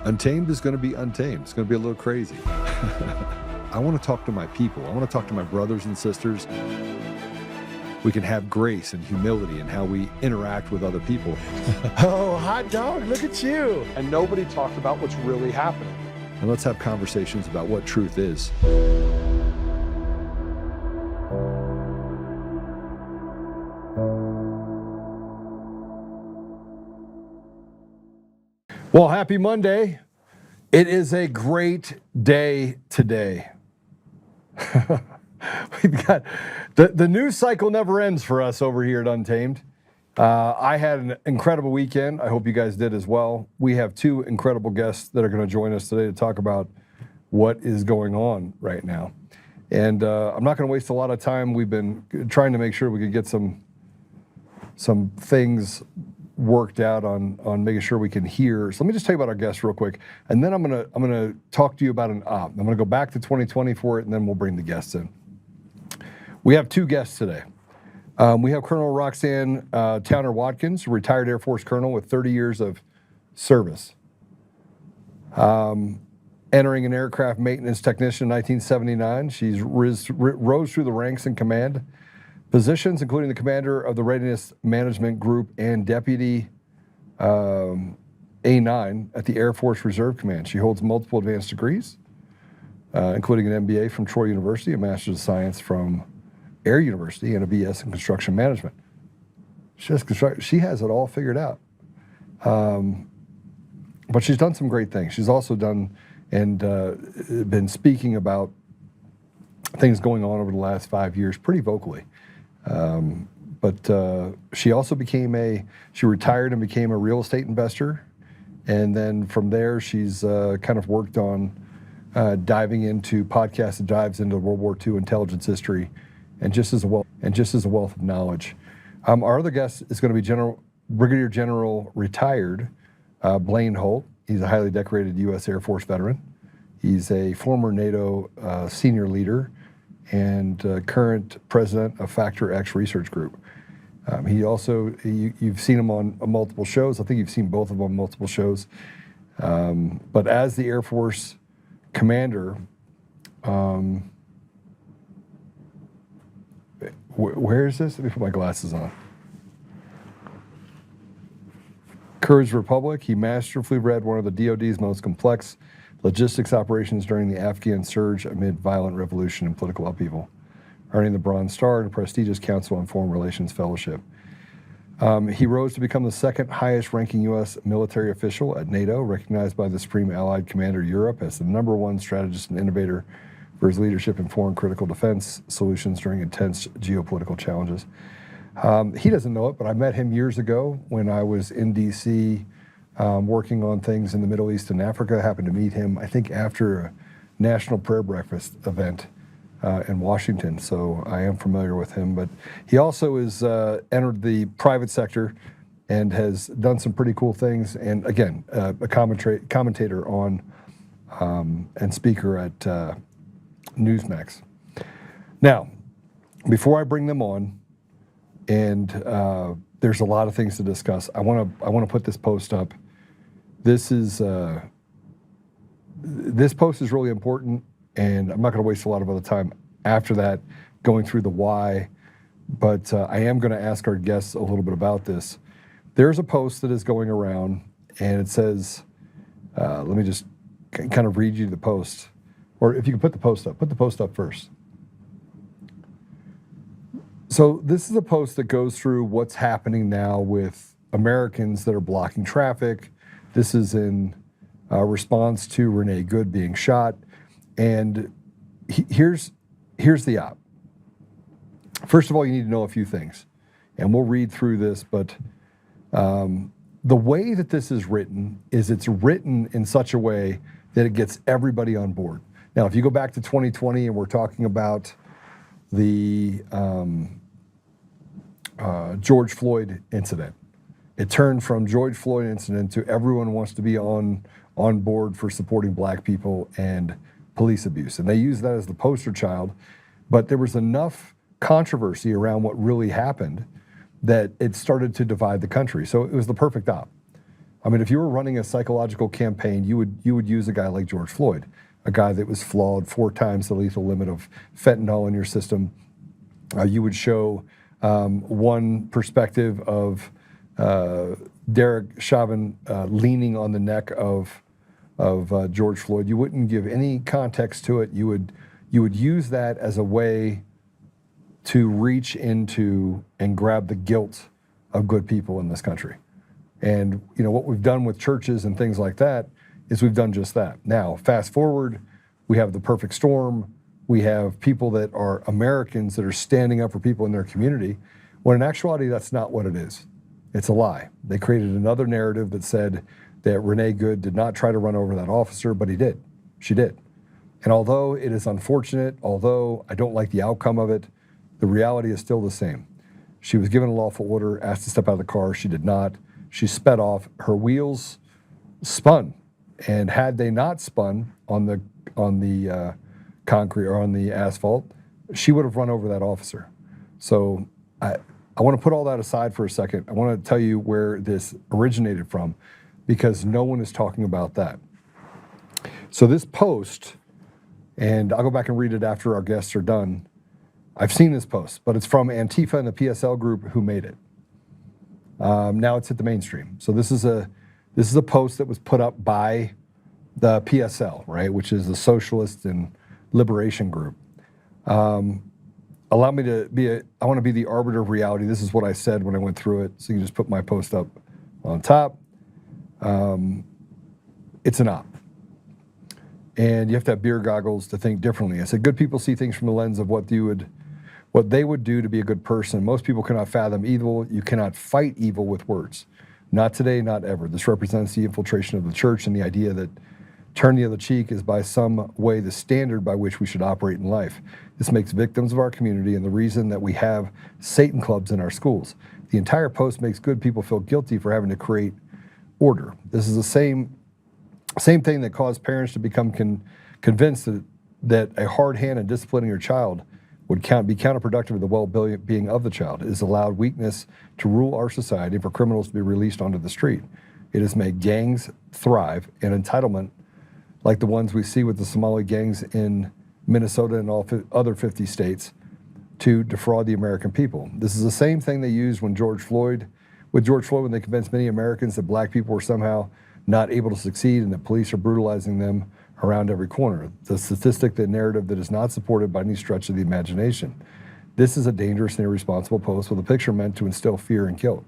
Untamed is going to be untamed. It's going to be a little crazy. I want to talk to my people. I want to talk to my brothers and sisters. We can have grace and humility in how we interact with other people. Oh, hot dog, look at you. And nobody talked about what's really happening. And let's have conversations about what truth is. Well, happy Monday. It is a great day today. We've got the news cycle never ends for us over here at Untamed. I had an incredible weekend. I hope you guys did as well. We have two incredible guests that are going to join us today to talk about what is going on right now. And I'm not going to waste a lot of time. We've been trying to make sure we could get some things worked out on making sure we can hear. So let me just tell you about our guests real quick, and then I'm gonna talk to you about an op. I'm gonna go back to 2020 for it, and then we'll bring the guests in. We have two guests today. We have Colonel Roxane Towner Watkins, a retired Air Force colonel with 30 years of service. Entering an aircraft maintenance technician in 1979, she's rose through the ranks in command positions, including the commander of the Readiness Management Group and Deputy A9 at the Air Force Reserve Command. She holds multiple advanced degrees, including an MBA from Troy University, a Master's of Science from Air University, and a BS in Construction Management. She has it all figured out. But she's done some great things. She's also done and been speaking about things going on over the last 5 years pretty vocally. But she also she retired and became a real estate investor. And then from there, she's kind of worked on diving into podcasts that dives into World War II intelligence history and just as a wealth of knowledge. Our other guest is going to be Brigadier General retired Blaine Holt. He's a highly decorated U.S. Air Force veteran. He's a former NATO senior leader and current president of Factor X Research Group. You've seen him on multiple shows. I think you've seen both of them on multiple shows. But as the Air Force commander, where is this? Let me put my glasses on. Courage Republic, he masterfully led one of the DoD's most complex logistics operations during the Afghan surge amid violent revolution and political upheaval, earning the Bronze Star and a prestigious Council on Foreign Relations Fellowship. He rose to become the second highest ranking U.S. military official at NATO, recognized by the Supreme Allied Commander Europe as the #1 strategist and innovator for his leadership in foreign critical defense solutions during intense geopolitical challenges. He doesn't know it, but I met him years ago when I was in D.C., working on things in the Middle East and Africa. I happened to meet him, I think, after a National Prayer Breakfast event in Washington, so I am familiar with him. But he also has entered the private sector and has done some pretty cool things, and again, a commentator on and speaker at Newsmax. Now, before I bring them on, and there's a lot of things to discuss, I want to put this post up. This post is really important, and I'm not going to waste a lot of other time after that going through the why, but I am going to ask our guests a little bit about this. There's a post that is going around, and it says, let me just kind of read you the post, or if you can put the post up first. So this is a post that goes through what's happening now with Americans that are blocking traffic. This is in response to Renee Good being shot. And here's the op. First of all, you need to know a few things. And we'll read through this, but the way that this is written is it's written in such a way that it gets everybody on board. Now, if you go back to 2020 and we're talking about the George Floyd incident, it turned from George Floyd incident to everyone wants to be on board for supporting black people and police abuse. And they used that as the poster child, but there was enough controversy around what really happened that it started to divide the country. So it was the perfect op. I mean, if you were running a psychological campaign, you would use a guy like George Floyd, a guy that was flawed 4 times the lethal limit of fentanyl in your system. You would show one perspective of Derek Chauvin leaning on the neck of George Floyd. You wouldn't give any context to it. You would use that as a way to reach into and grab the guilt of good people in this country. And what we've done with churches and things like that is we've done just that. Now, fast forward, we have the perfect storm. We have people that are Americans that are standing up for people in their community, when in actuality, that's not what it is. It's a lie. They created another narrative that said that Renee Good did not try to run over that officer, but he did. She did. And although it is unfortunate, although I don't like the outcome of it, the reality is still the same. She was given a lawful order, asked to step out of the car. She did not. She sped off. Her wheels spun. And had they not spun on the concrete or on the asphalt, she would have run over that officer. So I want to put all that aside for a second. I want to tell you where this originated from, because no one is talking about that. So this post, and I'll go back and read it after our guests are done. I've seen this post, but it's from Antifa and the PSL group who made it. Now it's hit the mainstream. So this is a post that was put up by the PSL, right, which is the Socialist and Liberation Group. Allow me to I want to be the arbiter of reality. This is what I said when I went through it. So you can just put my post up on top. It's an op. And you have to have beer goggles to think differently. I said, good people see things from the lens of what they would do to be a good person. Most people cannot fathom evil. You cannot fight evil with words. Not today, not ever. This represents the infiltration of the church and the idea that turn the other cheek is by some way the standard by which we should operate in life. This makes victims of our community and the reason that we have Satan clubs in our schools. The entire post makes good people feel guilty for having to create order. This is the same thing that caused parents to become convinced that a hard hand in disciplining your child would be counterproductive to the well-being of the child. It has allowed weakness to rule our society and for criminals to be released onto the street. It has made gangs thrive and entitlement like the ones we see with the Somali gangs in Minnesota and all other 50 states to defraud the American people. This is the same thing they used when George Floyd when they convinced many Americans that black people were somehow not able to succeed and that police are brutalizing them around every corner. The statistic, the narrative that is not supported by any stretch of the imagination. This is a dangerous and irresponsible post with a picture meant to instill fear and guilt.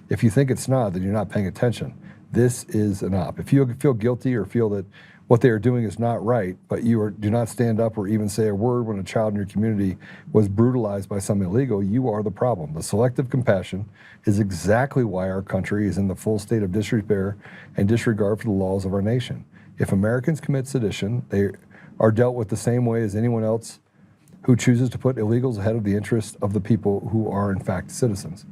If you think it's not, then you're not paying attention. This is an op. If you feel guilty or feel that what they are doing is not right, but do not stand up or even say a word when a child in your community was brutalized by some illegal, you are the problem. The selective compassion is exactly why our country is in the full state of disrepair and disregard for the laws of our nation. If Americans commit sedition, they are dealt with the same way as anyone else who chooses to put illegals ahead of the interests of the people who are in fact citizens.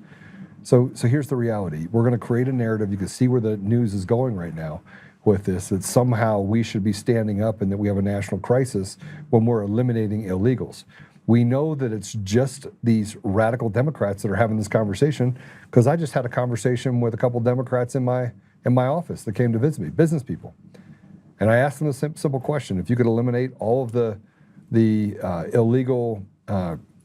So here's the reality. We're going to create a narrative. You can see where the news is going right now with this, that somehow we should be standing up and that we have a national crisis when we're eliminating illegals. We know that it's just these radical Democrats that are having this conversation, because I just had a conversation with a couple Democrats in my office that came to visit me, business people. And I asked them a simple question. If you could eliminate all of the illegal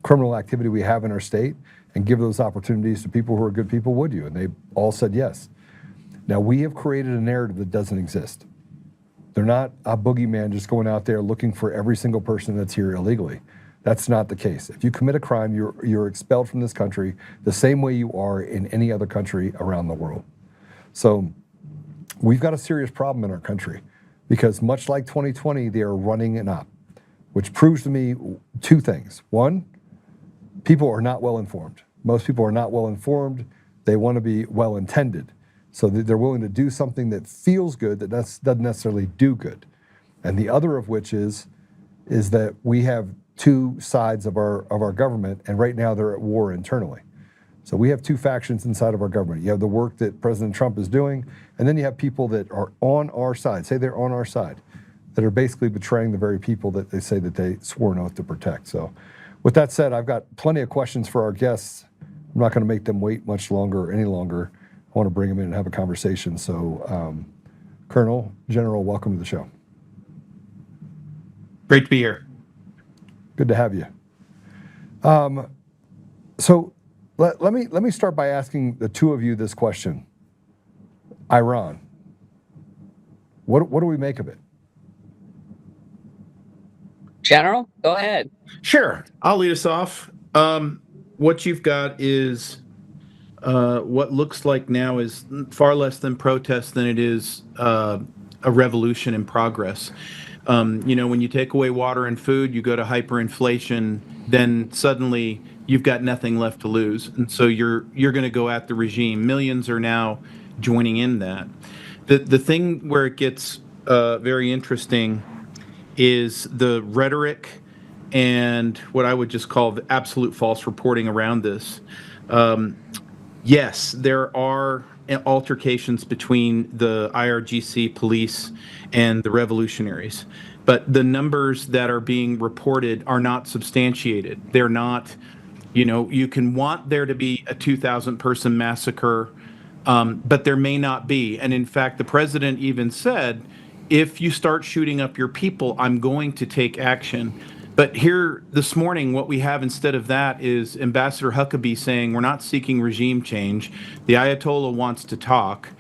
criminal activity we have in our state and give those opportunities to people who are good people, would you? And they all said yes. Now, we have created a narrative that doesn't exist. They're not a boogeyman just going out there looking for every single person that's here illegally. That's not the case. If you commit a crime, you're expelled from this country the same way you are in any other country around the world. So we've got a serious problem in our country, because much like 2020, they are running an op, which proves to me 2 things. One, people are not well informed. Most people are not well informed. They want to be well intended. So they're willing to do something that feels good that doesn't necessarily do good. And the other of which is that we have 2 sides of our government, and right now they're at war internally. So we have 2 factions inside of our government. You have the work that President Trump is doing, and then you have people that are on our side, say they're on our side, that are basically betraying the very people that they say that they swore an oath to protect. So with that said, I've got plenty of questions for our guests. I'm not going to make them wait much longer or any longer. I want to bring him in and have a conversation. So, Colonel, General, welcome to the show. Great to be here. Good to have you. So let me start by asking the two of you this question. Iran, what do we make of it? General, go ahead. Sure, I'll lead us off. What you've got is what looks like now is far less than protest than it is a revolution in progress. When you take away water and food, you go to hyperinflation, then suddenly you've got nothing left to lose. And so you're going to go at the regime. Millions are now joining in that. The thing where it gets very interesting is the rhetoric and what I would just call the absolute false reporting around this. Yes, there are altercations between the IRGC police and the revolutionaries, but the numbers that are being reported are not substantiated. They're not, you can want there to be a 2,000 person massacre, but there may not be. And in fact, the president even said, if you start shooting up your people, I'm going to take action. But here this morning, what we have instead of that is Ambassador Huckabee saying we're not seeking regime change. The Ayatollah wants to talk.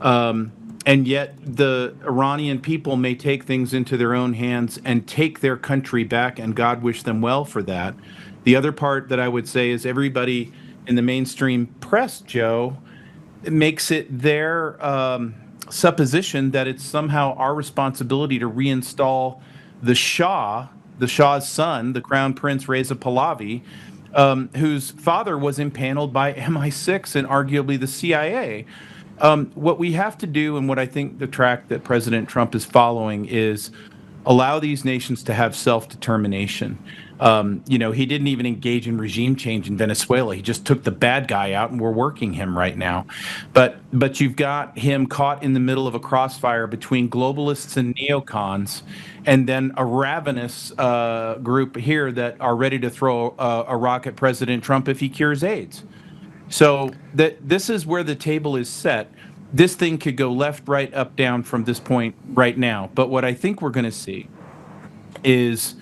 And yet the Iranian people may take things into their own hands and take their country back, and God wish them well for that. The other part that I would say is everybody in the mainstream press, Joe, makes it their supposition that it's somehow our responsibility to reinstall the Shah's son, the Crown Prince Reza Pahlavi, whose father was impaneled by MI6 and arguably the CIA. What we have to do, and what I think the track that President Trump is following, is allow these nations to have self-determination. He didn't even engage in regime change in Venezuela. He just took the bad guy out, and we're working him right now. But you've got him caught in the middle of a crossfire between globalists and neocons, and then a ravenous group here that are ready to throw a rock at President Trump if he cures AIDS. So this is where the table is set. This thing could go left, right, up, down from this point right now. But what I think we're going to see is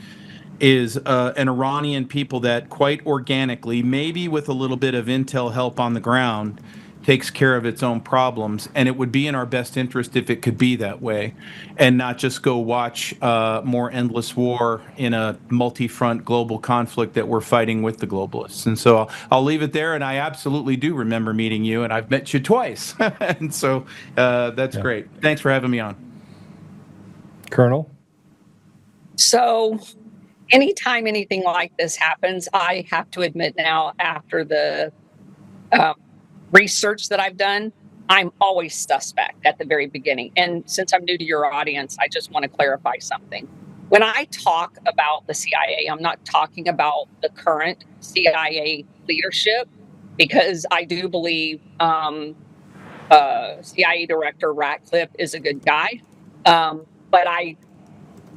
an Iranian people that quite organically, maybe with a little bit of intel help on the ground, takes care of its own problems. And it would be in our best interest if it could be that way, and not just go watch more endless war in a multi-front global conflict that we're fighting with the globalists. And so I'll leave it there. And I absolutely do remember meeting you, and I've met you twice. And so that's great. Thanks for having me on. Colonel? So anytime anything like this happens, I have to admit now, after the research that I've done, I'm always suspect at the very beginning. And since I'm new to your audience, I just want to clarify something. When I talk about the CIA, I'm not talking about the current CIA leadership, because I do believe CIA Director Ratcliffe is a good guy. But I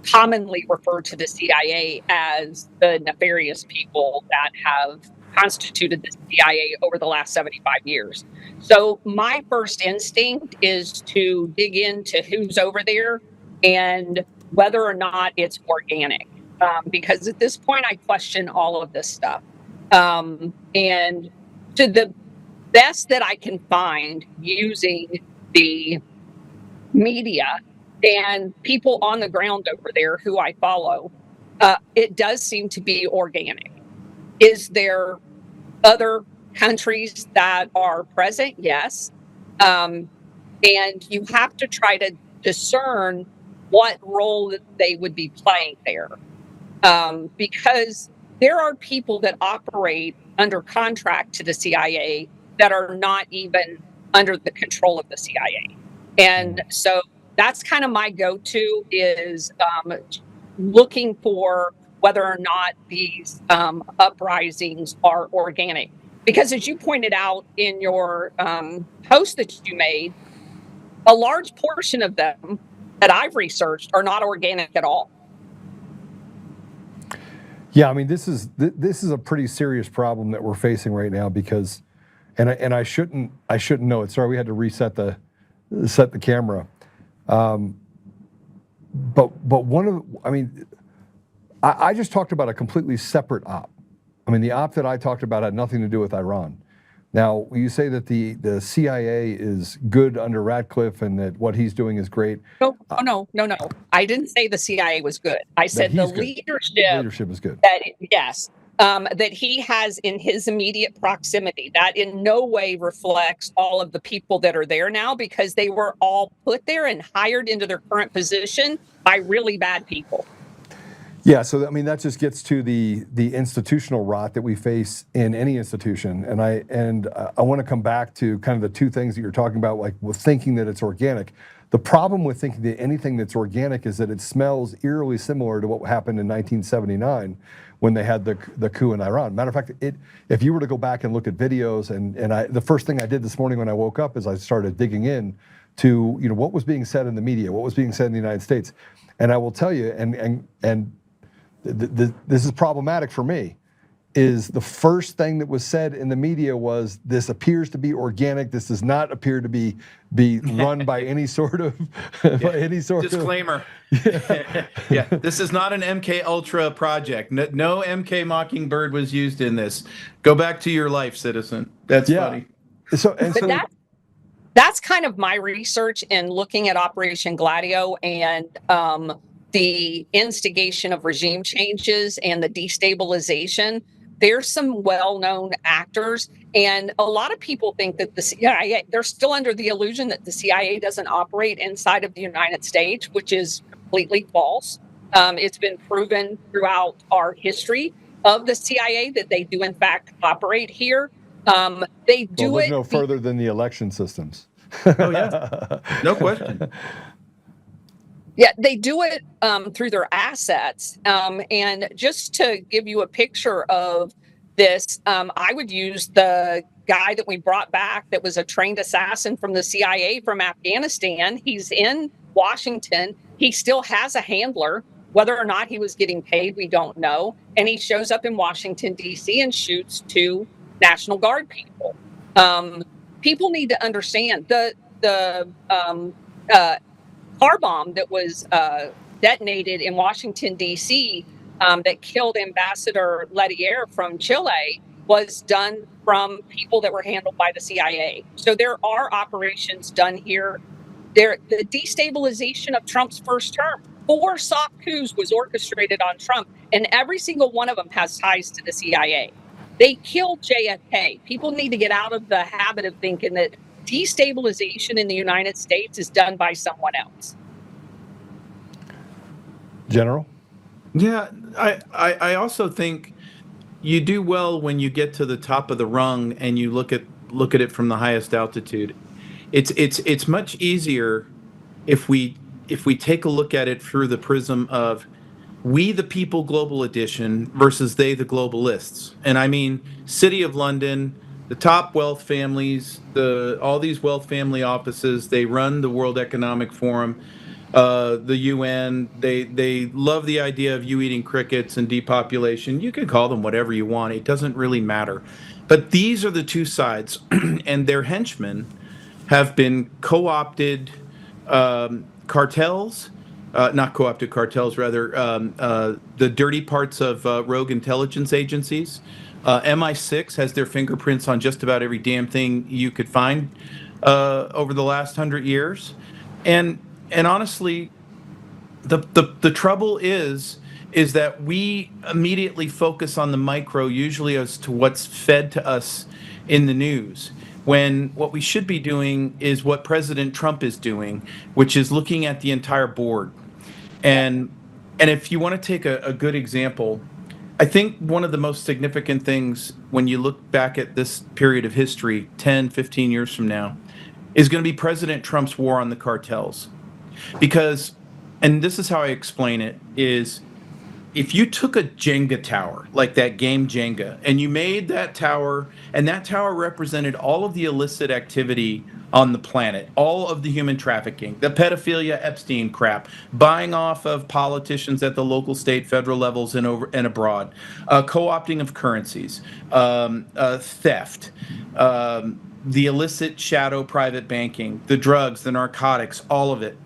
commonly refer to the CIA as the nefarious people that have constituted the CIA over the last 75 years. So my first instinct is to dig into who's over there and whether or not it's organic. Because at this point, I question all of this stuff. And to the best that I can find using the media and people on the ground over there who I follow, it does seem to be organic. Is there other countries that are present? Yes. And you have to try to discern what role that they would be playing there. Because there are people that operate under contract to the CIA that are not even under the control of the CIA. And so that's kind of my go-to, is looking for whether or not these uprisings are organic. Because as you pointed out in your post that you made, a large portion of them that I've researched are not organic at all. Yeah, I mean, this is a pretty serious problem that we're facing right now, because and I shouldn't know it. Sorry, we had to set the camera. But one of, I mean, I just talked about a completely separate op. I mean, the op that I talked about had nothing to do with Iran. Now, you say that the CIA is good under Ratcliffe and that what he's doing is great. No. I didn't say the CIA was good. I said the leadership is good. That he has in his immediate proximity. That in no way reflects all of the people that are there now, because they were all put there and hired into their current position by really bad people. Yeah, so I mean that just gets to the institutional rot that we face in any institution, and I want to come back to kind of the two things that you're talking about, like with thinking that it's organic. The problem with thinking that anything that's organic is that it smells eerily similar to what happened in 1979 when they had the coup in Iran. Matter of fact, if you were to go back and look at videos, and the first thing I did this morning when I woke up is I started digging in to what was being said in the media, what was being said in the United States, and I will tell you, and this is problematic for me, is the first thing that was said in the media was, this appears to be organic. This does not appear to be run by any sort of disclaimer. Yeah, this is not an MK Ultra project. No MK Mockingbird was used in this. Go back to your life, citizen. That's funny. That's kind of my research in looking at Operation Gladio and the instigation of regime changes and the destabilization. There's some well-known actors, and a lot of people think that the CIA, they're still under the illusion that the CIA doesn't operate inside of the United States, which is completely false. It's been proven throughout our history of the CIA that they do in fact operate here. They do look no further than the election systems. Oh yeah, no question. Yeah, they do it through their assets. And just to give you a picture of this, I would use the guy that we brought back that was a trained assassin from the CIA from Afghanistan. He's in Washington. He still has a handler. Whether or not he was getting paid, we don't know. And he shows up in Washington, D.C. and shoots two National Guard people. People need to understand the car bomb that was detonated in Washington, D.C., that killed Ambassador Lettier from Chile was done from people that were handled by the CIA. So there are operations done here. The destabilization of Trump's first term, 4 soft coups was orchestrated on Trump, and every single one of them has ties to the CIA. They killed JFK. People need to get out of the habit of thinking that destabilization in the United States is done by someone else. General? Yeah, I also think you do well when you get to the top of the rung and you look at it from the highest altitude. It's much easier if we take a look at it through the prism of we the people global edition versus they the globalists. And I mean City of London, the top wealth families, all these wealth family offices, they run the World Economic Forum, the UN. They love the idea of you eating crickets and depopulation. You can call them whatever you want. It doesn't really matter. But these are the two sides, and their henchmen have been co-opted cartels, not co-opted cartels, rather the dirty parts of rogue intelligence agencies. MI6 has their fingerprints on just about every damn thing you could find over the last 100 years. And honestly, the trouble is that we immediately focus on the micro, usually as to what's fed to us in the news, when what we should be doing is what President Trump is doing, which is looking at the entire board. And if you want to take a good example, I think one of the most significant things when you look back at this period of history, 10, 15 years from now, is going to be President Trump's war on the cartels. Because, and this is how I explain it, is if you took a Jenga tower, like that game Jenga, and you made that tower, and that tower represented all of the illicit activity on the planet, all of the human trafficking, the pedophilia, Epstein crap, buying off of politicians at the local, state, federal levels and over and abroad, co-opting of currencies, theft, the illicit shadow private banking, the drugs, the narcotics, all of it.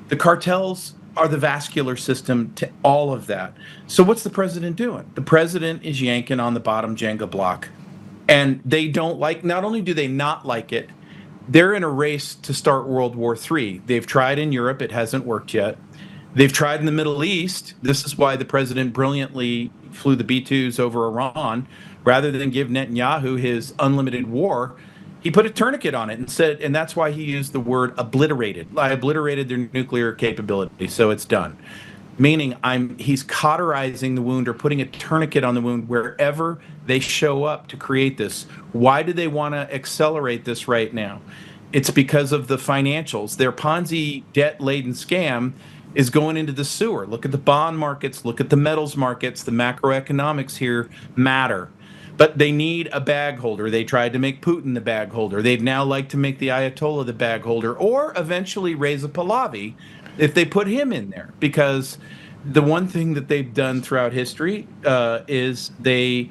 The cartels are the vascular system to all of that. So what's the president doing? The president is yanking on the bottom Jenga block. And they don't like, not only do they not like it, they're in a race to start World War III. They've tried in Europe, it hasn't worked yet. They've tried in the Middle East. This is why the president brilliantly flew the B-2s over Iran. Rather than give Netanyahu his unlimited war, he put a tourniquet on it and said, and that's why he used the word obliterated. I obliterated their nuclear capability, so it's done. Meaning he's cauterizing the wound or putting a tourniquet on the wound wherever they show up to create this. Why do they want to accelerate this right now? It's because of the financials. Their Ponzi debt-laden scam is going into the sewer. Look at the bond markets, look at the metals markets, the macroeconomics here matter. But they need a bag holder. They tried to make Putin the bag holder. They'd now like to make the Ayatollah the bag holder, or eventually Reza Pahlavi if they put him in there. Because the one thing that they've done throughout history is they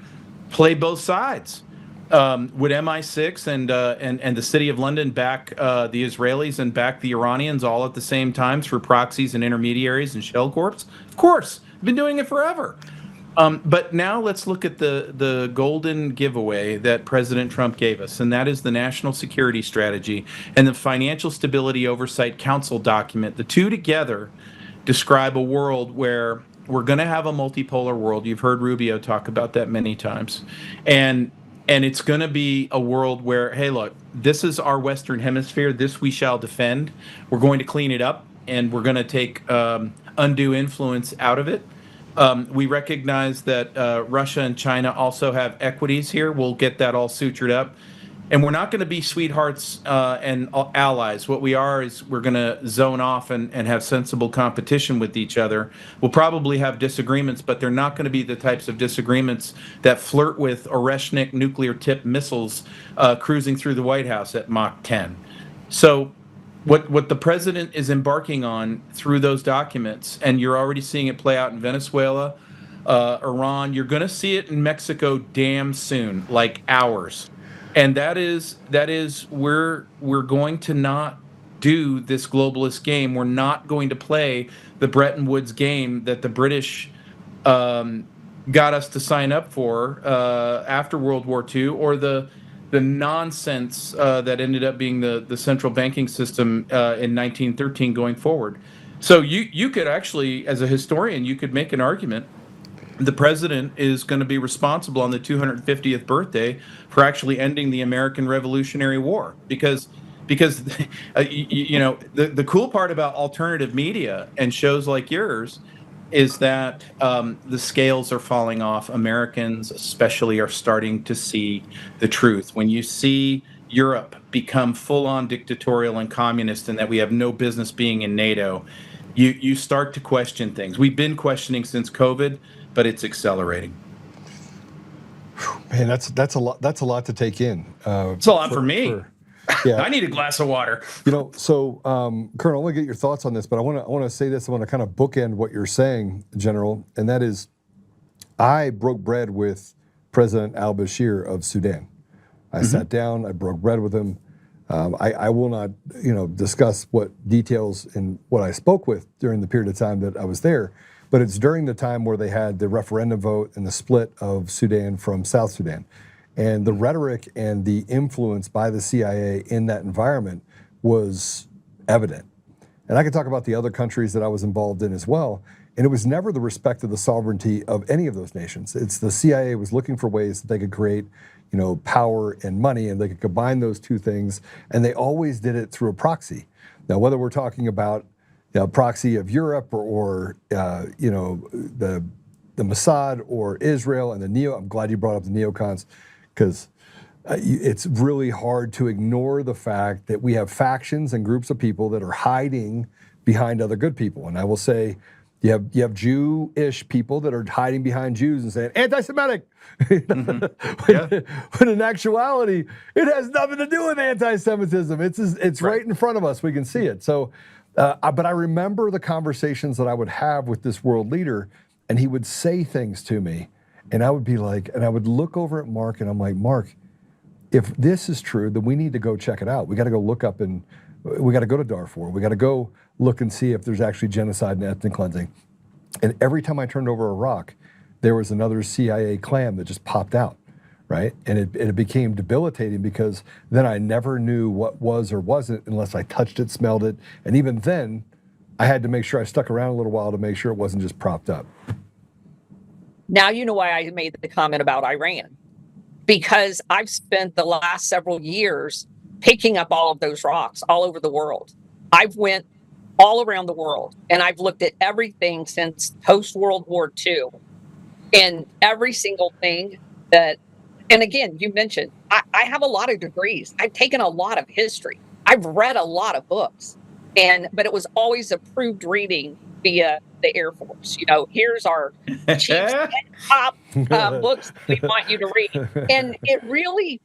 play both sides. Would MI6 and the city of London back the Israelis and back the Iranians all at the same time through proxies and intermediaries and shell corps? Of course, been doing it forever. But now let's look at the golden giveaway that President Trump gave us, and that is the National Security Strategy and the Financial Stability Oversight Council document. The two together describe a world where we're going to have a multipolar world. You've heard Rubio talk about that many times. And it's going to be a world where, hey, look, this is our Western Hemisphere. This we shall defend. We're going to clean it up, and we're going to take undue influence out of it. We recognize that Russia and China also have equities here. We'll get that all sutured up. And we're not going to be sweethearts and allies. What we are is we're going to zone off and have sensible competition with each other. We'll probably have disagreements, but they're not going to be the types of disagreements that flirt with Oreshnik nuclear-tipped missiles cruising through the White House at Mach 10. So what the president is embarking on through those documents, and you're already seeing it play out in Venezuela, Iran, you're going to see it in Mexico damn soon, like hours. And that is we're going to not do this globalist game. We're not going to play the Bretton Woods game that the British got us to sign up for after World War II, or the nonsense that ended up being the central banking system in 1913 going forward. So you could actually, as a historian, you could make an argument the president is going to be responsible on the 250th birthday for actually ending the American Revolutionary War, because you know, the cool part about alternative media and shows like yours is that the scales are falling off. Americans especially are starting to see the truth. When you see Europe become full-on dictatorial and communist, and that we have no business being in NATO, you start to question things. We've been questioning since COVID, but it's accelerating. Man, that's a lot. That's a lot to take in. It's a lot for me. Yeah, I need a glass of water. You know, so Colonel, I want to get your thoughts on this, but I want to say this. I want to kind of bookend what you're saying, General, and that is, I broke bread with President al-Bashir of Sudan. I sat down. I broke bread with him. I will not, discuss what details and what I spoke with during the period of time that I was there. But it's during the time where they had the referendum vote and the split of Sudan from South Sudan. And the rhetoric and the influence by the CIA in that environment was evident. And I could talk about the other countries that I was involved in as well. And it was never the respect of the sovereignty of any of those nations. It's the CIA was looking for ways that they could create, power and money, and they could combine those two things. And they always did it through a proxy. Now, whether we're talking about proxy of Europe or the Mossad or Israel and the neo. I'm glad you brought up the neocons, because it's really hard to ignore the fact that we have factions and groups of people that are hiding behind other good people. And I will say, You have Jewish people that are hiding behind Jews and saying anti-Semitic, when in actuality it has nothing to do with anti-Semitism. It's right in front of us. We can see it. So, but I remember the conversations that I would have with this world leader, and he would say things to me, and I would be like, and I would look over at Mark, and I'm like, Mark, if this is true, then we need to go check it out. We got to go look up and we got to go to Darfur. We got to go look and see if there's actually genocide and ethnic cleansing. And every time I turned over a rock, there was another CIA clam that just popped out, right? And it became debilitating because then I never knew what was or wasn't unless I touched it, smelled it. And even then, I had to make sure I stuck around a little while to make sure it wasn't just propped up. Now you know why I made the comment about Iran. Because I've spent the last several years picking up all of those rocks all over the world. I've went all around the world, and I've looked at everything since post-World War II, and every single thing that, and again, you mentioned, I have a lot of degrees. I've taken a lot of history. I've read a lot of books, but it was always approved reading via the Air Force. You know, here's our chief's top books we want you to read. And it really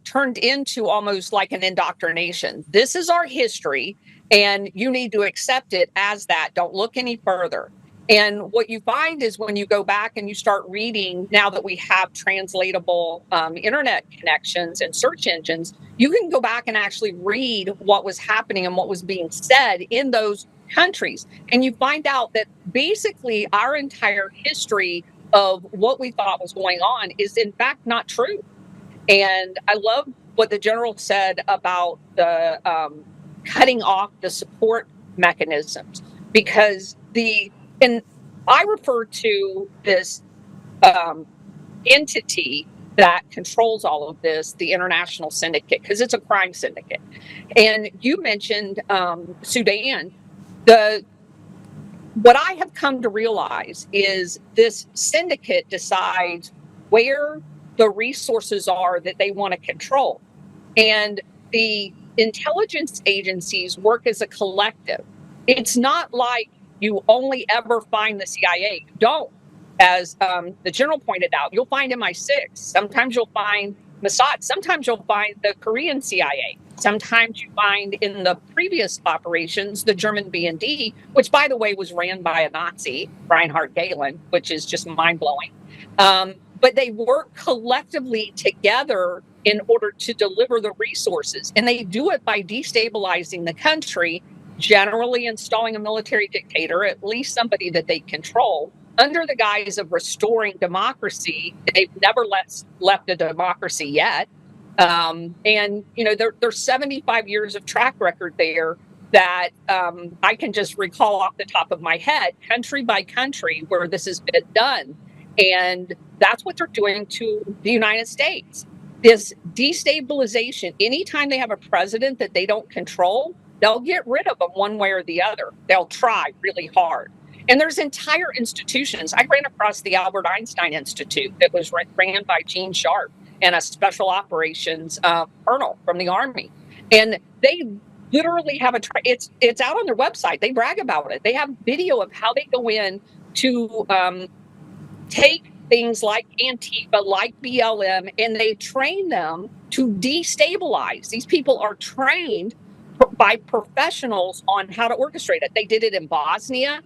turned into almost like an indoctrination. This is our history, and you need to accept it as that. Don't look any further. And what you find is when you go back and you start reading, now that we have translatable internet connections and search engines, you can go back and actually read what was happening and what was being said in those countries. And you find out that basically our entire history of what we thought was going on is in fact not true. And I love what the general said about the cutting off the support mechanisms, because and I refer to this entity that controls all of this, the international syndicate, because it's a crime syndicate. And you mentioned Sudan. What I have come to realize is this syndicate decides where the resources are that they want to control. And the intelligence agencies work as a collective. It's not like you only ever find the CIA. You don't. As the general pointed out, you'll find MI6. Sometimes you'll find Mossad. Sometimes you'll find the Korean CIA. Sometimes you find in the previous operations, the German BND, which, by the way, was ran by a Nazi, Reinhard Gehlen, which is just mind-blowing. But they work collectively together in order to deliver the resources. And they do it by destabilizing the country, generally installing a military dictator, at least somebody that they control, under the guise of restoring democracy. They've never left a democracy yet. And, you know, there's 75 years of track record there that I can just recall off the top of my head, country by country, where this has been done. And that's what they're doing to the United States. This destabilization, anytime they have a president that they don't control, they'll get rid of them one way or the other. They'll try really hard. And there's entire institutions. I ran across the Albert Einstein Institute that was ran by Gene Sharp and a special operations colonel from the Army. And they literally have it's out on their website. They brag about it. They have video of how they go in to take things like Antifa, like BLM, and they train them to destabilize. These people are trained by professionals on how to orchestrate it. They did it in Bosnia.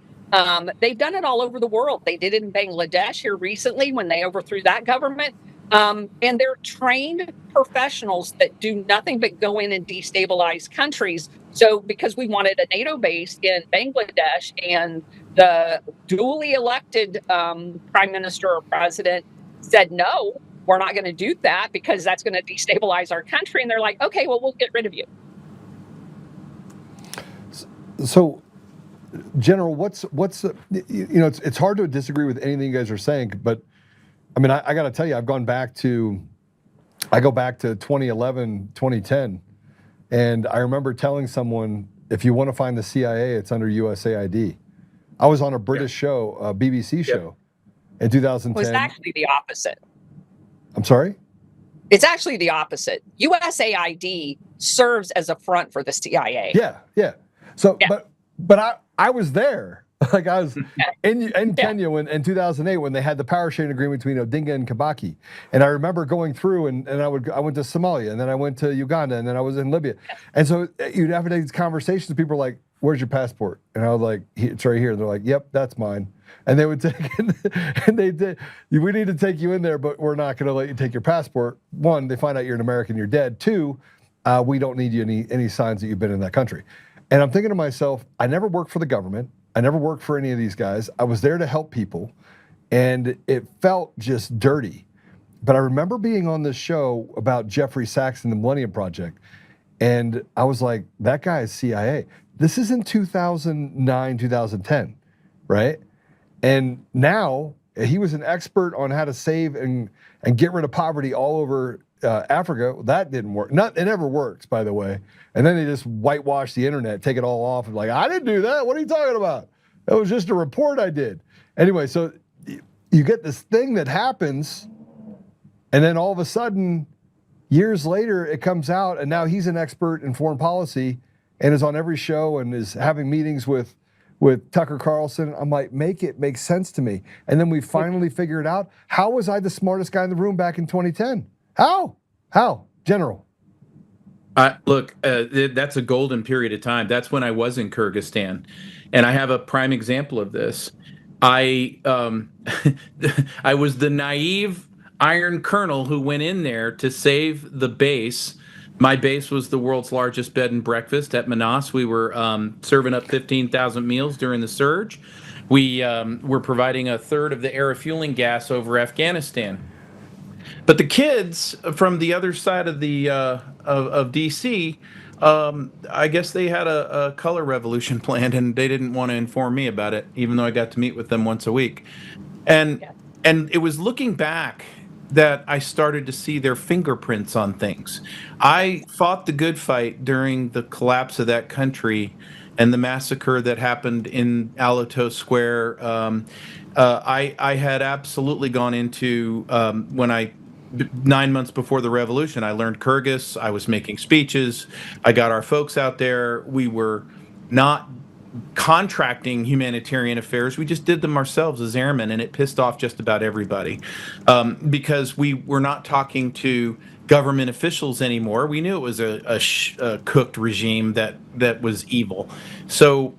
They've done it all over the world. They did it in Bangladesh here recently when they overthrew that government. And they're trained professionals that do nothing but go in and destabilize countries. So because we wanted a NATO base in Bangladesh, and the duly elected prime minister or president said, no, we're not going to do that because that's going to destabilize our country. And they're like, okay, well, we'll get rid of you. So, General, what's you know, it's hard to disagree with anything you guys are saying, but I mean, I got to tell you, I go back to 2011, 2010, and I remember telling someone, if you want to find the CIA, it's under USAID. I was on a British show, a BBC show, in 2010. It was actually the opposite. I'm sorry? It's actually the opposite. USAID serves as a front for the CIA. Yeah. So, but I was there. Like I was in Kenya in 2008 when they had the power sharing agreement between Odinga and Kibaki, and I remember going through and I went to Somalia, and then I went to Uganda, and then I was in Libya, and so you'd have these conversations with people like, "Where's your passport?" And I was like, "It's right here." And they're like, "Yep, that's mine." And they would take it, and they did. We need to take you in there, but we're not going to let you take your passport. One, they find out you're an American, you're dead. Two, we don't need you any signs that you've been in that country. And I'm thinking to myself, I never worked for the government. I never worked for any of these guys. I was there to help people, and it felt just dirty. But I remember being on this show about Jeffrey Sachs and the Millennium Project, and I was like, that guy is CIA. This is in 2009, 2010, right? And now he was an expert on how to save and get rid of poverty all over Africa. That didn't work. It never works, by the way. And then they just whitewash the internet, take it all off, and like, I didn't do that. What are you talking about? That was just a report I did. Anyway, so you get this thing that happens, and then all of a sudden, years later, it comes out, and now he's an expert in foreign policy and is on every show and is having meetings with Tucker Carlson. I'm like, make it make sense to me. And then we finally figure it out. How was I the smartest guy in the room back in 2010? How? General? Look, that's a golden period of time. That's when I was in Kyrgyzstan. And I have a prime example of this. I was the naive Iron Colonel who went in there to save the base. My base was the world's largest bed and breakfast at Manas. We were serving up 15,000 meals during the surge. We were providing a third of the air refueling gas over Afghanistan. But the kids from the other side of the of DC, I guess they had a color revolution planned, and they didn't want to inform me about it, even though I got to meet with them once a week. And it was looking back that I started to see their fingerprints on things. I fought the good fight during the collapse of that country and the massacre that happened in Alito Square. I had absolutely gone into, 9 months before the revolution, I learned Kyrgyz. I was making speeches. I got our folks out there. We were not contracting humanitarian affairs. We just did them ourselves as airmen, and it pissed off just about everybody because we were not talking to government officials anymore. We knew it was a cooked regime that was evil. So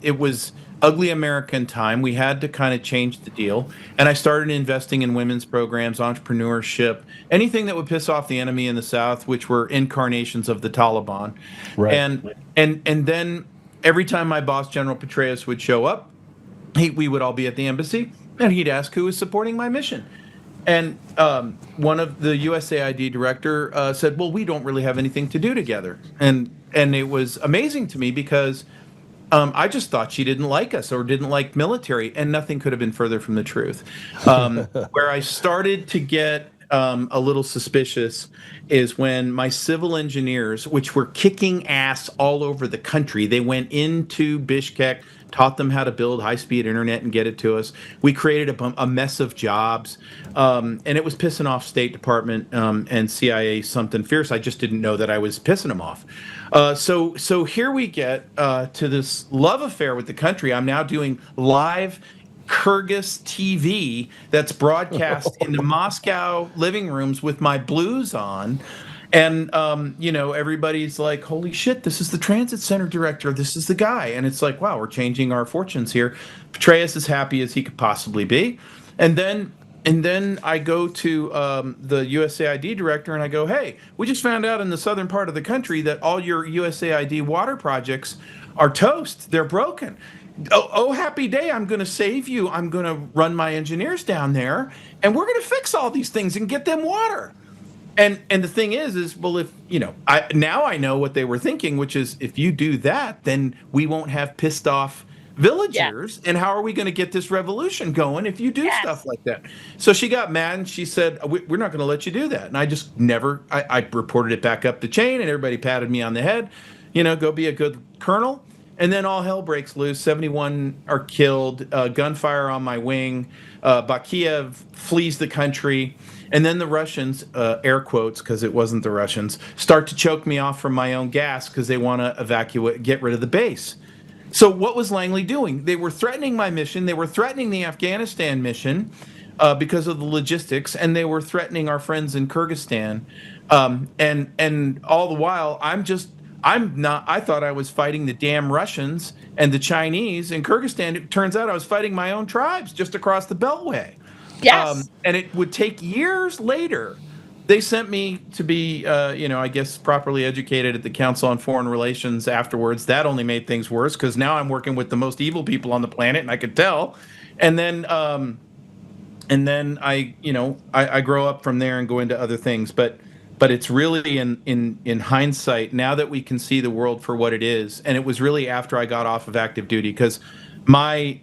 it was ugly American time. We had to kind of change the deal. And I started investing in women's programs, entrepreneurship, anything that would piss off the enemy in the South, which were incarnations of the Taliban. Right. And then every time my boss, General Petraeus, would show up, we would all be at the embassy, and he'd ask who was supporting my mission. And one of the USAID director said, well, we don't really have anything to do together. And it was amazing to me because I just thought she didn't like us or didn't like military, and nothing could have been further from the truth. Where I started to get a little suspicious is when my civil engineers, which were kicking ass all over the country, they went into Bishkek, taught them how to build high-speed internet and get it to us. We created a mess of jobs, and it was pissing off State Department and CIA something fierce. I just didn't know that I was pissing them off. So here we get to this love affair with the country. I'm now doing live Kyrgyz TV that's broadcast in the Moscow living rooms with my blues on. And, everybody's like, holy shit, this is the transit center director. This is the guy. And it's like, wow, we're changing our fortunes here. Petraeus is happy as he could possibly be. And then I go to the USAID director and I go, hey, we just found out in the southern part of the country that all your USAID water projects are toast. They're broken. Oh, happy day. I'm going to save you. I'm going to run my engineers down there, and we're going to fix all these things and get them water. And the thing is well, if now I know what they were thinking, which is if you do that, then we won't have pissed off villagers. Yeah. And how are we going to get this revolution going if you do stuff like that? So she got mad and she said, we're not going to let you do that. And I just I reported it back up the chain, and everybody patted me on the head, go be a good colonel. And then all hell breaks loose. 71 are killed, gunfire on my wing. Bakiev flees the country. And then the Russians, air quotes, because it wasn't the Russians, start to choke me off from my own gas because they want to get rid of the base. So what was Langley doing? They were threatening my mission. They were threatening the Afghanistan mission because of the logistics, and they were threatening our friends in Kyrgyzstan. And all the while, I'm not. I thought I was fighting the damn Russians and the Chinese in Kyrgyzstan. It turns out I was fighting my own tribes just across the Beltway. Yes. And it would take years later. They sent me to be, I guess, properly educated at the Council on Foreign Relations afterwards. That only made things worse because now I'm working with the most evil people on the planet, and I could tell. And then I grow up from there and go into other things. But it's really in hindsight, now that we can see the world for what it is, and it was really after I got off of active duty, because my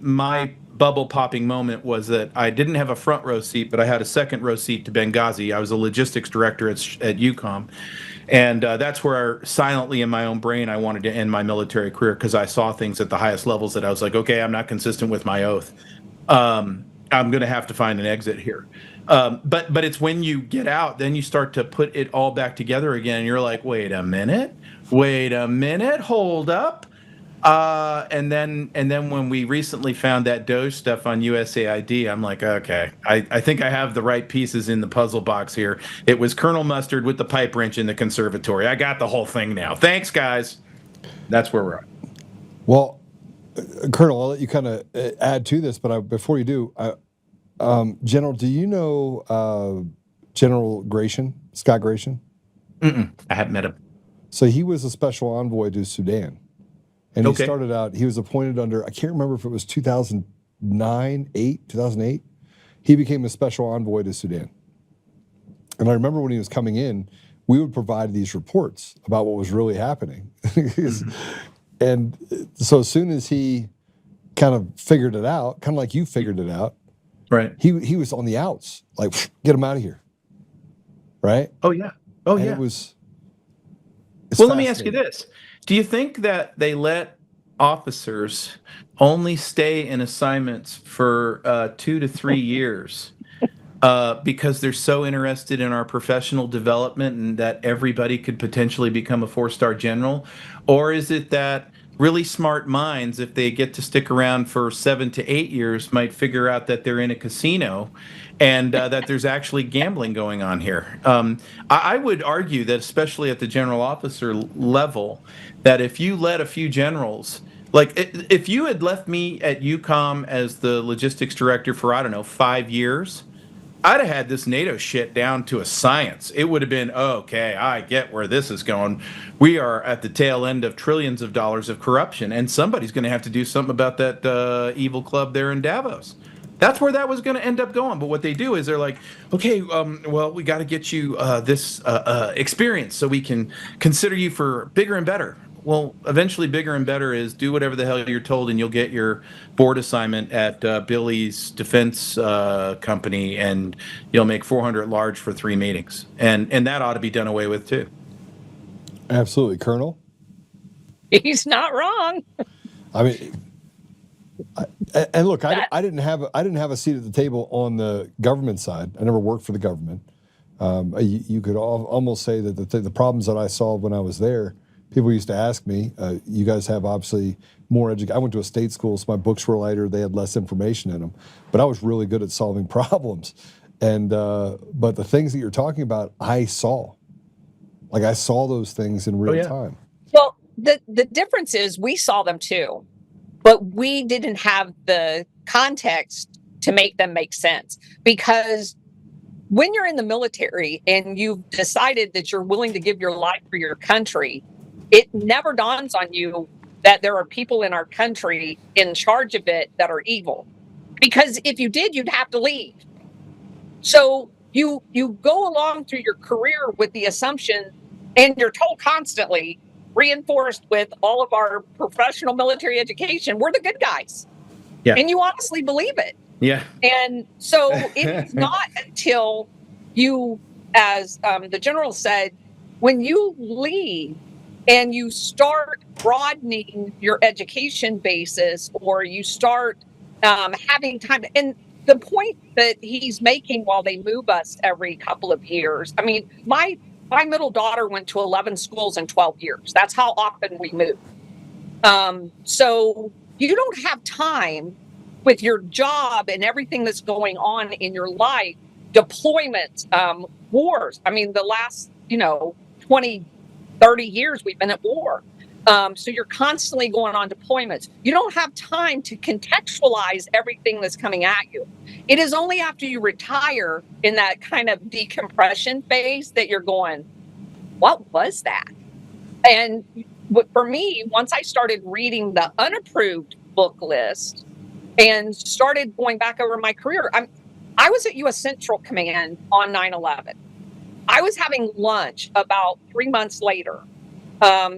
bubble popping moment was that I didn't have a front row seat, but I had a second row seat to Benghazi. I was a logistics director at UCOM. And that's where silently in my own brain, I wanted to end my military career, because I saw things at the highest levels that I was like, okay, I'm not consistent with my oath. I'm going to have to find an exit here. But it's when you get out, then you start to put it all back together again. And you're like, wait a minute, hold up. And then when we recently found that Doge stuff on USAID, I'm like, okay, I think I have the right pieces in the puzzle box here. It was Colonel Mustard with the pipe wrench in the conservatory. I got the whole thing now. Thanks, guys. That's where we're at. Well, Colonel, I'll let you kind of add to this, but before you do, General, do you know General Gratian, Scott Gratian? I haven't met him. So he was a special envoy to Sudan. And he started out, he was appointed under, I can't remember if it was 2008. He became a special envoy to Sudan. And I remember when he was coming in, we would provide these reports about what was really happening. And so as soon as he kind of figured it out, kind of like you figured it out, right? He was on the outs, like, get him out of here, right? Oh, yeah. And yeah. Well, let me ask you this. Do you think that they let officers only stay in assignments for 2 to 3 years because they're so interested in our professional development and that everybody could potentially become a 4-star general? Or is it that really smart minds, if they get to stick around for 7 to 8 years, might figure out that they're in a casino and that there's actually gambling going on here? I would argue that, especially at the general officer level, that if you let a few generals, like if you had left me at UCOM as the logistics director for, 5 years, I'd have had this NATO shit down to a science. It would have been, okay, I get where this is going. We are at the tail end of trillions of dollars of corruption, and somebody's going to have to do something about that evil club there in Davos. That's where that was going to end up going. But what they do is they're like, okay, well, we got to get you this experience so we can consider you for bigger and better. Well, eventually bigger and better is do whatever the hell you're told, and you'll get your board assignment at Billy's defense company, and you'll make 400 large for 3 meetings. And that ought to be done away with too. Absolutely. Colonel? He's not wrong. I mean, and look, I didn't have a seat at the table on the government side. I never worked for the government. You could almost say that the problems that I solved when I was there, people used to ask me, you guys have obviously more education. I went to a state school, so my books were lighter. They had less information in them. But I was really good at solving problems. And but the things that you're talking about, I saw. Like, I saw those things in real time. Well, the difference is we saw them too, but we didn't have the context to make them make sense. Because when you're in the military and you've decided that you're willing to give your life for your country, it never dawns on you that there are people in our country in charge of it that are evil. Because if you did, you'd have to leave. So you go along through your career with the assumption, and you're told constantly, reinforced with all of our professional military education, we're the good guys. Yeah. And you honestly believe it. Yeah. And so it's not until you, as the general said, when you leave and you start broadening your education basis, or you start having time, and the point that he's making while they move us every couple of years, I mean, my middle daughter went to 11 schools in 12 years. That's how often we move. So you don't have time with your job and everything that's going on in your life, deployments, wars. I mean, the last, 20, 30 years we've been at war. So you're constantly going on deployments. You don't have time to contextualize everything that's coming at you. It is only after you retire in that kind of decompression phase that you're going, what was that? And for me, once I started reading the unapproved book list and started going back over my career, I was at U.S. Central Command on 9/11. I was having lunch about 3 months later.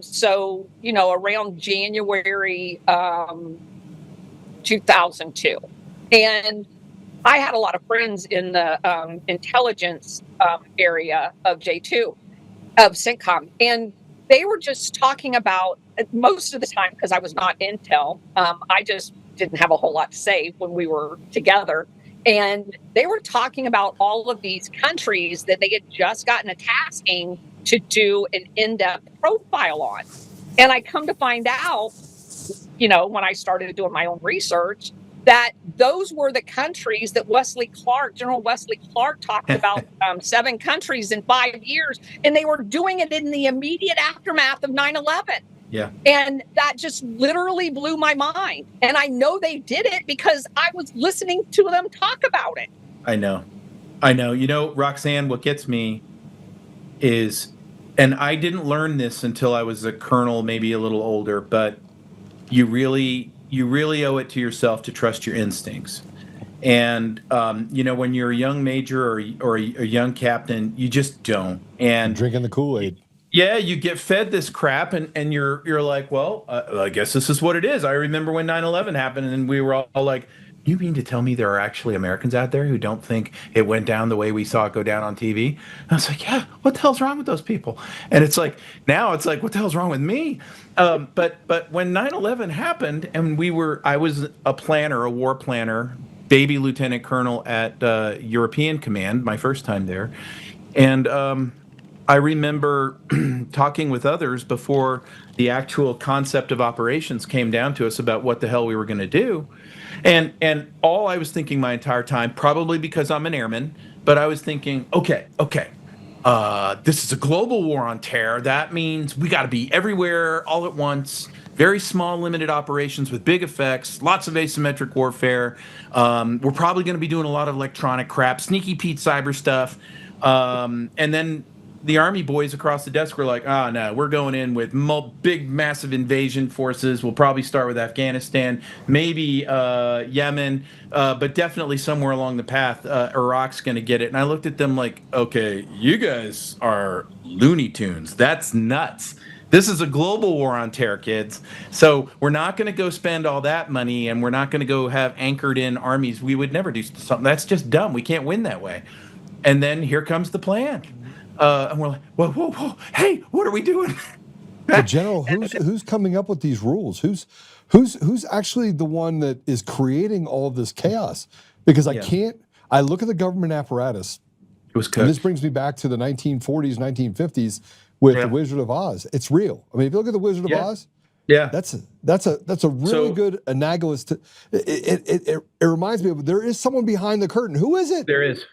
So, around January 2002. And I had a lot of friends in the intelligence area of J2, of CENTCOM. And they were just talking about, most of the time, because I was not intel, I just didn't have a whole lot to say when we were together. And they were talking about all of these countries that they had just gotten a tasking to do an in-depth profile on. And I come to find out, when I started doing my own research, that those were the countries that General Wesley Clark talked about, 7 countries in 5 years, and they were doing it in the immediate aftermath of 9/11. Yeah. And that just literally blew my mind. And I know they did it because I was listening to them talk about it. I know. Roxane, what gets me is, and I didn't learn this until I was a colonel, maybe a little older, but you really owe it to yourself to trust your instincts. And when you're a young major or a young captain, you just don't. And drinking the Kool-Aid. Yeah, you get fed this crap, and you're like, well, I guess this is what it is. I remember when 9/11 happened, and we were all like, you mean to tell me there are actually Americans out there who don't think it went down the way we saw it go down on TV? And I was like, yeah, what the hell's wrong with those people? And it's like, now it's like, what the hell's wrong with me? But when 9/11 happened, and I was a war planner, baby lieutenant colonel at European Command, my first time there. And I remember talking with others before the actual concept of operations came down to us about what the hell we were going to do. And all I was thinking my entire time, probably because I'm an airman, but I was thinking, okay, this is a global war on terror. That means we got to be everywhere all at once. Very small, limited operations with big effects, lots of asymmetric warfare. We're probably going to be doing a lot of electronic crap, sneaky Pete cyber stuff. And then the Army boys across the desk were like, no, we're going in with big, massive invasion forces. We'll probably start with Afghanistan, maybe Yemen, but definitely somewhere along the path, Iraq's going to get it. And I looked at them like, okay, you guys are Looney Tunes. That's nuts. This is a global war on terror, kids. So we're not going to go spend all that money, and we're not going to go have anchored in armies. We would never do something. That's just dumb. We can't win that way. And then here comes the plan. And we're like, whoa, hey, what are we doing? But General, who's coming up with these rules? Who's actually the one that is creating all of this chaos? Because I look at the government apparatus. It was cooked. And this brings me back to the 1940s, 1950s with the Wizard of Oz. It's real. I mean, if you look at the Wizard of Oz, that's a really good analogous to it reminds me of, there is someone behind the curtain. Who is it? There is.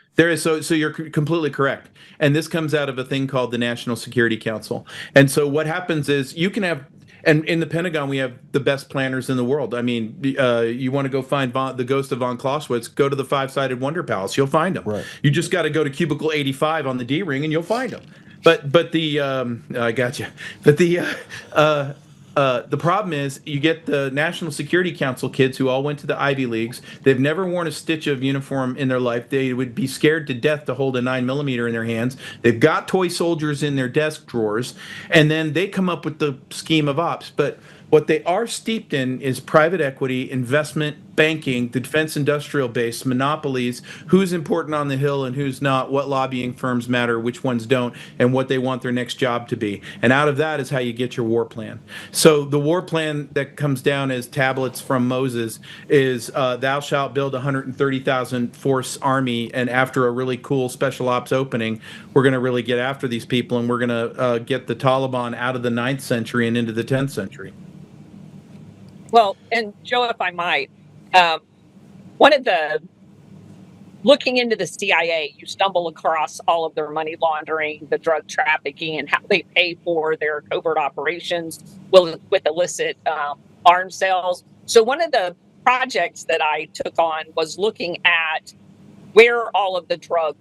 So you're completely correct. And this comes out of a thing called the National Security Council. And so what happens is you can have, and in the Pentagon, we have the best planners in the world. I mean, you want to go find the ghost of von Clausewitz, go to the 5-sided Wonder Palace. You'll find him. Right. You just got to go to cubicle 85 on the D-ring and you'll find him. But the I got you. But the problem is you get the National Security Council kids who all went to the Ivy Leagues. They've never worn a stitch of uniform in their life. They would be scared to death to hold a 9mm in their hands. They've got toy soldiers in their desk drawers, and then they come up with the scheme of ops. But what they are steeped in is private equity, investment, banking, the defense industrial base, monopolies, who's important on the Hill and who's not, what lobbying firms matter, which ones don't, and what they want their next job to be. And out of that is how you get your war plan. So the war plan that comes down as tablets from Moses is thou shalt build 130,000 force army, and after a really cool special ops opening, we're going to really get after these people, and we're going to get the Taliban out of the 9th century and into the 10th century. Well, and Joe, if I might, one of the looking into the CIA, you stumble across all of their money laundering, the drug trafficking, and how they pay for their covert operations with illicit arms sales. So one of the projects that I took on was looking at where all of the drug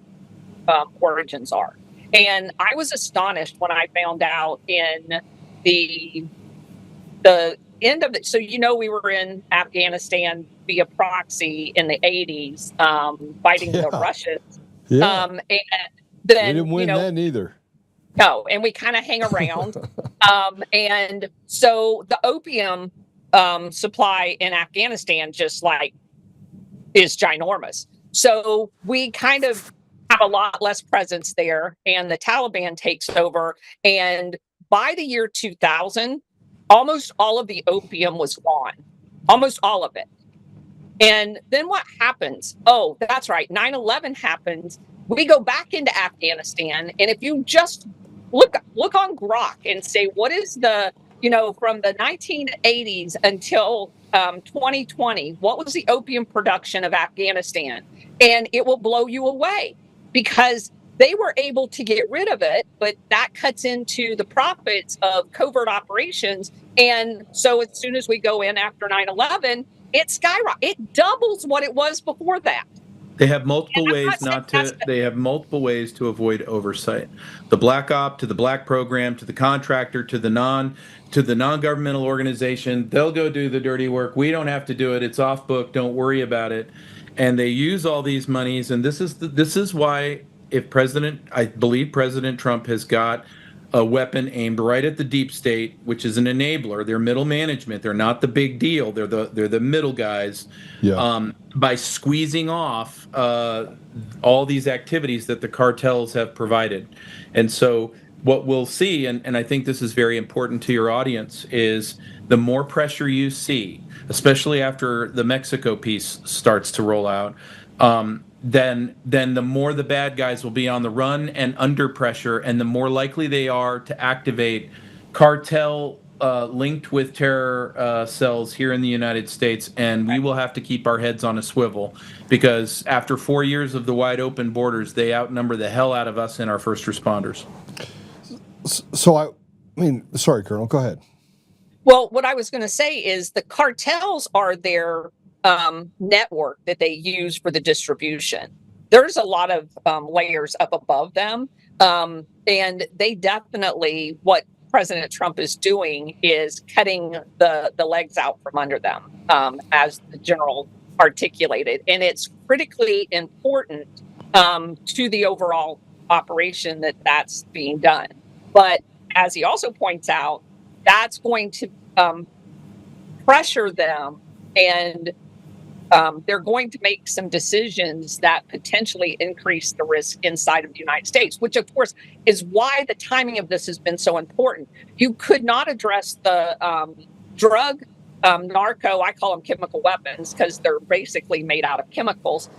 origins are. And I was astonished when I found out in the end of it. So, we were in Afghanistan via proxy in the 80s, fighting the Russians. Yeah. And We then, didn't win then either. no, and we kind of hang around. And so the opium supply in Afghanistan just like is ginormous. So we kind of have a lot less presence there, and the Taliban takes over. And by the year 2000, almost all of the opium was gone, almost all of it. And then what happens? Oh, that's right. 9/11 happens. We go back into Afghanistan. And if you just look on Grok and say, what is from the 1980s until 2020, what was the opium production of Afghanistan? And it will blow you away, because they were able to get rid of it, but that cuts into the profits of covert operations. And so as soon as we go in after 9/11, it skyrockets. It doubles what it was before that. They have multiple ways they have multiple ways to avoid oversight. The black op to the black program to the contractor to the non-governmental organization, they'll go do the dirty work. We don't have to do it. It's off book. Don't worry about it. And they use all these monies, and this is why I believe President Trump has got a weapon aimed right at the deep state, which is an enabler. They're middle management. They're not the big deal. They're the middle guys. Yeah. By squeezing off all these activities that the cartels have provided. And so what we'll see, and I think this is very important to your audience, is the more pressure you see, especially after the Mexico piece starts to roll out, then the more the bad guys will be on the run and under pressure, and the more likely they are to activate cartel linked with terror cells here in the United States. And we will have to keep our heads on a swivel, because after 4 years of the wide open borders, they outnumber the hell out of us and our first responders. So sorry, Colonel, go ahead. Well, what I was going to say is the cartels are their network that they use for the distribution. There's a lot of layers up above them. And they definitely, what President Trump is doing is cutting the legs out from under them, as the general articulated. And it's critically important to the overall operation that's being done. But as he also points out, that's going to pressure them, and they're going to make some decisions that potentially increase the risk inside of the United States, which, of course, is why the timing of this has been so important. You could not address the drug, narco, I call them chemical weapons because they're basically made out of chemicals.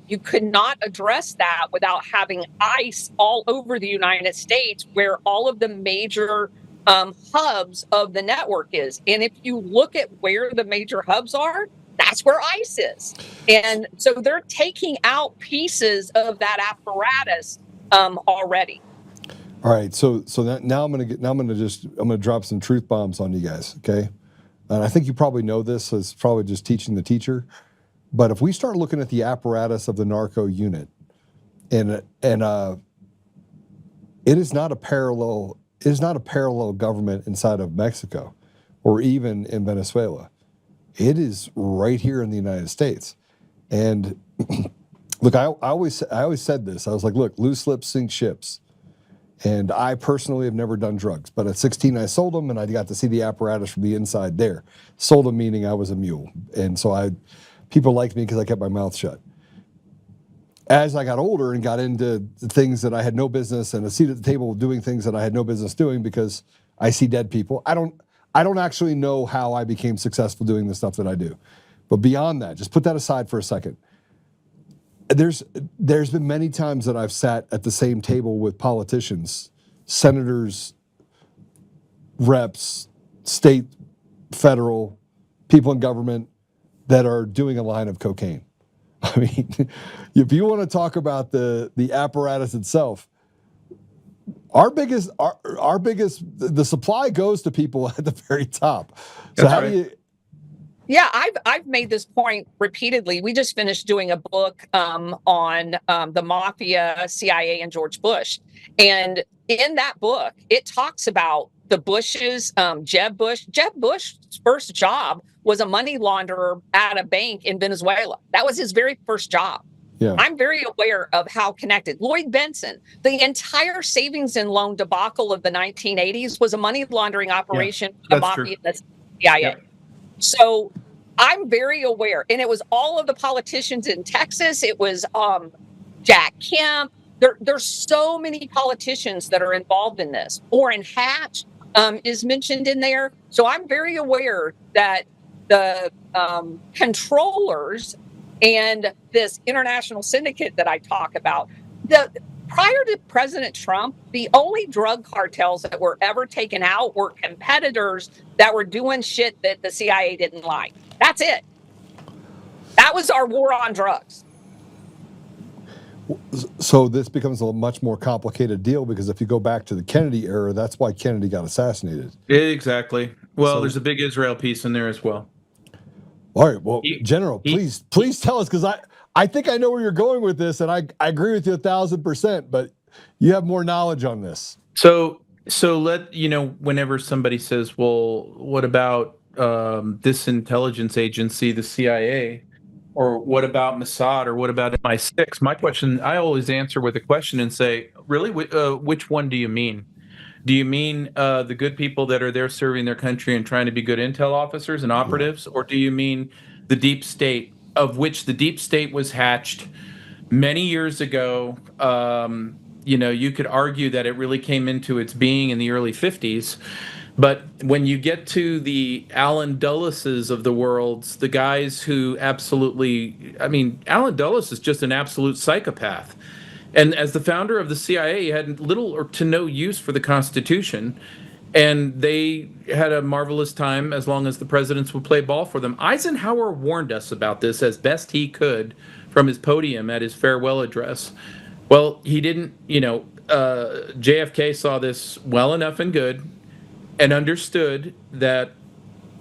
You could not address that without having ICE all over the United States, where all of the major hubs of the network is. And if you look at where the major hubs are, that's where ICE is. And so they're taking out pieces of that apparatus already. All right, so now I'm gonna drop some truth bombs on you guys, okay? And I think you probably know this, so it's probably just teaching the teacher. But if we start looking at the apparatus of the narco unit, and it is not a parallel government inside of Mexico, or even in Venezuela. It is right here in the United States. And look, I always said this. I was like, look, loose lips sink ships. And I personally have never done drugs, but at 16 I sold them, and I got to see the apparatus from the inside there. Sold them meaning I was a mule, and so people liked me because I kept my mouth shut. As I got older and got into things that I had no business, and a seat at the table doing things that I had no business doing because I see dead people. I don't actually know how I became successful doing the stuff that I do. But beyond that, just put that aside for a second. There's been many times that I've sat at the same table with politicians, senators, reps, state, federal, people in government that are doing a line of cocaine. I mean, if you want to talk about the apparatus itself, the supply goes to people at the very top. So That's how right. do you? Yeah, I've made this point repeatedly. We just finished doing a book on the mafia, CIA, and George Bush, and in that book, it talks about the Bushes, Jeb Bush. Jeb Bush's first job was a money launderer at a bank in Venezuela. That was his very first job. Yeah. I'm very aware of how connected. Lloyd Benson, the entire savings and loan debacle of the 1980s was a money laundering operation for the mafia and the CIA. Yeah. So I'm very aware. And it was all of the politicians in Texas. It was Jack Kemp. There's so many politicians that are involved in this. Orrin Hatch is mentioned in there. So I'm very aware that the controllers and this international syndicate that I talk about, prior to President Trump, the only drug cartels that were ever taken out were competitors that were doing shit that the CIA didn't like. That's it. That was our war on drugs. So this becomes a much more complicated deal because if you go back to the Kennedy era, that's why Kennedy got assassinated. Exactly. Well, there's a big Israel piece in there as well. All right. Well, General, please tell us, because I think I know where you're going with this, and I agree with you 1,000%, but you have more knowledge on this. So whenever somebody says, well, what about this intelligence agency, the CIA, or what about Mossad, or what about MI6? My question, I always answer with a question and say, really, which one do you mean? Do you mean the good people that are there serving their country and trying to be good intel officers and operatives? Or do you mean the deep state, of which the deep state was hatched many years ago? You could argue that it really came into its being in the early 50s. But when you get to the Alan Dulleses of the world, the guys who Alan Dulles is just an absolute psychopath. And as the founder of the CIA, he had little or to no use for the Constitution. And they had a marvelous time as long as the presidents would play ball for them. Eisenhower warned us about this as best he could from his podium at his farewell address. Well, he didn't, JFK saw this well enough and good and understood that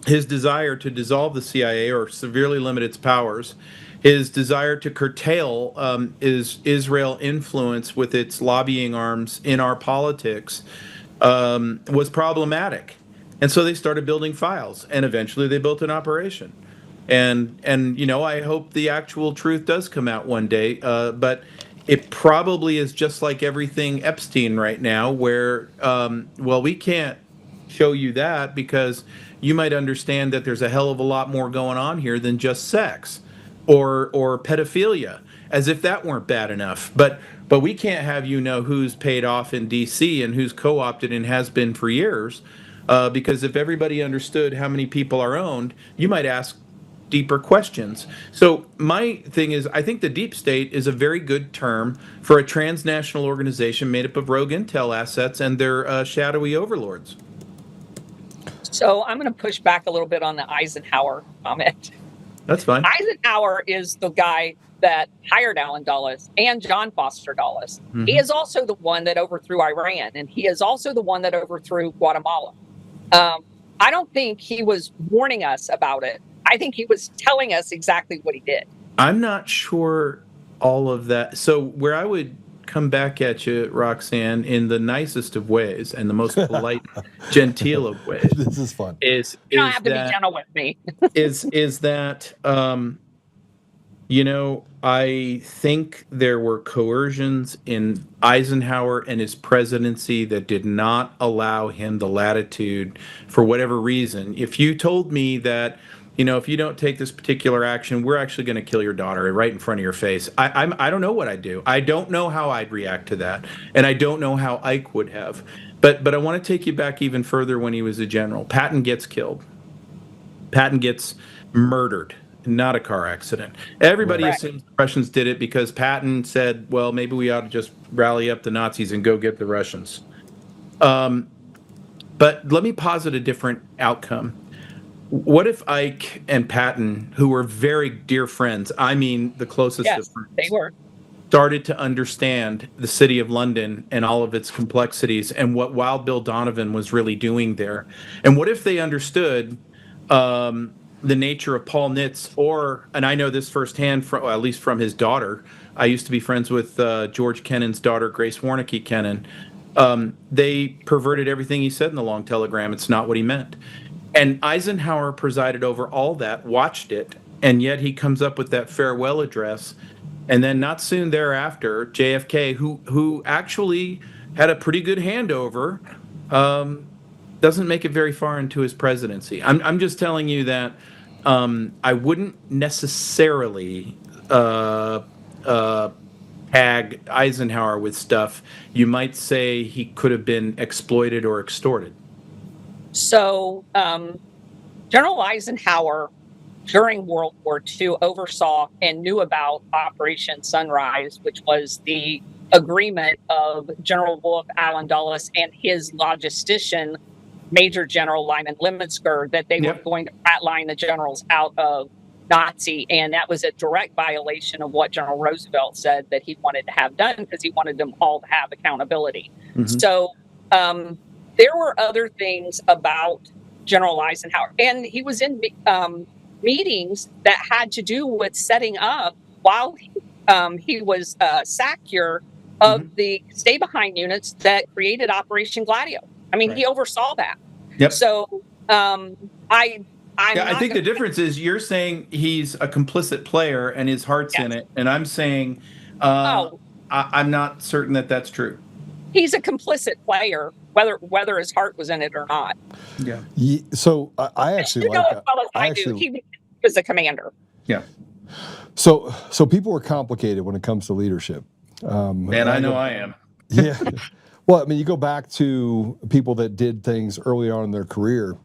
his desire to dissolve the CIA or severely limit its powers, his desire to curtail Israel influence with its lobbying arms in our politics was problematic. And so they started building files, and eventually they built an operation. And I hope the actual truth does come out one day, but it probably is just like everything Epstein right now, where, we can't show you that because you might understand that there's a hell of a lot more going on here than just sex or pedophilia, as if that weren't bad enough. But we can't have who's paid off in D.C. and who's co-opted and has been for years, because if everybody understood how many people are owned, you might ask deeper questions. So my thing is, I think the deep state is a very good term for a transnational organization made up of rogue intel assets and their shadowy overlords. So I'm going to push back a little bit on the Eisenhower comment. That's fine. Eisenhower is the guy that hired Alan Dulles and John Foster Dulles. Mm-hmm. He is also the one that overthrew Iran, and he is also the one that overthrew Guatemala. I don't think he was warning us about it. I think he was telling us exactly what he did. I'm not sure all of that. So where I would come back at you, Roxane, in the nicest of ways and the most polite, genteel of ways. This is fun. You don't have to be gentle with me. is that, I think there were coercions in Eisenhower and his presidency that did not allow him the latitude for whatever reason. If you told me that, if you don't take this particular action, we're actually going to kill your daughter right in front of your face, I don't know what I'd do. I don't know how I'd react to that. And I don't know how Ike would have. But I want to take you back even further when he was a general. Patton gets killed. Patton gets murdered. Not a car accident. Everybody assumes the Russians did it because Patton said, well, maybe we ought to just rally up the Nazis and go get the Russians. But let me posit a different outcome. What if Ike and Patton, who were very dear friends, I mean the closest of Yes, friends, they were. started to understand the city of London and all of its complexities and what Wild Bill Donovan was really doing there? And what if they understood the nature of Paul Nitz, and I know this firsthand, from, at least from his daughter. I used to be friends with George Kennan's daughter, Grace Warnicki Kennan. They perverted everything he said in the long telegram. It's not what he meant. And Eisenhower presided over all that, watched it, and yet he comes up with that farewell address. And then not soon thereafter, JFK, who actually had a pretty good handover, doesn't make it very far into his presidency. I'm just telling you that I wouldn't necessarily tag Eisenhower with stuff. You might say he could have been exploited or extorted. So, General Eisenhower, during World War II, oversaw and knew about Operation Sunrise, which was the agreement of General Wolfe, Allen Dulles, and his logistician, Major General Lyman Lemonsker, that they were going to flatline the generals out of Nazi. And that was a direct violation of what General Roosevelt said that he wanted to have done, because he wanted them all to have accountability. So, there were other things about General Eisenhower, and he was in meetings that had to do with setting up, while he was SACUR, of the stay-behind units that created Operation Gladio. I mean, he oversaw that. So I think the difference is you're saying he's a complicit player and his heart's in it, and I'm saying I'm not certain that that's true. He's a complicit player, whether his heart was in it or not. So I actually you know as well as I do. He was a commander. So people are complicated when it comes to leadership. And I know I am. Well, I mean, you go back to people that did things early on in their career,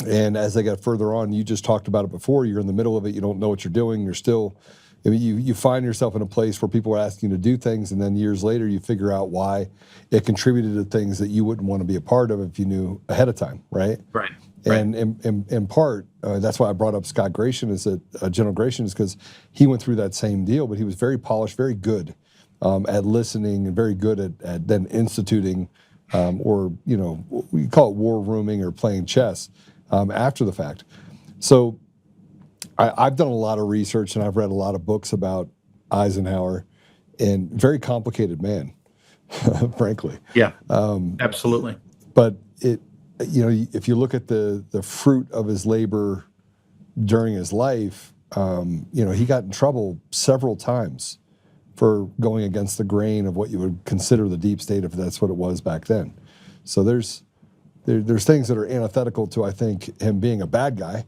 and as they got further on, you just talked about it before, you're in the middle of it, you don't know what you're doing, you're still, I mean, you find yourself in a place where people are asking you to do things, and then years later you figure out why it contributed to things that you wouldn't want to be a part of if you knew ahead of time, right? And in part, that's why I brought up Scott Gration, General Gration, is because he went through that same deal, but he was very polished, very good at listening, and very good at then instituting, or, you know, we call it war rooming or playing chess after the fact. So I've done a lot of research and I've read a lot of books about Eisenhower, and very complicated man, frankly. Absolutely. But you know, if you look at the fruit of his labor during his life, you know, he got in trouble several times for going against the grain of what you would consider the deep state, if that's what it was back then. So there's things that are antithetical to, I think, him being a bad guy,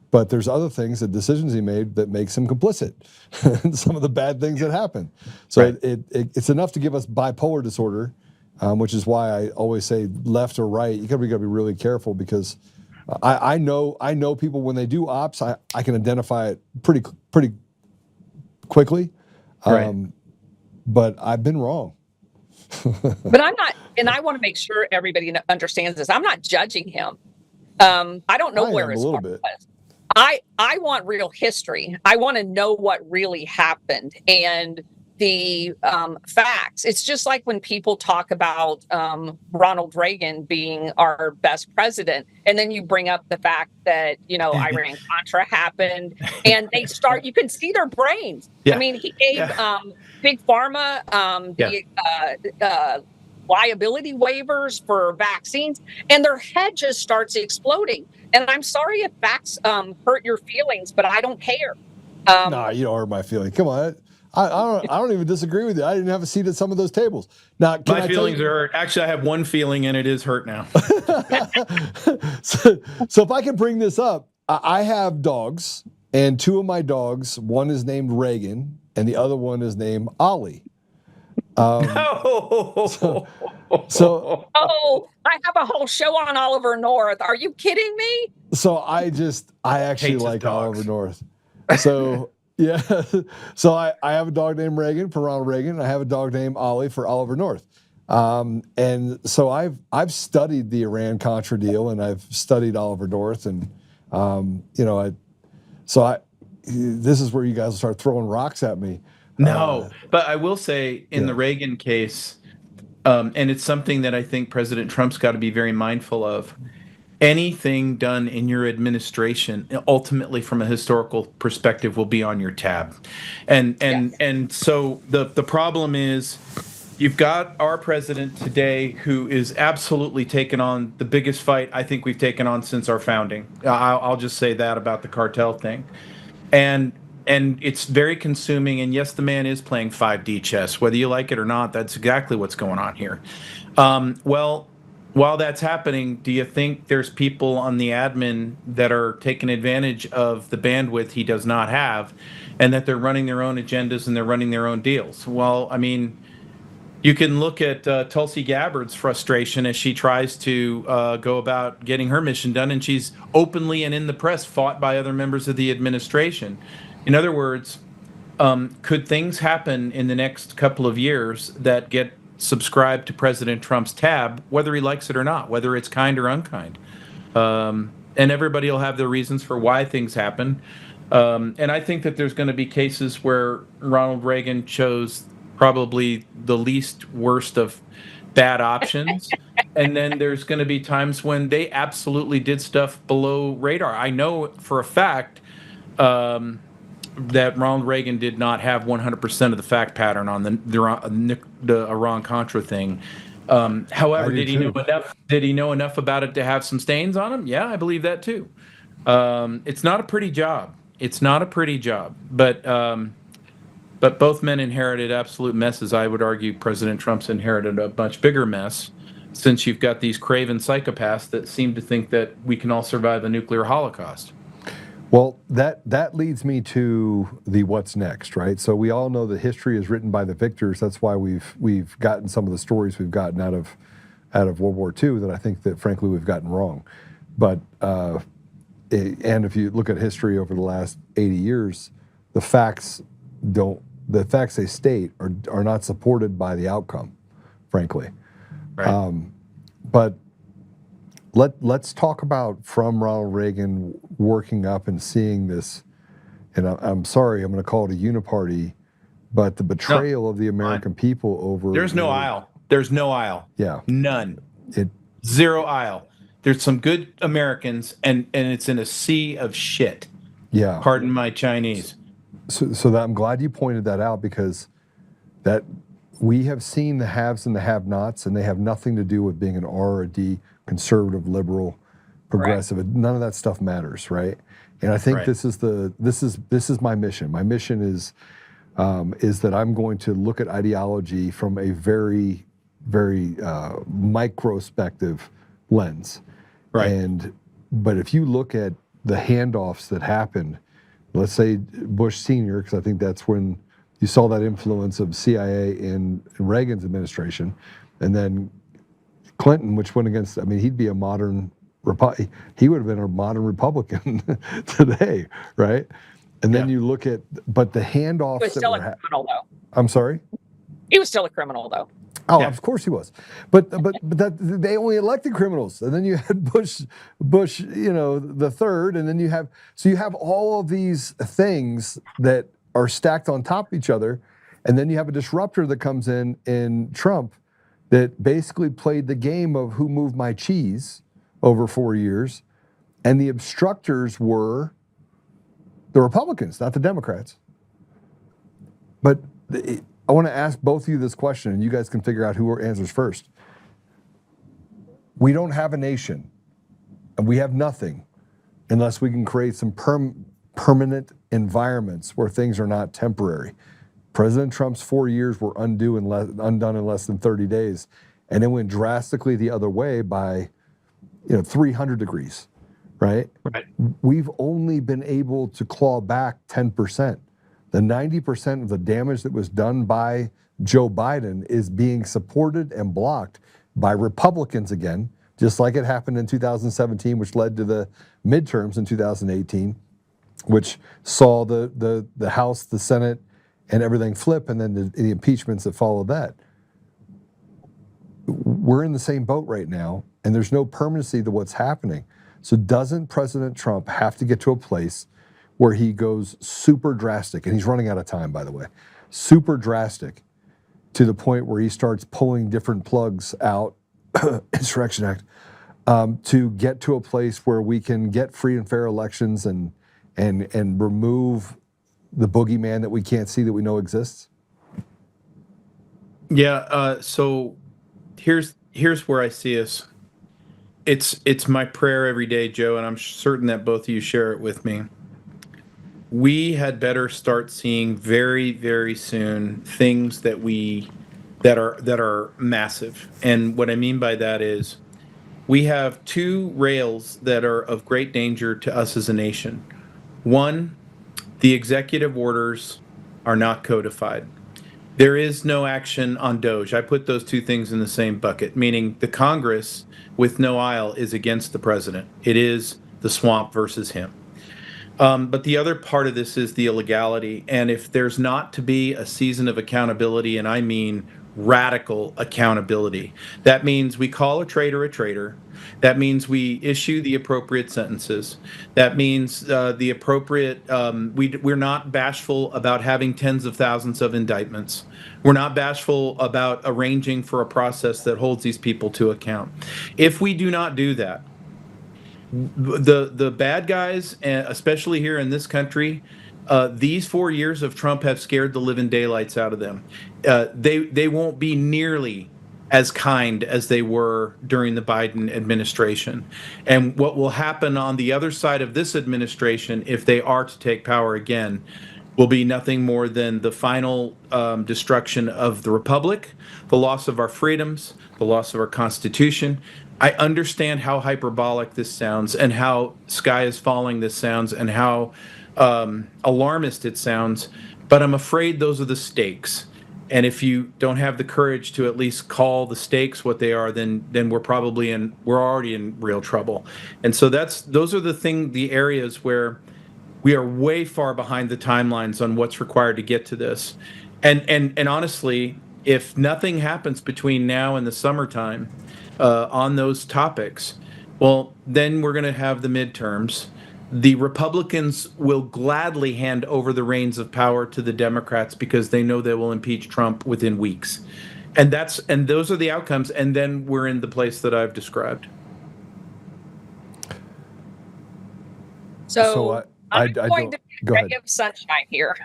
but there's other things, the decisions he made, that makes him complicit in some of the bad things that happen. So it's enough to give us bipolar disorder, which is why I always say left or right. You gotta be really careful, because I know people when they do ops, I can identify it pretty quickly. But I've been wrong. But I'm not, and I want to make sure everybody understands this. I'm not judging him. I don't know where his heart was. I want real history. I want to know what really happened and the facts. It's just like when people talk about Ronald Reagan being our best president, and then you bring up the fact that, you know, Iran-Contra happened, and they start, you can see their brains. I mean, he gave Big Pharma the liability waivers for vaccines, and their head just starts exploding. And I'm sorry if facts hurt your feelings, but I don't care. Nah, you don't hurt my feelings. Come on. I don't even disagree with you. I didn't have a seat at some of those tables. Now, my feelings are hurt. Actually, I have one feeling, and it is hurt now. So if I can bring this up, I have dogs, and two of my dogs, one is named Reagan, and the other one is named Ollie. So I have a whole show on Oliver North. Are you kidding me? So I actually like Oliver North. So yeah, so I have a dog named Reagan for Ronald Reagan, and I have a dog named Ollie for Oliver North. And so I've studied the Iran-Contra deal, and I've studied Oliver North, and This is where you guys will start throwing rocks at me. No, but I will say in yeah. the Reagan case, and it's something that I think President Trump's got to be very mindful of. Anything done in your administration, ultimately from a historical perspective, will be on your tab. And so the problem is you've got our president today who is absolutely taken on the biggest fight I think we've taken on since our founding. I'll just say that about the cartel thing. And it's very consuming. And yes, the man is playing 5D chess, whether you like it or not. That's exactly what's going on here. Well, while that's happening, do you think there's people on the admin that are taking advantage of the bandwidth he does not have, and that they're running their own agendas and they're running their own deals? Well, I mean, you can look at Tulsi Gabbard's frustration as she tries to go about getting her mission done, and she's openly and in the press fought by other members of the administration. In other words, could things happen in the next couple of years that get subscribed to President Trump's tab, whether he likes it or not, whether it's kind or unkind? And everybody will have their reasons for why things happen. And I think that there's going to be cases where Ronald Reagan chose probably the least worst of bad options. And then there's going to be times when they absolutely did stuff below radar. I know for a fact that Ronald Reagan did not have 100% of the fact pattern on the Iran-Contra thing. However, did he know enough? Did he know enough about it to have some stains on him? Yeah, I believe that too. It's not a pretty job. It's not a pretty job. But both men inherited absolute messes. I would argue President Trump's inherited a much bigger mess, since you've got these craven psychopaths that seem to think that we can all survive a nuclear holocaust. Well, that leads me to the what's next, right? So we all know that history is written by the victors. That's why we've gotten some of the stories we've gotten out of World War II that I think that frankly we've gotten wrong. But and if you look at history over the last 80 years, the facts they state are not supported by the outcome, frankly. Right. But let's talk about from Ronald Reagan working up and seeing this, and I'm sorry, I'm going to call it a uniparty, but the betrayal of the American people over... There's no aisle. There's no aisle. Yeah. None. Zero aisle. There's some good Americans, and it's in a sea of shit. Yeah. Pardon my Chinese. So that I'm glad you pointed that out, because that we have seen the haves and the have-nots, and they have nothing to do with being an R or a D, conservative, liberal, progressive. Right. None of that stuff matters, right? And I think this is my mission. My mission is that I'm going to look at ideology from a very, very microspective lens. Right. But if you look at the handoffs that happened, let's say Bush Sr., because I think that's when you saw that influence of CIA in Reagan's administration, and then Clinton, which went against, I mean, he'd be a modern, he would have been a modern Republican today, right? And then you look at, but the handoffs. He was still a criminal, though. I'm sorry? He was still a criminal, though. Oh, yeah. Of course he was. But that they only elected criminals, and then you had Bush, the third, and then you have all of these things that are stacked on top of each other, and then you have a disruptor that comes in Trump that basically played the game of who moved my cheese over 4 years, and the obstructors were the Republicans, not the Democrats. But I want to ask both of you this question, and you guys can figure out who answers first. We don't have a nation, and we have nothing unless we can create some permanent environments where things are not temporary. President Trump's 4 years were undone in less than 30 days, and it went drastically the other way by 300 degrees, right? Right. We've only been able to claw back 10%. The 90% of the damage that was done by Joe Biden is being supported and blocked by Republicans again, just like it happened in 2017, which led to the midterms in 2018, which saw the House, the Senate, and everything flip, and then the impeachments that followed that. We're in the same boat right now, and there's no permanency to what's happening. So doesn't President Trump have to get to a place where he goes super drastic, and he's running out of time, by the way, super drastic to the point where he starts pulling different plugs out, Insurrection Act, to get to a place where we can get free and fair elections and remove the boogeyman that we can't see that we know exists? Yeah. So here's where I see us. It's my prayer every day, Joe, and I'm certain that both of you share it with me. We had better start seeing very, very soon things that are massive. And what I mean by that is we have two rails that are of great danger to us as a nation. One, the executive orders are not codified. There is no action on Doge. I put those two things in the same bucket, meaning the Congress with no aisle is against the president. It is the swamp versus him. But the other part of this is the illegality. And if there's not to be a season of accountability, and I mean radical accountability, that means we call a traitor. That means we issue the appropriate sentences. That means the appropriate, we're not bashful about having tens of thousands of indictments. We're not bashful about arranging for a process that holds these people to account. If we do not do that, the bad guys, especially here in this country, these 4 years of Trump have scared the living daylights out of them. They won't be nearly as kind as they were during the Biden administration. And what will happen on the other side of this administration, if they are to take power again, will be nothing more than the final destruction of the republic, the loss of our freedoms, the loss of our Constitution. I understand how hyperbolic this sounds and how sky is falling this sounds and how alarmist it sounds, but I'm afraid those are the stakes. And if you don't have the courage to at least call the stakes what they are, then we're already in real trouble. And so those are the areas where we are way far behind the timelines on what's required to get to this. And honestly, if nothing happens between now and the summertime on those topics, well, then we're going to have the midterms. The Republicans will gladly hand over the reins of power to the Democrats because they know they will impeach Trump within weeks. And those are the outcomes. And then we're in the place that I've described. So I'm going to be go a ahead. ray of sunshine here.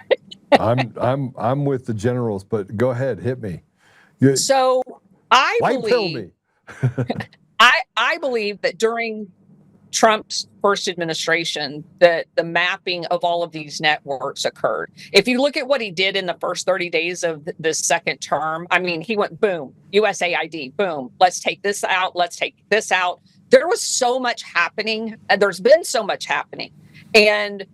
I'm with the generals, but go ahead, hit me. So I White pill me. I believe that during Trump's first administration, that the mapping of all of these networks occurred. If you look at what he did in the first 30 days of this second term, I mean, he went boom, USAID, boom, let's take this out, let's take this out. There was so much happening, and there's been so much happening. And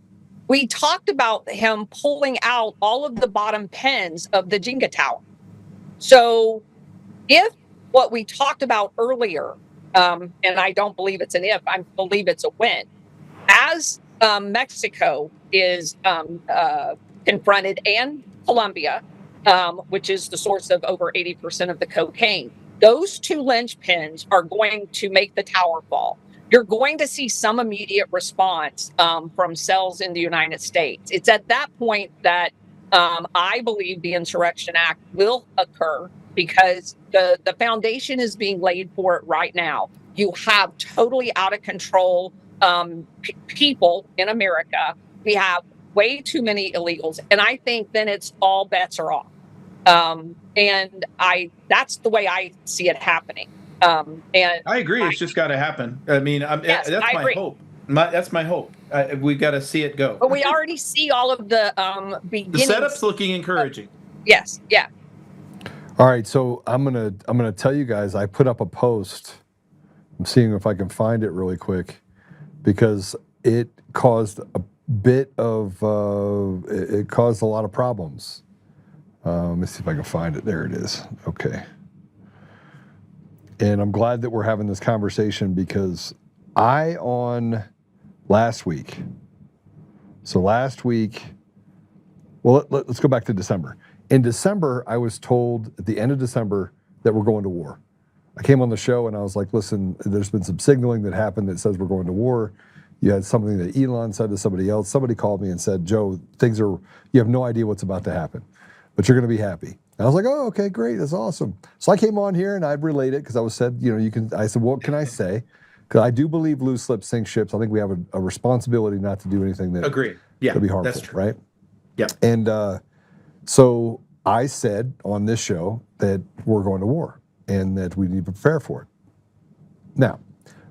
we talked about him pulling out all of the bottom pins of the Jenga tower. So if what we talked about earlier, and I don't believe it's an if, I believe it's a when, as Mexico is confronted, and Colombia, which is the source of over 80% of the cocaine, those two linchpins are going to make the tower fall. You're going to see some immediate response from cells in the United States. It's at that point that I believe the Insurrection Act will occur, because the foundation is being laid for it right now. You have totally out of control people in America. We have way too many illegals, and I think then it's all bets are off. And that's the way I see it happening. And I agree. It's just got to happen. I mean, yes, that's my hope. That's my hope. We've got to see it go. But we already see all of the beginnings. The setup's looking encouraging. Yes. Yeah. All right, so I'm gonna tell you guys, I put up a post. I'm seeing if I can find it really quick, because it caused a bit of it caused a lot of problems. Let me see if I can find it. There it is. Okay. And I'm glad that we're having this conversation, because last week, well, let's go back to December. In December, I was told at the end of December that we're going to war. I came on the show and I was like, listen, there's been some signaling that happened that says we're going to war. You had something that Elon said to somebody else. Somebody called me and said, Joe, you have no idea what's about to happen, but you're going to be happy. And I was like, oh, okay, great. That's awesome. So I came on here and I'd relate it because I said, I said, what can I say? Because I do believe lose lips sink ships. I think we have a responsibility not to do anything that could be harmful, that's true. right? Yeah. And so I said on this show that we're going to war and that we need to prepare for it. Now,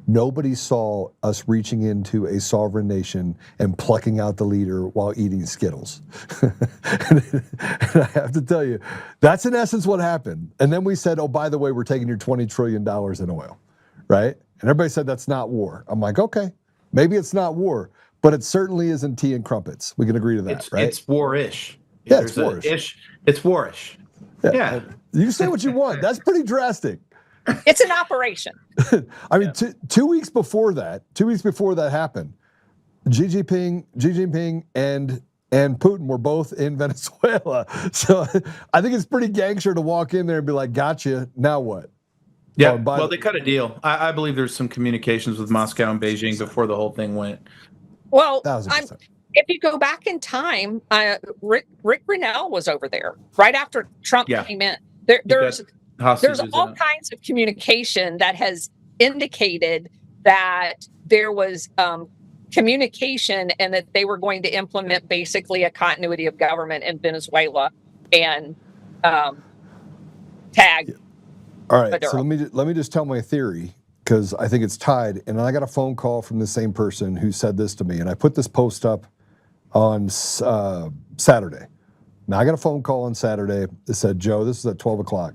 nobody saw us reaching into a sovereign nation and plucking out the leader while eating Skittles. And I have to tell you, that's in essence what happened. And then we said, oh, by the way, we're taking your $20 trillion in oil, right? And everybody said that's not war. I'm like, okay, maybe it's not war, but it certainly isn't tea and crumpets. We can agree to that, right? It's war-ish. Yeah, it's war-ish. It's war-ish. Yeah. You can say what you want. That's pretty drastic. It's an operation. I mean, 2 weeks before that happened, Xi Jinping and Putin were both in Venezuela. So I think it's pretty gangster to walk in there and be like, gotcha, now what? Yeah, well, they cut a deal. I believe there's some communications with Moscow and Beijing before the whole thing went. Well, if you go back in time, Rick Grinnell was over there right after Trump came in. There's all kinds of communication that has indicated that there was communication and that they were going to implement basically a continuity of government in Venezuela and tag. All right, Maduro. so let me just tell my theory because I think it's tied. And I got a phone call from the same person who said this to me, and I put this post up on Saturday. Now I got a phone call on Saturday that said, Joe, this is at 12 o'clock.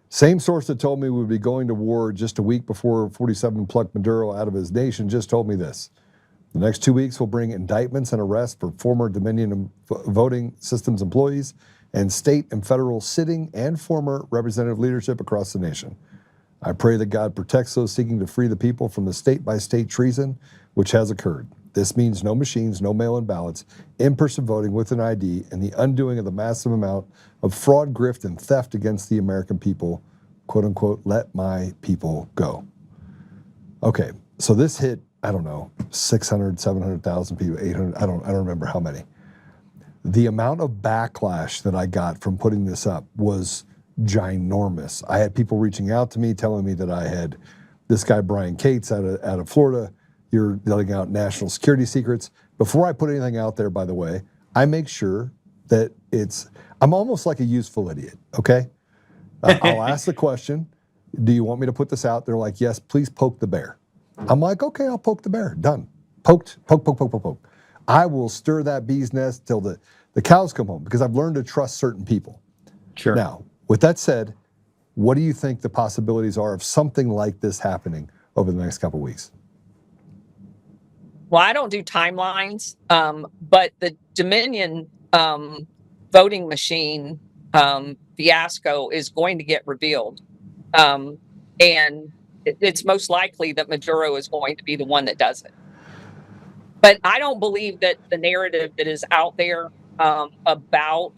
Same source that told me we'd be going to war just a week before 47 plucked Maduro out of his nation just told me this. The next 2 weeks will bring indictments and arrests for former Dominion voting systems employees and state and federal sitting and former representative leadership across the nation. I pray that God protects those seeking to free the people from the state-by-state treason which has occurred. This means no machines, no mail-in ballots, in-person voting with an ID, and the undoing of the massive amount of fraud, grift, and theft against the American people, quote unquote, let my people go. Okay, so this hit, I don't know, 600, 700,000 people, 800, I don't remember how many. The amount of backlash that I got from putting this up was ginormous. I had people reaching out to me, telling me that I had this guy, Brian Cates out of Florida, you're letting out national security secrets. Before I put anything out there, by the way, I make sure that I'm almost like a useful idiot, okay? I'll ask the question, do you want me to put this out? They're like, yes, please poke the bear. I'm like, okay, I'll poke the bear, done. Poke. I will stir that bee's nest till the cows come home because I've learned to trust certain people. Sure. Now, with that said, what do you think the possibilities are of something like this happening over the next couple of weeks? Well, I don't do timelines, but the Dominion voting machine fiasco is going to get revealed. And it's most likely that Maduro is going to be the one that does it. But I don't believe that the narrative that is out there about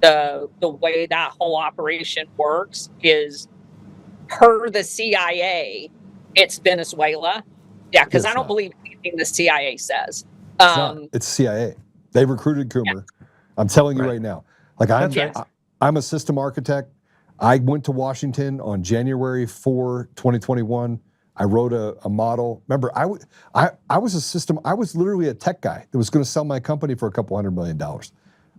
the way that whole operation works is per the CIA, it's Venezuela. Yeah, because I don't believe anything the CIA says. It's CIA. They recruited Coomer. Yeah. I'm telling you right now. Like I'm a system architect. I went to Washington on January 4, 2021. I wrote a model. Remember, I was literally a tech guy that was going to sell my company for $200 million.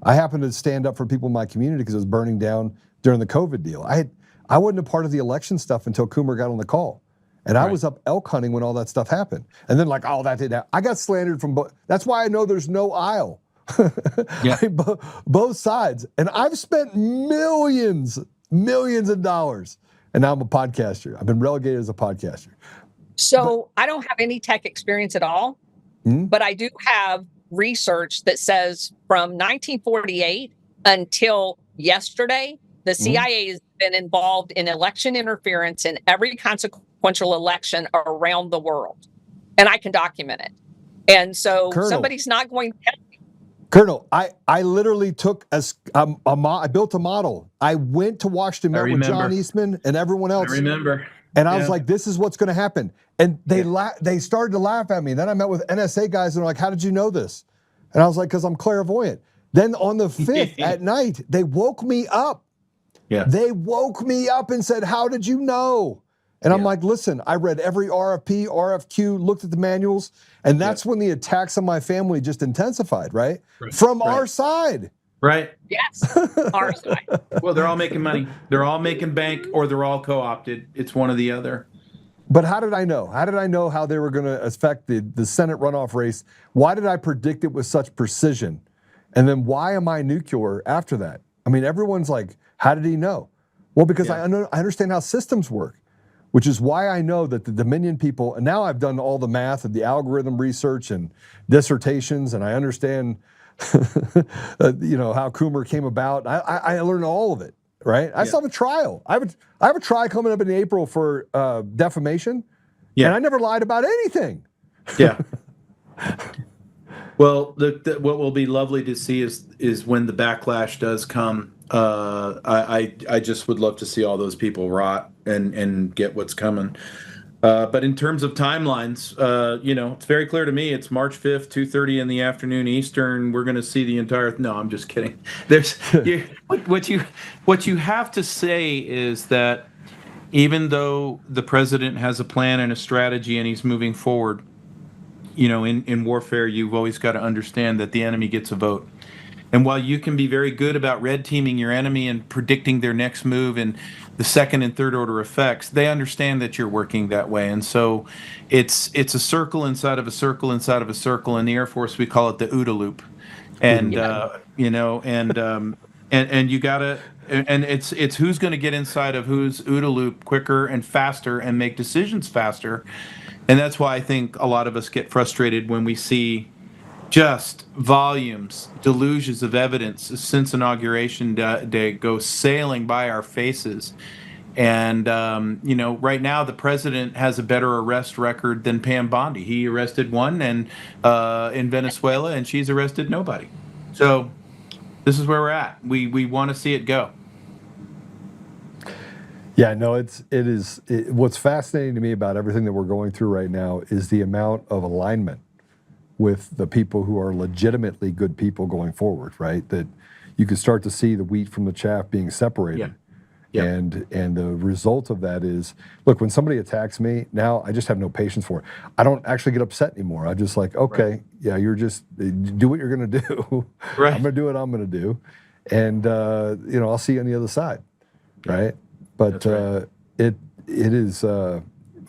I happened to stand up for people in my community because it was burning down during the COVID deal. I wasn't a part of the election stuff until Coomer got on the call. And I was up elk hunting when all that stuff happened. And then that didn't happen. I got slandered from both. That's why I know there's no aisle. Yeah. Both sides. And I've spent millions of dollars. And now I'm a podcaster. I've been relegated as a podcaster. So I don't have any tech experience at all, but I do have research that says from 1948 until yesterday, the CIA has been involved in election interference in every consequential election around the world. And I can document it. And so somebody's not going to tell me. Colonel, I literally took I built a model. I went to Washington, met with John Eastman and everyone else. I remember. And I was like, this is what's going to happen. And they started to laugh at me. Then I met with NSA guys and they're like, how did you know this? And I was like, because I'm clairvoyant. Then on the 5th at night, they woke me up. Yeah. They woke me up and said, how did you know? And I'm like, listen, I read every RFP, RFQ, looked at the manuals, and that's when the attacks on my family just intensified, right? From our side. Right. Yes, our side. Well, they're all making money. They're all making bank, or they're all co-opted. It's one or the other. But how did I know? How did I know how they were going to affect the Senate runoff race? Why did I predict it with such precision? And then why am I nuclear after that? I mean, everyone's like, how did he know? Well, because I understand how systems work, which is why I know that the Dominion people, and now I've done all the math and the algorithm research and dissertations, and I understand how Coomer came about. I learned all of it, right? I still have a trial. I have a trial coming up in April for defamation, and I never lied about anything. Yeah. Well, what will be lovely to see is when the backlash does come. I just would love to see all those people rot and get what's coming. But in terms of timelines, it's very clear to me. It's March 5th, 2:30 in the afternoon Eastern. We're going to see the entire. No, I'm just kidding. What you have to say is that even though the president has a plan and a strategy and he's moving forward, in warfare, you've always got to understand that the enemy gets a vote. And while you can be very good about red teaming your enemy and predicting their next move and the second and third order effects, they understand that you're working that way. And so it's a circle inside of a circle inside of a circle. In the Air Force, we call it the OODA loop. And, and you gotta, and it's who's going to get inside of whose OODA loop quicker and faster and make decisions faster. And that's why I think a lot of us get frustrated when we see just volumes, delusions of evidence since Inauguration Day go sailing by our faces. And, right now the president has a better arrest record than Pam Bondi. He arrested one and in Venezuela, and she's arrested nobody. So this is where we're at. We want to see it go. Yeah, no, it is. What's fascinating to me about everything that we're going through right now is the amount of alignment with the people who are legitimately good people going forward, right? That you can start to see the wheat from the chaff being separated. Yeah. And the result of that is, look, when somebody attacks me, now I just have no patience for it. I don't actually get upset anymore. I'm just like, okay, you're just, do what you're going to do. Right. I'm going to do what I'm going to do. And, I'll see you on the other side, right? But it is,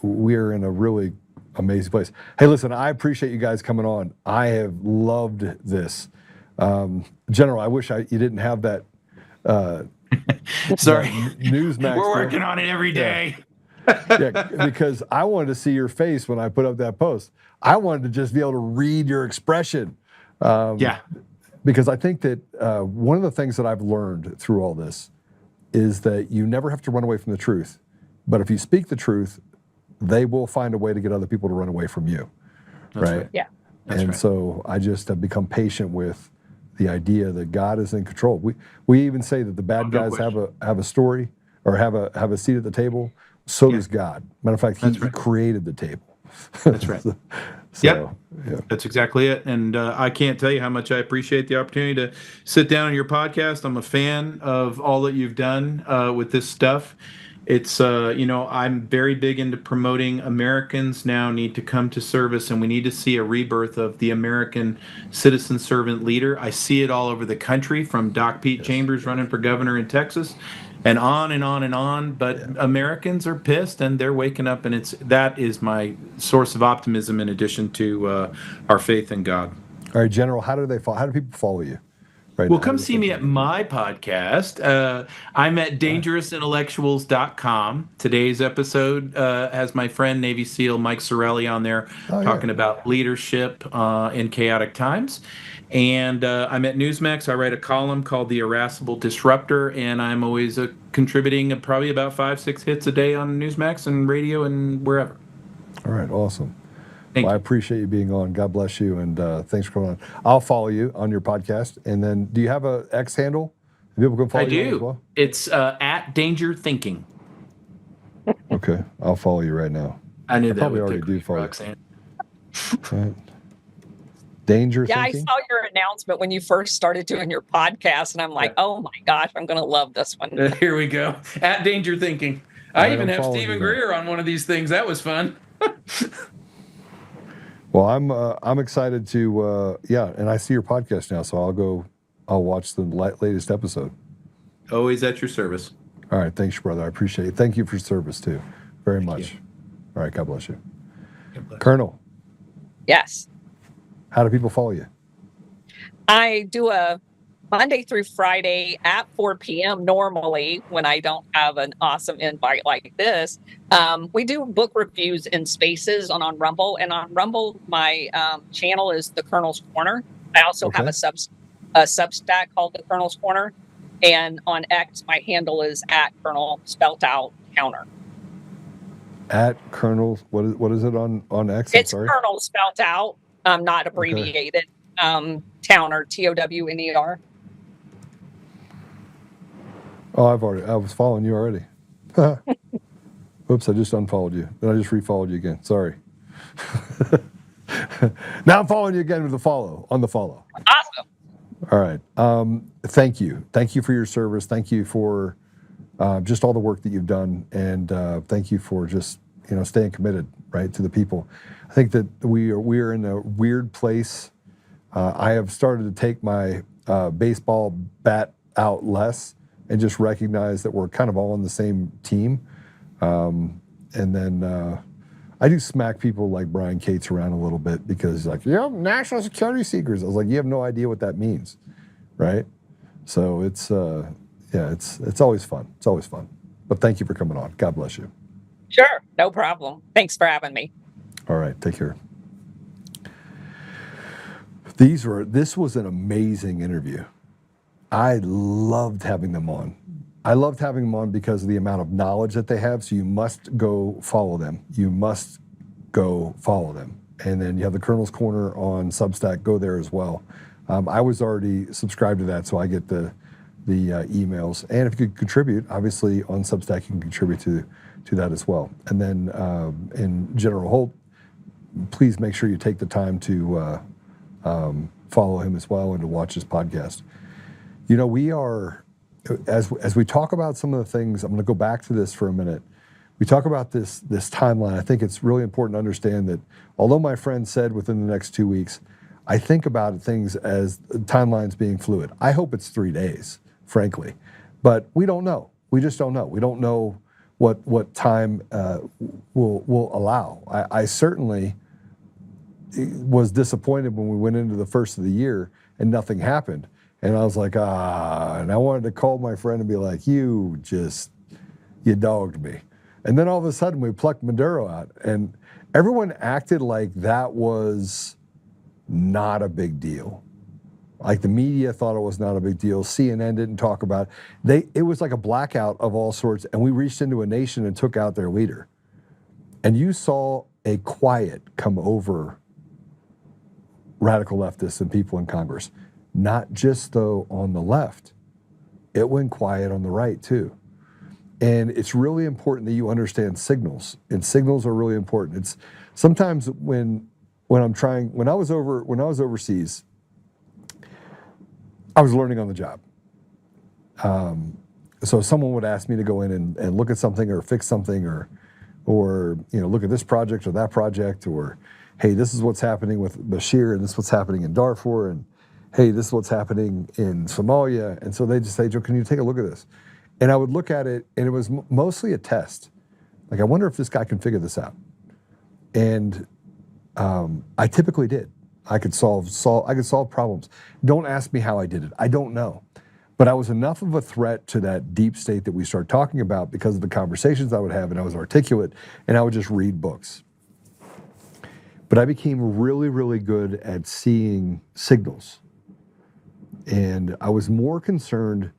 we're in a really amazing place. Hey, listen, I appreciate you guys coming on. I have loved this. General, I wish you didn't have that. Sorry. Newsmax. We're working on it every day. Yeah, because I wanted to see your face when I put up that post. I wanted to just be able to read your expression. Because I think that one of the things that I've learned through all this is that you never have to run away from the truth. But if you speak the truth, they will find a way to get other people to run away from you. That's right? Yeah. And so I just have become patient with the idea that God is in control. We even say that the bad guys have a story or have a seat at the table. So does God. Matter of fact, he created the table. That's right. Yeah. That's exactly it. And I can't tell you how much I appreciate the opportunity to sit down on your podcast. I'm a fan of all that you've done with this stuff. It's, I'm very big into promoting Americans now need to come to service, and we need to see a rebirth of the American citizen servant leader. I see it all over the country, from Doc Pete Chambers running for governor in Texas, and on and on and on. But Americans are pissed, and they're waking up, and that is my source of optimism in addition to our faith in God. All right, General, how do people follow you? Right well, now? come see me at my podcast. I'm at dangerousintellectuals.com. Today's episode has my friend Navy SEAL Mike Sorelli on there talking about leadership in chaotic times. And I'm at Newsmax. I write a column called The Irascible Disruptor, and I'm always contributing probably about 5-6 hits a day on Newsmax and radio and wherever. All right, awesome. Thank you. I appreciate you being on. God bless you, and thanks for coming on. I'll follow you on your podcast. And then, do you have a X handle? People can follow you as well? It's at Danger Thinking. Okay. Okay, I'll follow you right now. I knew that probably would already tickle do you, follow you. Roxane. Right. Danger Yeah, thinking? I saw your announcement when you first started doing your podcast, and I'm like, oh my gosh, I'm going to love this one. Here we go. At Danger Thinking. I even have Stephen Greer on one of these things. That was fun. Well, I'm excited to and I see your podcast now, so I'll watch the latest episode. Always at your service. All right, thanks, brother. I appreciate it. Thank you for your service too, very much. you. All right, God bless you, God bless. Colonel. Yes. How do people follow you? I do a Monday through Friday at 4 p.m. normally when I don't have an awesome invite like this. We do book reviews in spaces on Rumble. And on Rumble, my channel is The Colonel's Corner. I also have a Substack called The Colonel's Corner. And on X, my handle is at Colonel spelt out Towner. At Colonel, what is it on X? It's Colonel spelt out, not abbreviated. Towner, Towner. Oh, I was following you already. Oops, I just unfollowed you. Then I just refollowed you again. Sorry. Now I'm following you again with the follow. Awesome. All right. Thank you. Thank you for your service. Thank you for just all the work that you've done, and thank you for just staying committed, right, to the people. I think that we are in a weird place. I have started to take my baseball bat out less and just recognize that we're kind of all on the same team. And then I do smack people like Brian Cates around a little bit because he's like, national security secrets. I was like, you have no idea what that means, right? So it's always fun. It's always fun. But thank you for coming on. God bless you. Sure, no problem. Thanks for having me. All right, take care. This was an amazing interview. I loved having them on. I loved having them on because of the amount of knowledge that they have. So you must go follow them. And then you have the Colonel's Corner on Substack. Go there as well. I was already subscribed to that, so I get the emails. And if you could contribute, obviously on Substack you can contribute to that as well. And then in General Holt, please make sure you take the time to follow him as well and to watch his podcast. We are, as we talk about some of the things, I'm going to go back to this for a minute. We talk about this timeline. I think it's really important to understand that although my friend said within the next 2 weeks, I think about things as timelines being fluid. I hope it's 3 days, frankly, but we don't know. We just don't know. We don't know what time will allow. I certainly was disappointed when we went into the first of the year and nothing happened. And I was like, and I wanted to call my friend and be like, you dogged me. And then all of a sudden we plucked Maduro out and everyone acted like that was not a big deal. Like the media thought it was not a big deal. CNN didn't talk about it. It was like a blackout of all sorts. And we reached into a nation and took out their leader. And you saw a quiet come over radical leftists and people in Congress. Not just though on the left, it went quiet on the right too. And it's really important that you understand signals, and signals are really important. It's sometimes when I was overseas, I was learning on the job. So someone would ask me to go in and look at something or fix something or look at this project or that project, or hey, this is what's happening with Bashir and this is what's happening in Darfur, and hey, this is what's happening in Somalia. And so they just say, Joe, can you take a look at this? And I would look at it, and it was mostly a test. Like, I wonder if this guy can figure this out. And I typically did. I could solve problems. Don't ask me how I did it. I don't know. But I was enough of a threat to that deep state that we started talking about because of the conversations I would have, and I was articulate, and I would just read books. But I became really, really good at seeing signals. And I was more concerned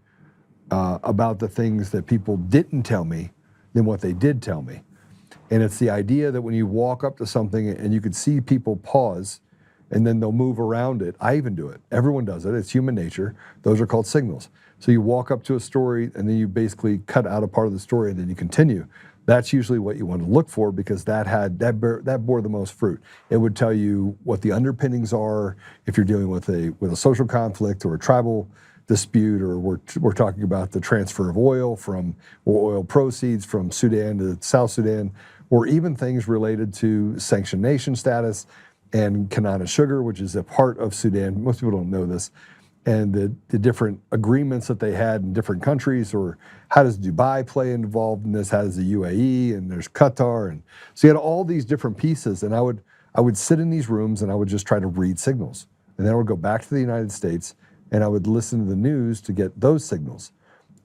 about the things that people didn't tell me than what they did tell me. And it's the idea that when you walk up to something and you could see people pause and then they'll move around it. I even do it. Everyone does it. It's human nature. Those are called signals. So you walk up to a story and then you basically cut out a part of the story and then you continue. That's usually what you want to look for, because that bore the most fruit. It would tell you what the underpinnings are if you're dealing with a social conflict or a tribal dispute, or we're talking about the transfer of oil or oil proceeds from Sudan to South Sudan, or even things related to sanctioned nation status and Kanana sugar, which is a part of Sudan. Most people don't know this. And the different agreements that they had in different countries, or how does Dubai play involved in this? How does the UAE, and there's Qatar, and so you had all these different pieces. And I would sit in these rooms and I would just try to read signals, and then I would go back to the United States and I would listen to the news to get those signals.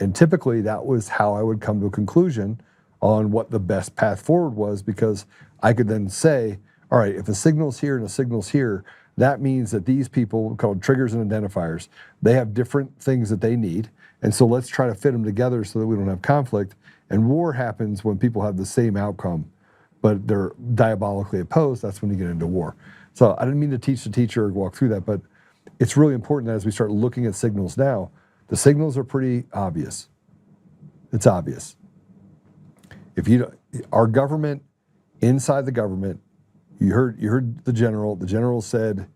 And typically that was how I would come to a conclusion on what the best path forward was, because I could then say, all right, if a signal's here and a signal's here, that means that these people, called triggers and identifiers, they have different things that they need. And so let's try to fit them together so that we don't have conflict. And war happens when people have the same outcome, but they're diabolically opposed. That's when you get into war. So I didn't mean to teach the teacher or walk through that, but it's really important that as we start looking at signals now, the signals are pretty obvious. It's obvious. Our government, inside the government, you heard the general. The general said,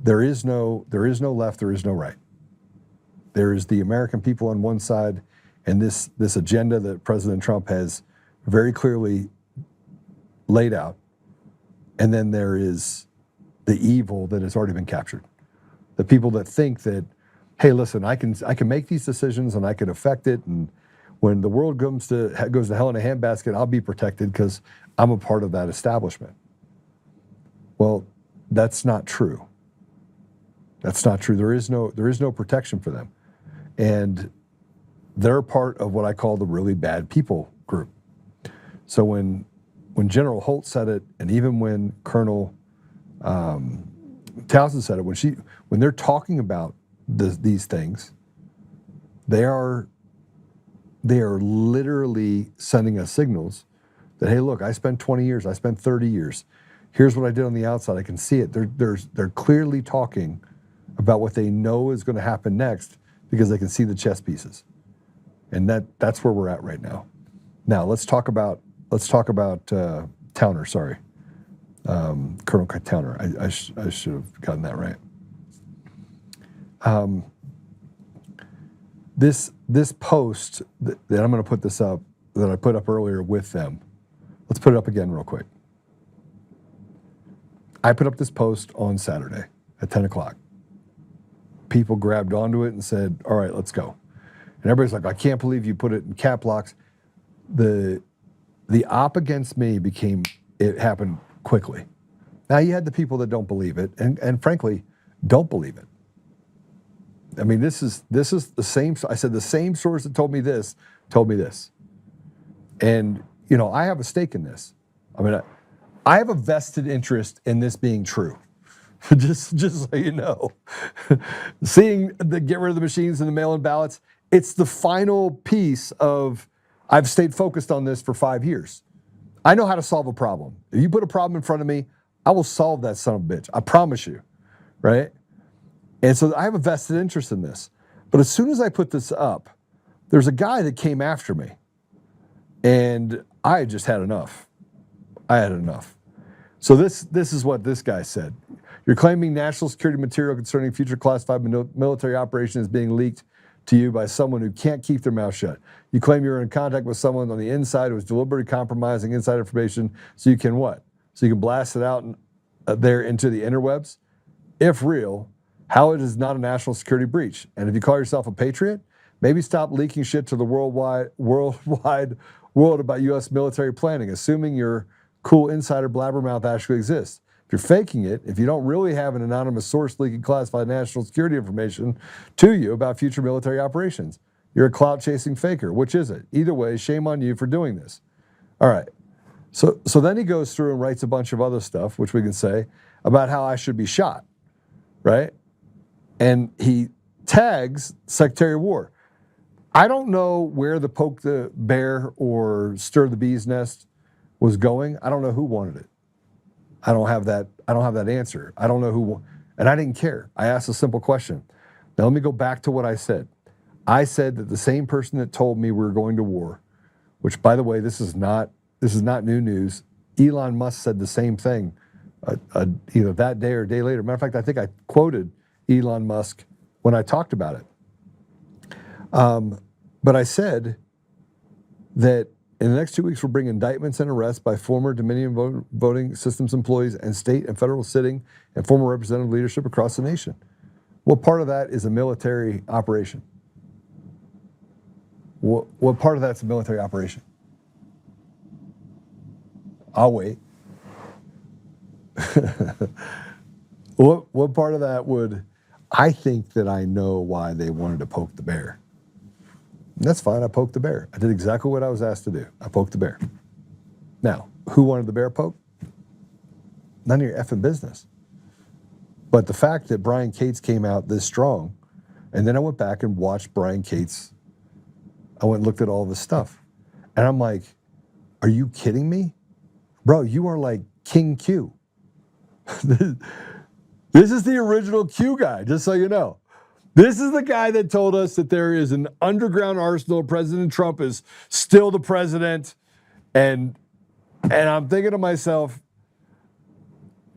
there is no left, there is no right. There is the American people on one side, and this agenda that President Trump has very clearly laid out, and then there is the evil that has already been captured. The people that think that, hey, listen, I can make these decisions and I can affect it, and when the world goes to hell in a handbasket, I'll be protected because I'm a part of that establishment. Well, that's not true. That's not true. There is no protection for them. And they're part of what I call the really bad people group. So when General Holt said it, and even when Colonel Townsend said it, when they're talking about these things, they are literally sending us signals that, hey, look, I spent 20 years, I spent 30 years. Here's what I did on the outside. I can see it. They're clearly talking about what they know is going to happen next, because they can see the chess pieces, and that's where we're at right now. Now let's talk about Towner. Sorry, Colonel Towner. I should have gotten that right. This post that I'm going to put this up, that I put up earlier with them. Let's put it up again real quick. I put up this post on Saturday at 10 o'clock. People grabbed onto it and said, all right, let's go. And everybody's like, I can't believe you put it in cap locks. The op against me it happened quickly. Now you had the people that don't believe it, and frankly, don't believe it. I mean, this is the same. I said the same source that told me this. And, I have a stake in this. I mean, I have a vested interest in this being true. just so you know. Seeing the get rid of the machines and the mail-in ballots, it's the final piece of, I've stayed focused on this for 5 years. I know how to solve a problem. If you put a problem in front of me, I will solve that son of a bitch. I promise you, right? And so I have a vested interest in this. But as soon as I put this up, there's a guy that came after me. And I just had enough. I had enough. So this is what this guy said. You're claiming national security material concerning future classified military operations is being leaked to you by someone who can't keep their mouth shut. You claim you're in contact with someone on the inside who is deliberately compromising inside information so you can what? So you can blast it out there into the interwebs? If real, how it is not a national security breach. And if you call yourself a patriot, maybe stop leaking shit to the worldwide world about U.S. military planning, assuming your cool insider blabbermouth actually exists. If you're faking it, if you don't really have an anonymous source leaking classified national security information to you about future military operations, you're a clout-chasing faker. Which is it? Either way, shame on you for doing this. All right. So then he goes through and writes a bunch of other stuff, which we can say, about how I should be shot, right? And he tags Secretary of War. I don't know where the poke the bear or stir the bee's nest was going. I don't know who wanted it. I don't have that answer. I don't know who, and I didn't care. I asked a simple question. Now let me go back to what I said. I said that the same person that told me we were going to war which, by the way, this is not new news. Elon Musk said the same thing either that day or a day later. Matter of fact, I think I quoted Elon Musk when I talked about it. But I said that in the next 2 weeks, we'll bring indictments and arrests by former Dominion voting systems employees and state and federal sitting and former representative leadership across the nation. What part of that is a military operation? What part of that's a military operation? I'll wait. What part of that would... I think that I know why they wanted to poke the bear. And that's fine, I poked the bear. I did exactly what I was asked to do. I poked the bear. Now, who wanted the bear poke? None of your effing business. But the fact that Brian Cates came out this strong, and then I went back and watched Brian Cates. I went and looked at all this stuff. And I'm like, are you kidding me? Bro, you are like King Q. This is the original Q guy, just so you know. This is the guy that told us that there is an underground arsenal. President Trump is still the president. And I'm thinking to myself,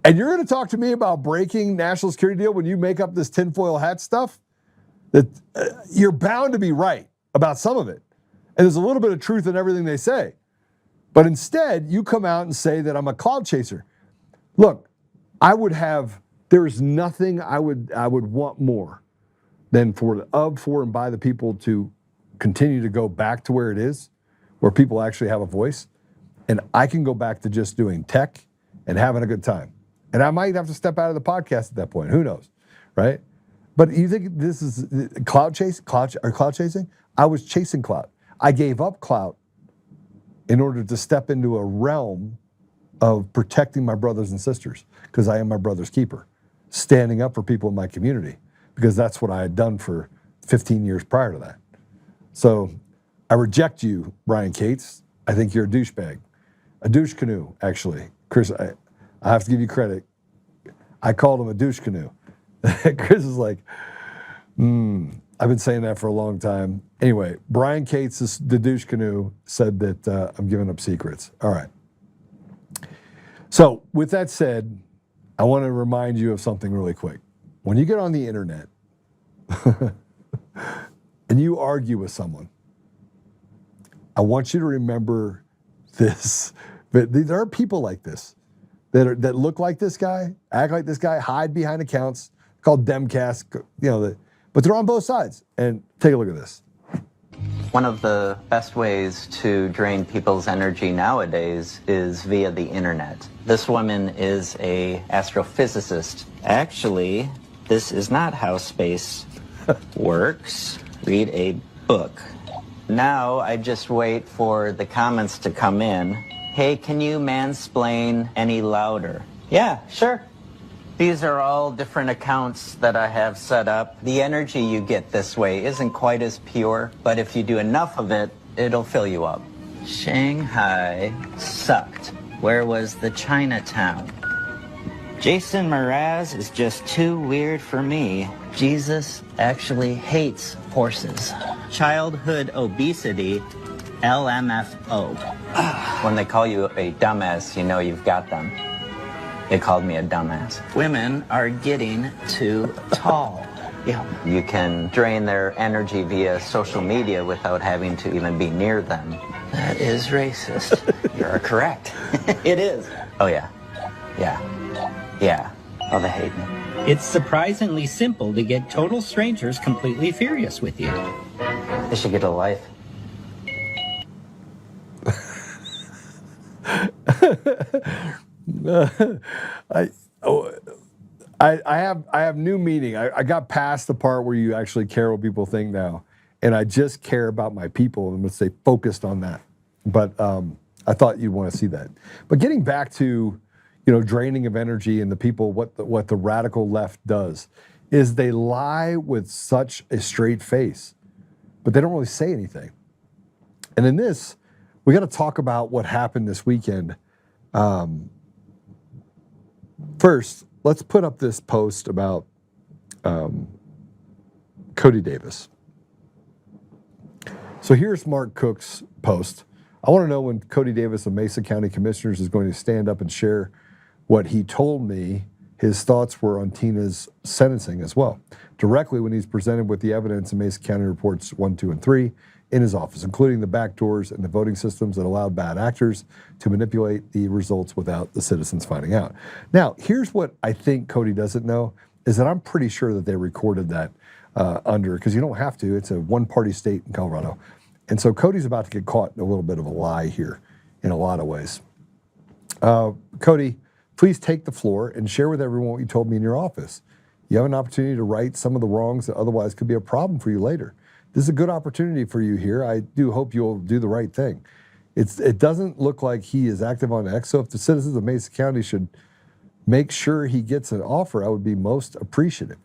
and you're going to talk to me about breaking national security deal when you make up this tinfoil hat stuff? That you're bound to be right about some of it. And there's a little bit of truth in everything they say. But instead, you come out and say that I'm a cloud chaser. Look, there is nothing I would want more than for and by the people to continue to go back to where it is, where people actually have a voice. And I can go back to just doing tech and having a good time. And I might have to step out of the podcast at that point. Who knows, right? But you think this is cloud chasing? I was chasing clout. I gave up clout in order to step into a realm of protecting my brothers and sisters, because I am my brother's keeper, standing up for people in my community, because that's what I had done for 15 years prior to that. So I reject you, Brian Cates. I think you're a douchebag. A douche canoe, actually. Chris, I have to give you credit. I called him a douche canoe. Chris is like, I've been saying that for a long time. Anyway, Brian Cates, the douche canoe, said that I'm giving up secrets. All right. So with that said, I want to remind you of something really quick. When you get on the internet and you argue with someone, I want you to remember this. There are people like this that look like this guy, act like this guy, hide behind accounts called Demcast, but they're on both sides. And take a look at this. One of the best ways to drain people's energy nowadays is via the internet. This woman is an astrophysicist. Actually, this is not how space works. Read a book. Now I just wait for the comments to come in. Hey, can you mansplain any louder? Yeah, sure. These are all different accounts that I have set up. The energy you get this way isn't quite as pure, but if you do enough of it, it'll fill you up. Shanghai sucked. Where was the Chinatown? Jason Mraz is just too weird for me. Jesus actually hates horses. Childhood obesity, LMFO. When they call you a dumbass, you know you've got them. They called me a dumbass. Women are getting too tall. Yeah. You can drain their energy via social media without having to even be near them. That is racist. You're correct. It is. Oh, yeah. Yeah. Yeah. Oh, they hate me. It's surprisingly simple to get total strangers completely furious with you. They should get a life. I have new meaning. I got past the part where you actually care what people think now, and I just care about my people, and I'm going to stay focused on that. But I thought you'd want to see that. But getting back to draining of energy and the people, what the radical left does is they lie with such a straight face, but they don't really say anything. And in this, we got to talk about what happened this weekend. First, let's put up this post about Cody Davis. So here's Mark Cook's post. I want to know when Cody Davis of Mesa County Commissioners is going to stand up and share what he told me his thoughts were on Tina's sentencing as well, directly when he's presented with the evidence in Mesa County Reports 1, 2, and 3 in his office, including the backdoors and the voting systems that allowed bad actors to manipulate the results without the citizens finding out. Now, here's what I think Cody doesn't know, is that I'm pretty sure that they recorded that because you don't have to. It's a one-party state in Colorado. And so Cody's about to get caught in a little bit of a lie here in a lot of ways. Cody, please take the floor and share with everyone what you told me in your office. You have an opportunity to right some of the wrongs that otherwise could be a problem for you later. This is a good opportunity for you here. I do hope you'll do the right thing. It doesn't look like he is active on X, so if the citizens of Mesa County should make sure he gets an offer, I would be most appreciative.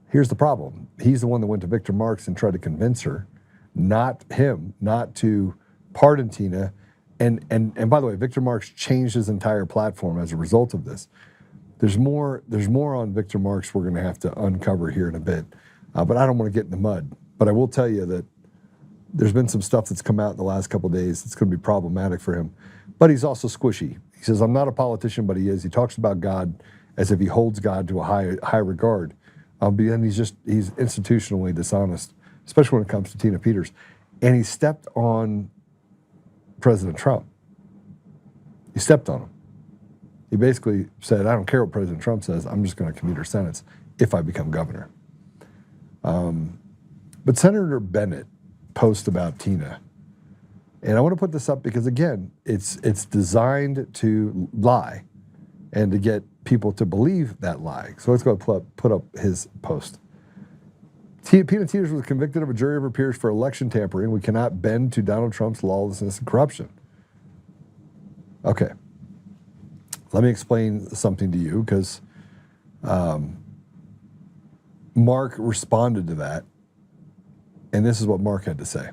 Here's the problem. He's the one that went to Victor Marks and tried to convince her, not him, not to pardon Tina. And by the way, Victor Marks changed his entire platform as a result of this. There's more on Victor Marks we're going to have to uncover here in a bit, but I don't want to get in the mud. But I will tell you that there's been some stuff that's come out in the last couple of days that's going to be problematic for him. But he's also squishy. He says, I'm not a politician, but he is. He talks about God as if he holds God to a high regard. And he's institutionally dishonest, especially when it comes to Tina Peters. And he stepped on President Trump. He stepped on him. He basically said, I don't care what President Trump says, I'm just going to commute her sentence if I become governor. But Senator Bennett posted about Tina. And I want to put this up because, again, it's designed to lie and to get people to believe that lie. So let's go put up his post. Tina Peters was convicted of a jury of her peers for election tampering. We cannot bend to Donald Trump's lawlessness and corruption. Okay. Let me explain something to you because Mark responded to that. And this is what Mark had to say.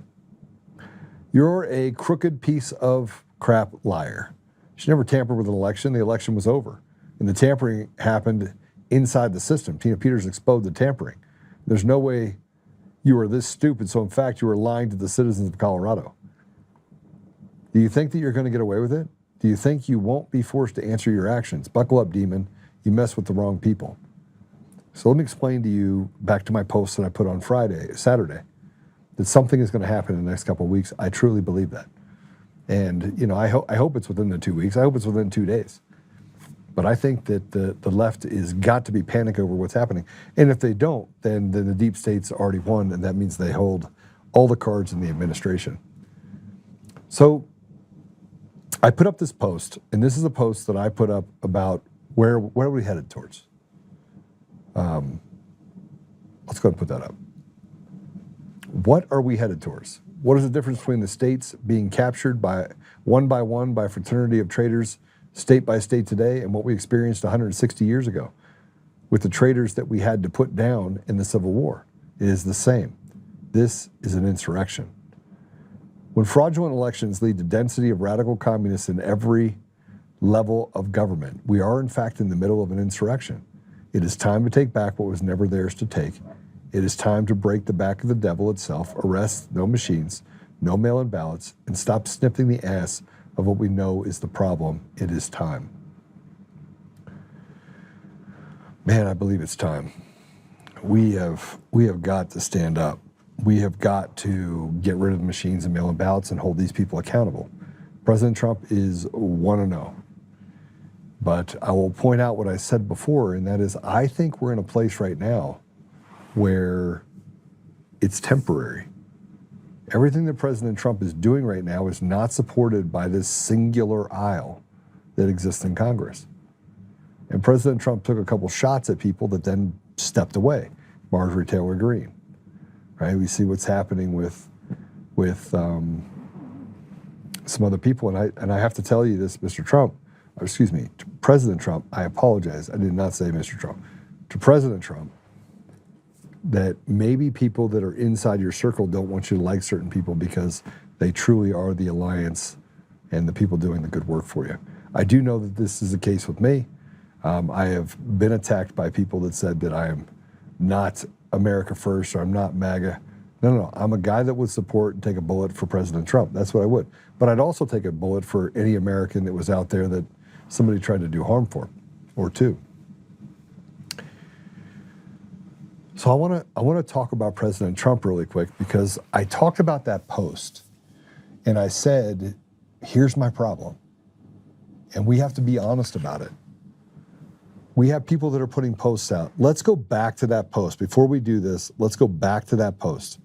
You're a crooked piece of crap liar. She never tampered with an election. The election was over. And the tampering happened inside the system. Tina Peters exposed the tampering. There's no way you were this stupid. So in fact, you were lying to the citizens of Colorado. Do you think that you're going to get away with it? Do you think you won't be forced to answer your actions? Buckle up, demon. You mess with the wrong people. So let me explain to you, back to my post that I put on Saturday, that something is going to happen in the next couple of weeks. I truly believe that. And, you know, I hope it's within the 2 weeks. I hope it's within 2 days. But I think that the left is got to be panic over what's happening. And if they don't, then the deep state's already won, and that means they hold all the cards in the administration. So I put up this post, and this is a post that I put up about where are we headed towards. Let's go ahead and put that up. What are we headed towards? What is the difference between the states being captured by one by a fraternity of traitors, state by state today, and what we experienced 160 years ago with the traitors that we had to put down in the Civil War? It is the same. This is an insurrection. When fraudulent elections lead to density of radical communists in every level of government, we are in fact in the middle of an insurrection. It is time to take back what was never theirs to take. It is time to break the back of the devil itself, arrest no machines, no mail-in ballots, and stop sniffing the ass of what we know is the problem. It is time. Man, I believe it's time. We have got to stand up. We have got to get rid of the machines and mail-in ballots and hold these people accountable. President Trump is 1-0. But I will point out what I said before, and that is I think we're in a place right now where it's temporary. Everything that President Trump is doing right now is not supported by this singular aisle that exists in Congress. And President Trump took a couple shots at people that then stepped away. Marjorie Taylor Greene, right? We see what's happening with some other people, and I have to tell you this, Mr. Trump, or excuse me, to President Trump, I apologize. I did not say Mr. Trump. To President Trump, that maybe people that are inside your circle don't want you to like certain people because they truly are the alliance and the people doing the good work for you. I do know that this is the case with me. I have been attacked by people that said that I am not America first or I'm not MAGA. No. I'm a guy that would support and take a bullet for President Trump. That's what I would. But I'd also take a bullet for any American that was out there that somebody tried to do harm for, or to. So I want to talk about President Trump really quick, because I talked about that post and I said, here's my problem. And we have to be honest about it. We have people that are putting posts out. Let's go back to that post. Before we do this, let's go back to that post,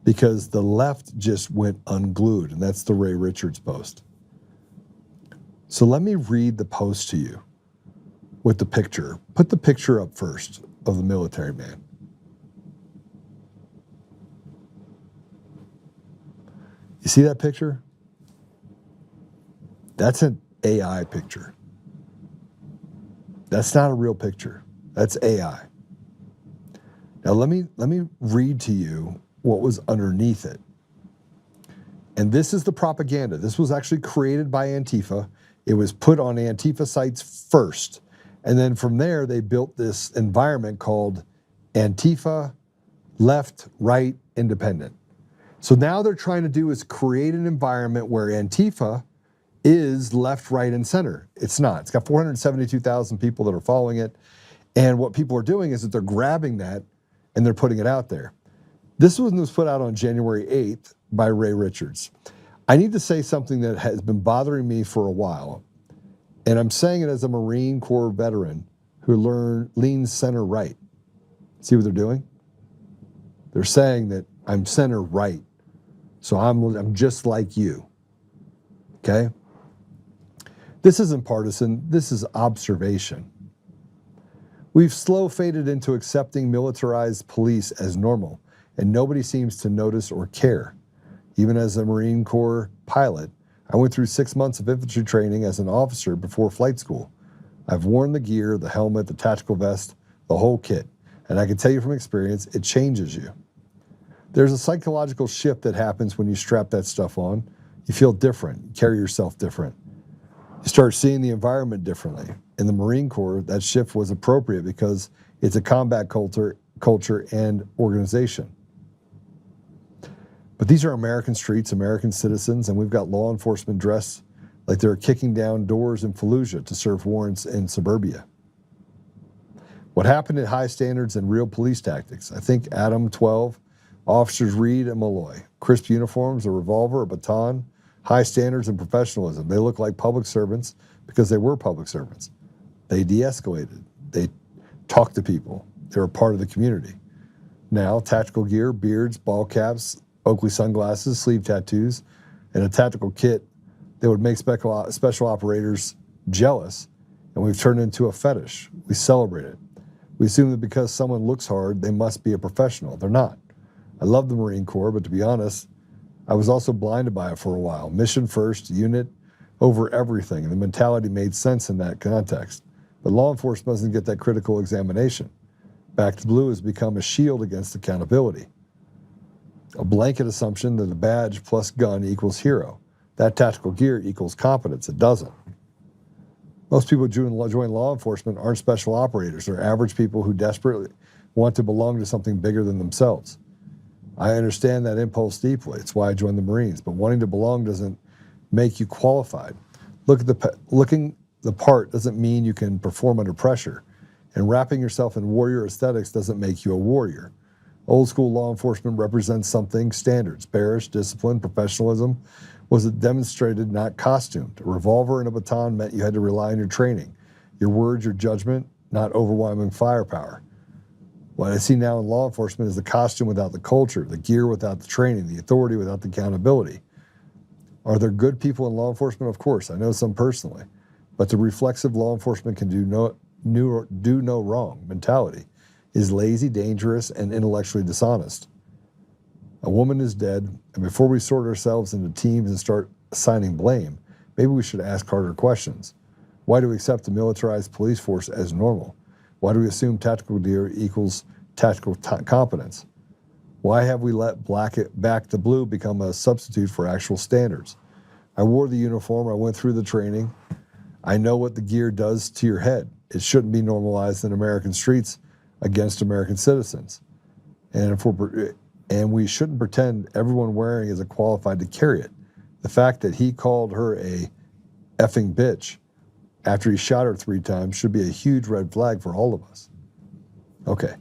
because the left just went unglued, and that's the Ray Richards post. So let me read the post to you with the picture. Put the picture up first of the military man. You see that picture? That's an AI picture. That's not a real picture. That's AI. Now let me read to you what was underneath it. And this is the propaganda. This was actually created by Antifa. It was put on Antifa sites first. And then from there, they built this environment called Antifa Left, Right, Independent. So now they're trying to do is create an environment where Antifa is left, right, and center. It's not. It's got 472,000 people that are following it. And what people are doing is that they're grabbing that and they're putting it out there. This one was put out on January 8th by Ray Richards. I need to say something that has been bothering me for a while. And I'm saying it as a Marine Corps veteran who leans center right. See what they're doing? They're saying that I'm center right. So I'm just like you. Okay? This isn't partisan. This is observation. We've slow faded into accepting militarized police as normal, and nobody seems to notice or care. Even as a Marine Corps pilot, I went through 6 months of infantry training as an officer before flight school. I've worn the gear, the helmet, the tactical vest, the whole kit. And I can tell you from experience, it changes you. There's a psychological shift that happens when you strap that stuff on. You feel different, you carry yourself different. You start seeing the environment differently. In the Marine Corps, that shift was appropriate because it's a combat culture and organization. But these are American streets, American citizens, and we've got law enforcement dressed like they're kicking down doors in Fallujah to serve warrants in suburbia. What happened at high standards and real police tactics? I think Adam 12, officers Reed and Malloy, crisp uniforms, a revolver, a baton, high standards and professionalism. They look like public servants because they were public servants. They de-escalated. They talked to people. They were part of the community. Now, tactical gear, beards, ball caps, Oakley sunglasses, sleeve tattoos, and a tactical kit that would make special operators jealous, and we've turned into a fetish. We celebrate it. We assume that because someone looks hard, they must be a professional. They're not. I love the Marine Corps, but to be honest, I was also blinded by it for a while. Mission first, unit over everything, and the mentality made sense in that context. But law enforcement doesn't get that critical examination. Back to Blue has become a shield against accountability. A blanket assumption that a badge plus gun equals hero. That tactical gear equals competence. It doesn't. Most people who join law enforcement aren't special operators. They're average people who desperately want to belong to something bigger than themselves. I understand that impulse deeply. It's why I joined the Marines. But wanting to belong doesn't make you qualified. Looking the part doesn't mean you can perform under pressure. And wrapping yourself in warrior aesthetics doesn't make you a warrior. Old school law enforcement represents something: standards, bearish, discipline, professionalism. Was it demonstrated, not costumed? A revolver and a baton meant you had to rely on your training, your words, your judgment, not overwhelming firepower. What I see now in law enforcement is the costume without the culture, the gear without the training, the authority without the accountability. Are there good people in law enforcement? Of course, I know some personally. But the reflexive law enforcement can do no wrong mentality is lazy, dangerous, and intellectually dishonest. A woman is dead, and before we sort ourselves into teams and start assigning blame, maybe we should ask harder questions. Why do we accept the militarized police force as normal? Why do we assume tactical gear equals tactical competence? Why have we let back to blue become a substitute for actual standards? I wore the uniform, I went through the training. I know what the gear does to your head. It shouldn't be normalized in American streets against American citizens. And if and we shouldn't pretend everyone wearing is qualified to carry it. The fact that he called her a effing bitch after he shot her 3 times should be a huge red flag for all of us. Okay,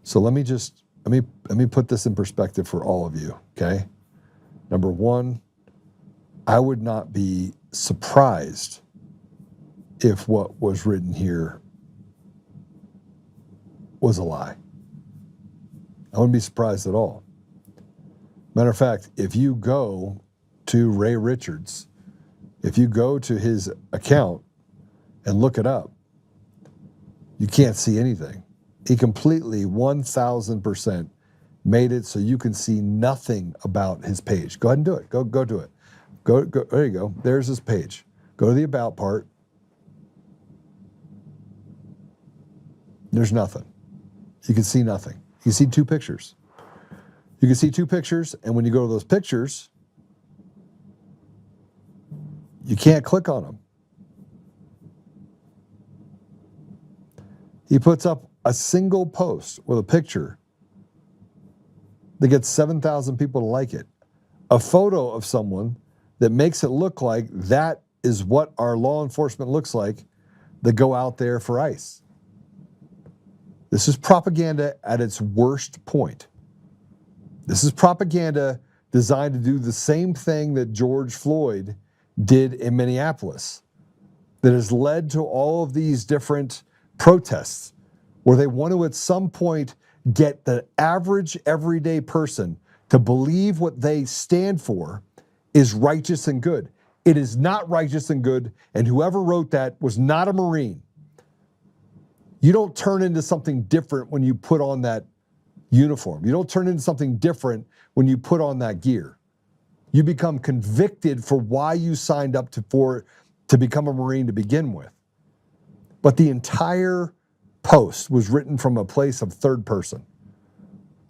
so let me put this in perspective for all of you, okay? Number one, I would not be surprised if what was written here was a lie. I wouldn't be surprised at all. Matter of fact, if you go to Ray Richards, if you go to his account and look it up, you can't see anything. He completely 1,000% made it so you can see nothing about his page. Go ahead and do it. Go do it. Go. There you go. There's his page. Go to the about part. There's nothing. You can see nothing. You can see 2 pictures. You can see 2 pictures, and when you go to those pictures, you can't click on them. He puts up a single post with a picture that gets 7,000 people to like it. A photo of someone that makes it look like that is what our law enforcement looks like that go out there for ICE. This is propaganda at its worst point. This is propaganda designed to do the same thing that George Floyd did in Minneapolis, that has led to all of these different protests where they want to at some point get the average everyday person to believe what they stand for is righteous and good. It is not righteous and good, and whoever wrote that was not a Marine. You don't turn into something different when you put on that uniform. You don't turn into something different when you put on that gear. You become convicted for why you signed up to become a Marine to begin with. But the entire post was written from a place of third person.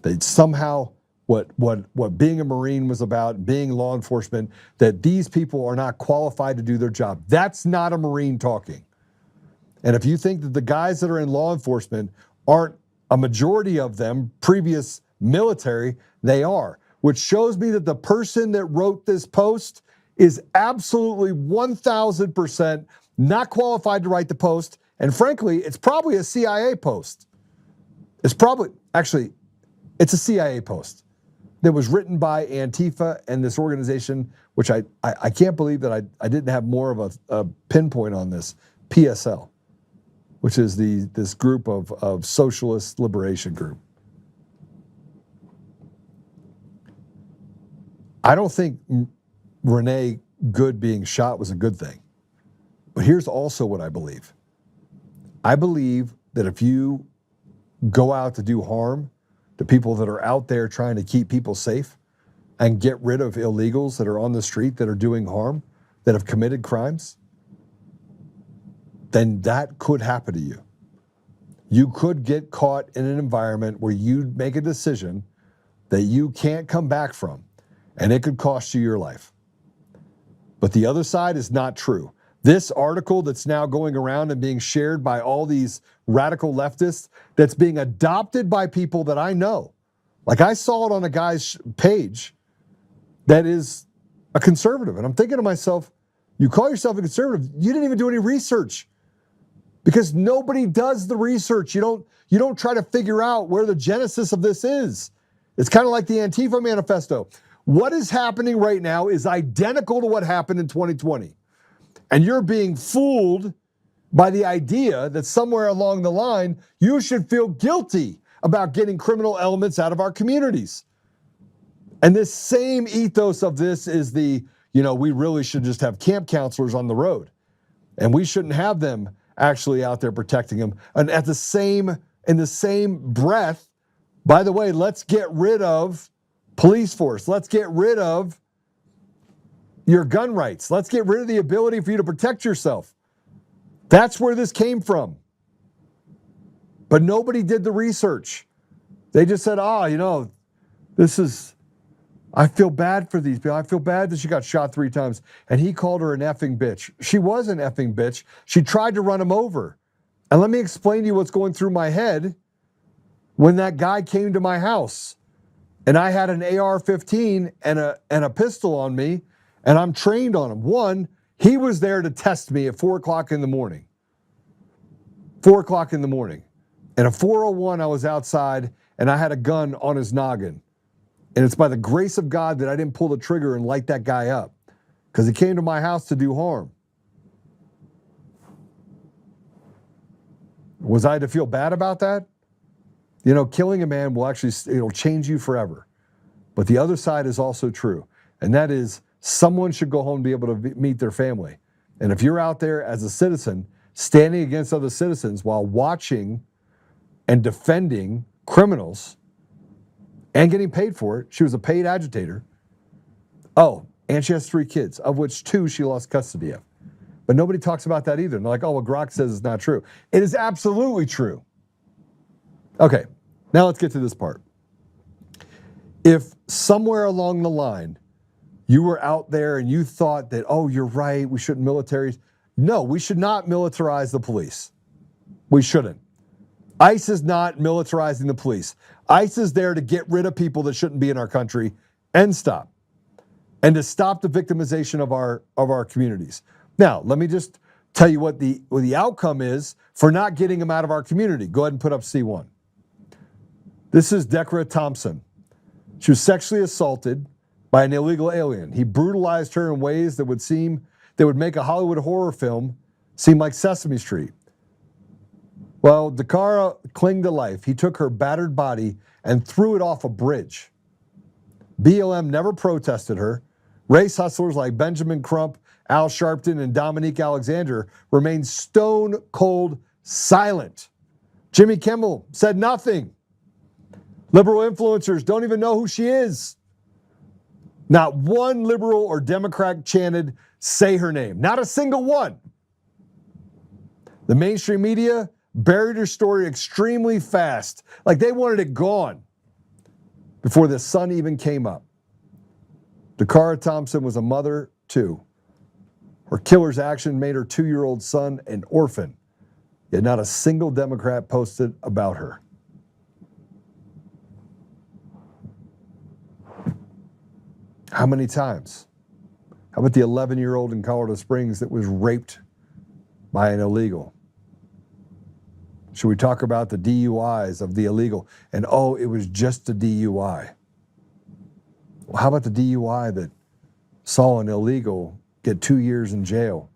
They somehow, what being a Marine was about, being law enforcement, that these people are not qualified to do their job. That's not a Marine talking. And if you think that the guys that are in law enforcement aren't a majority of them previous military, they are, which shows me that the person that wrote this post is absolutely 1,000% not qualified to write the post. And frankly, it's probably a CIA post. It's a CIA post that was written by Antifa and this organization, which I can't believe that I didn't have more of a pinpoint on this, PSL, which is this group of socialist liberation group. I don't think Renee Good being shot was a good thing. But here's also what I believe. I believe that if you go out to do harm to people that are out there trying to keep people safe and get rid of illegals that are on the street that are doing harm, that have committed crimes, then that could happen to you. You could get caught in an environment where you make a decision that you can't come back from, and it could cost you your life. But the other side is not true. This article that's now going around and being shared by all these radical leftists, that's being adopted by people that I know. Like I saw it on a guy's page that is a conservative. And I'm thinking to myself, you call yourself a conservative, you didn't even do any research. Because nobody does the research. You don't try to figure out where the genesis of this is. It's kind of like the Antifa manifesto. What is happening right now is identical to what happened in 2020. And you're being fooled by the idea that somewhere along the line, you should feel guilty about getting criminal elements out of our communities. And this same ethos of this is we really should just have camp counselors on the road. And we shouldn't have them actually out there protecting them. And in the same breath, by the way, let's get rid of police force. Let's get rid of your gun rights. Let's get rid of the ability for you to protect yourself. That's where this came from. But nobody did the research. They just said, I feel bad for these people. I feel bad that she got shot 3 times. And he called her an effing bitch. She was an effing bitch. She tried to run him over. And let me explain to you what's going through my head when that guy came to my house. and I had an AR-15 and a pistol on me, and I'm trained on him. One, he was there to test me at 4 o'clock in the morning. 4 o'clock in the morning. And at 4:01, I was outside, and I had a gun on his noggin. And it's by the grace of God that I didn't pull the trigger and light that guy up, because he came to my house to do harm. Was I to feel bad about that? You know, killing a man will actually, it'll change you forever. But the other side is also true. And that is, someone should go home and be able to meet their family. And if you're out there as a citizen, standing against other citizens while watching and defending criminals and getting paid for it, she was a paid agitator. Oh, and she has 3 kids, of which 2 she lost custody of. But nobody talks about that either. And they're like, oh, well, Grok says it's not true. It is absolutely true. Okay, now let's get to this part. If somewhere along the line you were out there and you thought that, oh, you're right, we shouldn't militarize. No, we should not militarize the police. We shouldn't. ICE is not militarizing the police. ICE is there to get rid of people that shouldn't be in our country and stop. And to stop the victimization of our communities. Now, let me just tell you what the outcome is for not getting them out of our community. Go ahead and put up C1. This is Deborah Thompson. She was sexually assaulted by an illegal alien. He brutalized her in ways that would make a Hollywood horror film seem like Sesame Street. Well, Dakara clung to life. He took her battered body and threw it off a bridge. BLM never protested her. Race hustlers like Benjamin Crump, Al Sharpton, and Dominique Alexander remained stone cold silent. Jimmy Kimmel said nothing. Liberal influencers don't even know who she is. Not one liberal or Democrat chanted, say her name. Not a single one. The mainstream media buried her story extremely fast, like they wanted it gone before the sun even came up. Dakara Thompson was a mother, too. Her killer's action made her 2-year-old son an orphan, yet not a single Democrat posted about her. How many times? How about the 11-year-old in Colorado Springs that was raped by an illegal? Should we talk about the DUIs of the illegal? And oh, it was just a DUI. Well, how about the DUI that saw an illegal get 2 years in jail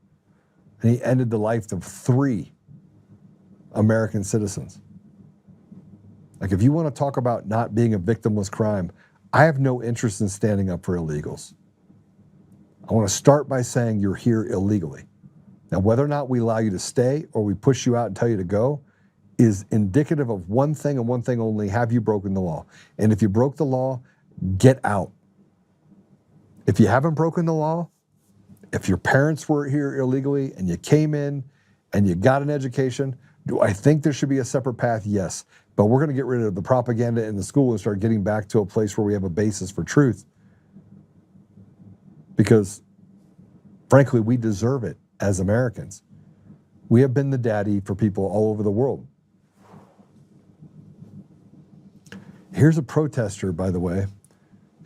and he ended the life of 3 American citizens? Like, if you want to talk about not being a victimless crime, I have no interest in standing up for illegals. I want to start by saying you're here illegally. Now, whether or not we allow you to stay or we push you out and tell you to go is indicative of one thing and one thing only: have you broken the law? And if you broke the law, get out. If you haven't broken the law, if your parents were here illegally and you came in and you got an education, do I think there should be a separate path? Yes. But we're going to get rid of the propaganda in the school and start getting back to a place where we have a basis for truth. Because, frankly, we deserve it as Americans. We have been the daddy for people all over the world. Here's a protester, by the way.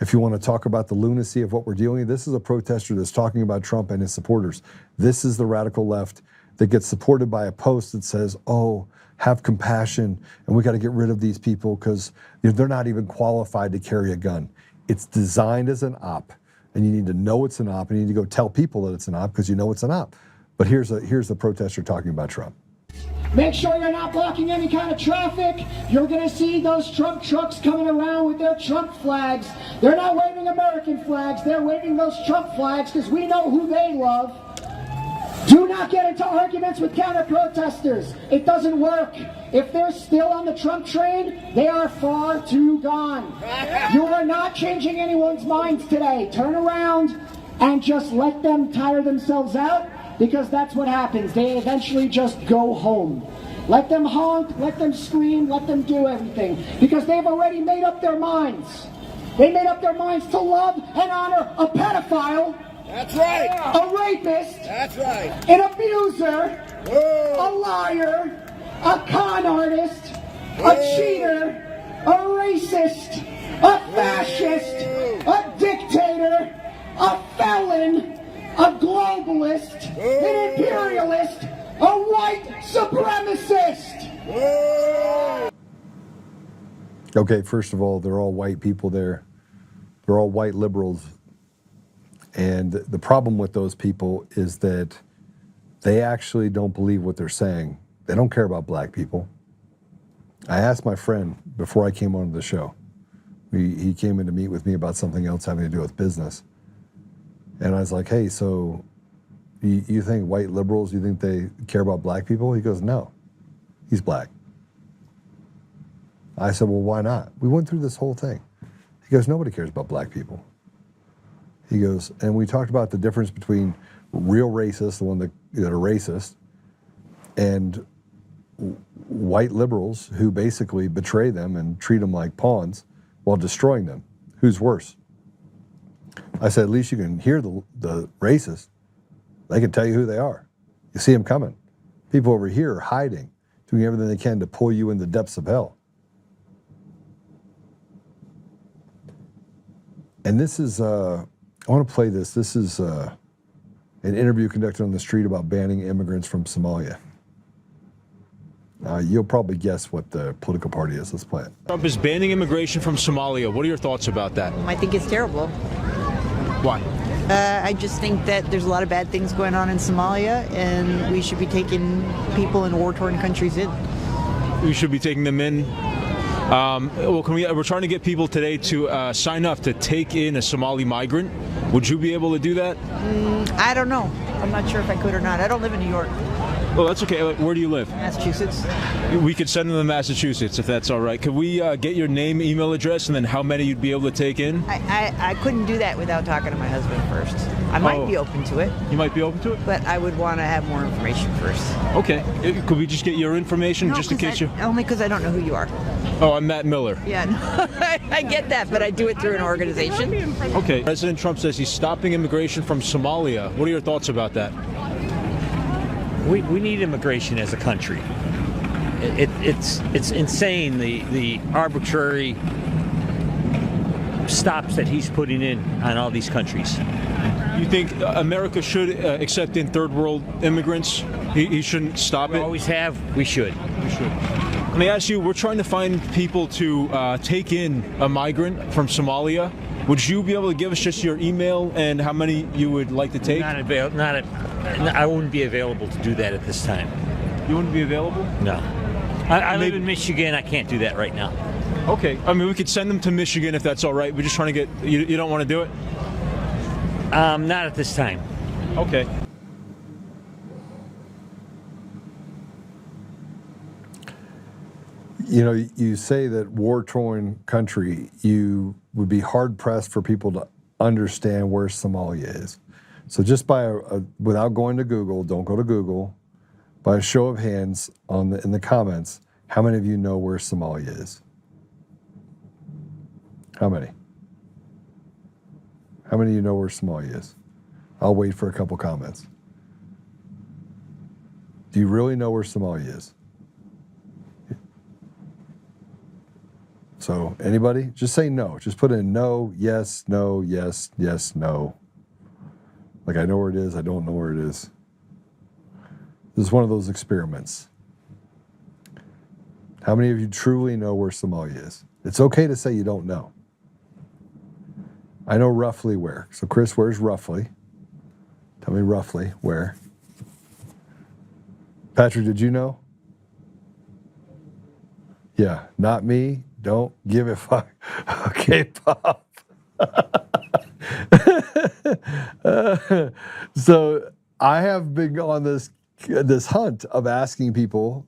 If you want to talk about the lunacy of what we're dealing with, this is a protester that's talking about Trump and his supporters. This is the radical left that gets supported by a post that says, oh, have compassion, and we got to get rid of these people because they're not even qualified to carry a gun. It's designed as an op, and you need to know it's an op, and you need to go tell people that it's an op because you know it's an op. But here's the protester talking about Trump. Make sure you're not blocking any kind of traffic. You're going to see those Trump trucks coming around with their Trump flags. They're not waving American flags. They're waving those Trump flags because we know who they love. Do not get into arguments with counter-protesters. It doesn't work. If they're still on the Trump train, they are far too gone. You are not changing anyone's minds today. Turn around and just let them tire themselves out, because that's what happens. They eventually just go home. Let them honk, let them scream, let them do everything, because they've already made up their minds. They made up their minds to love and honor a pedophile. That's right. A rapist. That's right. An abuser. Whoa. A liar. A con artist. A cheater. A racist. a fascist, a dictator, a felon, a globalist, an imperialist, a white supremacist. Okay, first of all, they're all white people there. They're all white liberals. And the problem with those people is that they actually don't believe what they're saying. They don't care about black people. I asked my friend before I came onto the show. He came in to meet with me about something else having to do with business. And I was like, hey, so you think white liberals, you think they care about black people? He goes, no, he's black. I said, well, why not? We went through this whole thing. He goes, nobody cares about black people. He goes, and we talked about the difference between real racists, the one that are racist, and white liberals who basically betray them and treat them like pawns while destroying them. Who's worse? I said, at least you can hear the racists. They can tell you who they are. You see them coming. People over here are hiding, doing everything they can to pull you in the depths of hell. And this is, I want to play this. This is an interview conducted on the street about banning immigrants from Somalia. You'll probably guess what the political party is. Let's play it. Trump is banning immigration from Somalia. What are your thoughts about that? I think it's terrible. Why? I just think that there's a lot of bad things going on in Somalia, and we should be taking people in war-torn countries in. We should be taking them in. Well, we're trying to get people today to sign up to take in a Somali migrant. Would you be able to do that? I don't know. I'm not sure if I could or not. I don't live in New York. Well, that's okay. Where do you live? Massachusetts. We could send them to Massachusetts if that's all right. Could we get your name, email address, and then how many you'd be able to take in? I couldn't do that without talking to my husband first. I might be open to it. You might be open to it? But I would want to have more information first. Okay. Could we just get your information just in case you... Only because I don't know who you are. Oh, I'm Matt Miller. Yeah, no, I get that, but I do it through an organization. Okay. President Trump says he's stopping immigration from Somalia. What are your thoughts about that? We need immigration as a country. It's insane, the arbitrary stops that he's putting in on all these countries. You think America should accept in third world immigrants? He shouldn't stop it? We always have. We should. We should. Let me ask you, we're trying to find people to take in a migrant from Somalia. Would you be able to give us just your email and how many you would like to take? I wouldn't be available to do that at this time. You wouldn't be available? No. I live in Michigan. I can't do that right now. Okay. I mean, we could send them to Michigan if that's all right. We're just trying to get... You don't want to do it? Not at this time. Okay. You know, you say that war-torn country, you would be hard-pressed for people to understand where Somalia is. So just by without going to Google, don't go to Google, by a show of hands in the comments, how many of you know where Somalia is? How many? How many of you know where Somalia is? I'll wait for a couple comments. Do you really know where Somalia is? So anybody? Just say no. Just put in no, yes, yes, no. Like I know where it is, I don't know where it is. This is one of those experiments. How many of you truly know where Somalia is? It's okay to say you don't know. I know roughly where. So Chris, where's roughly? Tell me roughly where. Patrick, did you know? Yeah, not me. Don't give a fuck. Okay, Pop. So I have been on this hunt of asking people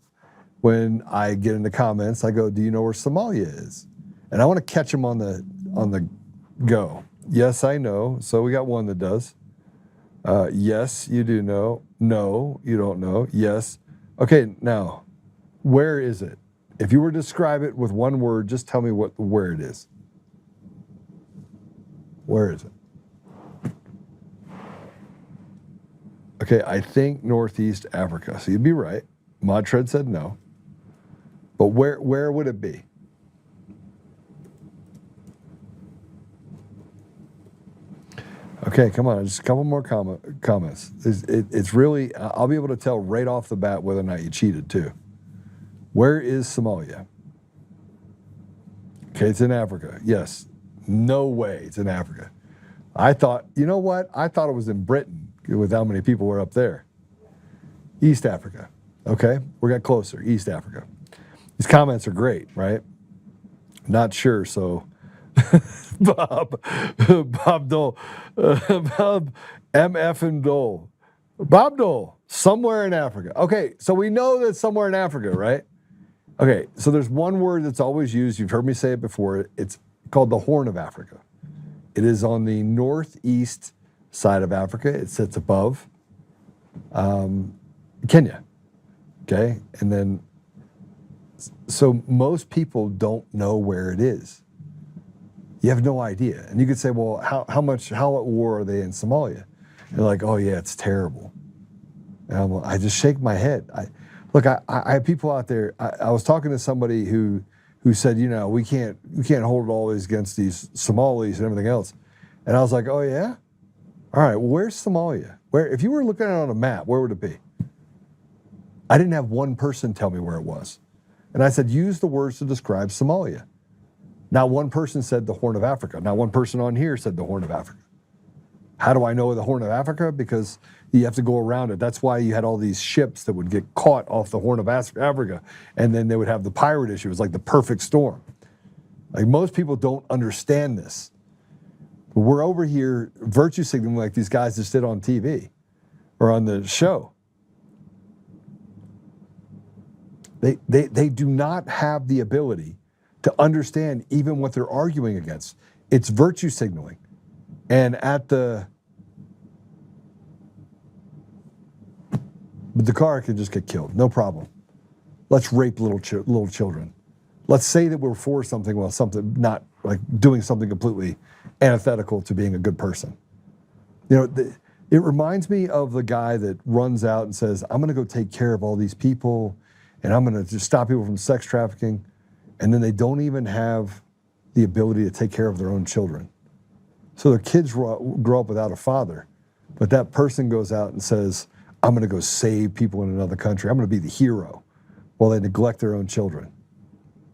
when I get into comments. I go, "Do you know where Somalia is?" And I want to catch them on the go. Yes, I know. So we got one that does. Yes, you do know. No, you don't know. Yes. Okay, now, where is it? If you were to describe it with one word, just tell me where it is. Where is it? Okay, I think Northeast Africa. So you'd be right. Modtred said no. But where would it be? Okay, come on. Just a couple more comments. It's really, I'll be able to tell right off the bat whether or not you cheated, too. Where is Somalia? Okay, it's in Africa. Yes. No way it's in Africa. I thought, you know what? I thought it was in Britain with how many people were up there. East Africa. Okay, we got closer. East Africa. These comments are great, right? Not sure, so Bob Dole, Bob MF and Dole. Bob Dole, somewhere in Africa. Okay, so we know that somewhere in Africa, right? Okay, so there's one word that's always used. You've heard me say it before. It's called the Horn of Africa. It is on the northeast side of Africa. It sits above Kenya. Okay, and then, so most people don't know where it is. You have no idea. And you could say, well, how at war are they in Somalia? And they're like, oh yeah, it's terrible. And I just shake my head. I have people out there. I was talking to somebody who said, you know, we can't hold it always against these Somalis and everything else. And I was like, oh yeah? All right, well, where's Somalia? Where, if you were looking at it on a map, where would it be? I didn't have one person tell me where it was. And I said, use the words to describe Somalia. Not one person said the Horn of Africa. Not one person on here said the Horn of Africa. How do I know the Horn of Africa? Because you have to go around it. That's why you had all these ships that would get caught off the Horn of Africa, and then they would have the pirate issue. It was like the perfect storm. Like, most people don't understand this. But we're over here virtue signaling like these guys just did on TV or on the show. They do not have the ability to understand even what they're arguing against. It's virtue signaling. And but the car can just get killed, no problem. Let's rape little children. Let's say that we're for something while something not, like doing something completely antithetical to being a good person. You know, it reminds me of the guy that runs out and says, I'm gonna go take care of all these people and I'm gonna just stop people from sex trafficking, and then they don't even have the ability to take care of their own children. So their kids grow up without a father, but that person goes out and says, I'm gonna go save people in another country. I'm gonna be the hero, while they neglect their own children.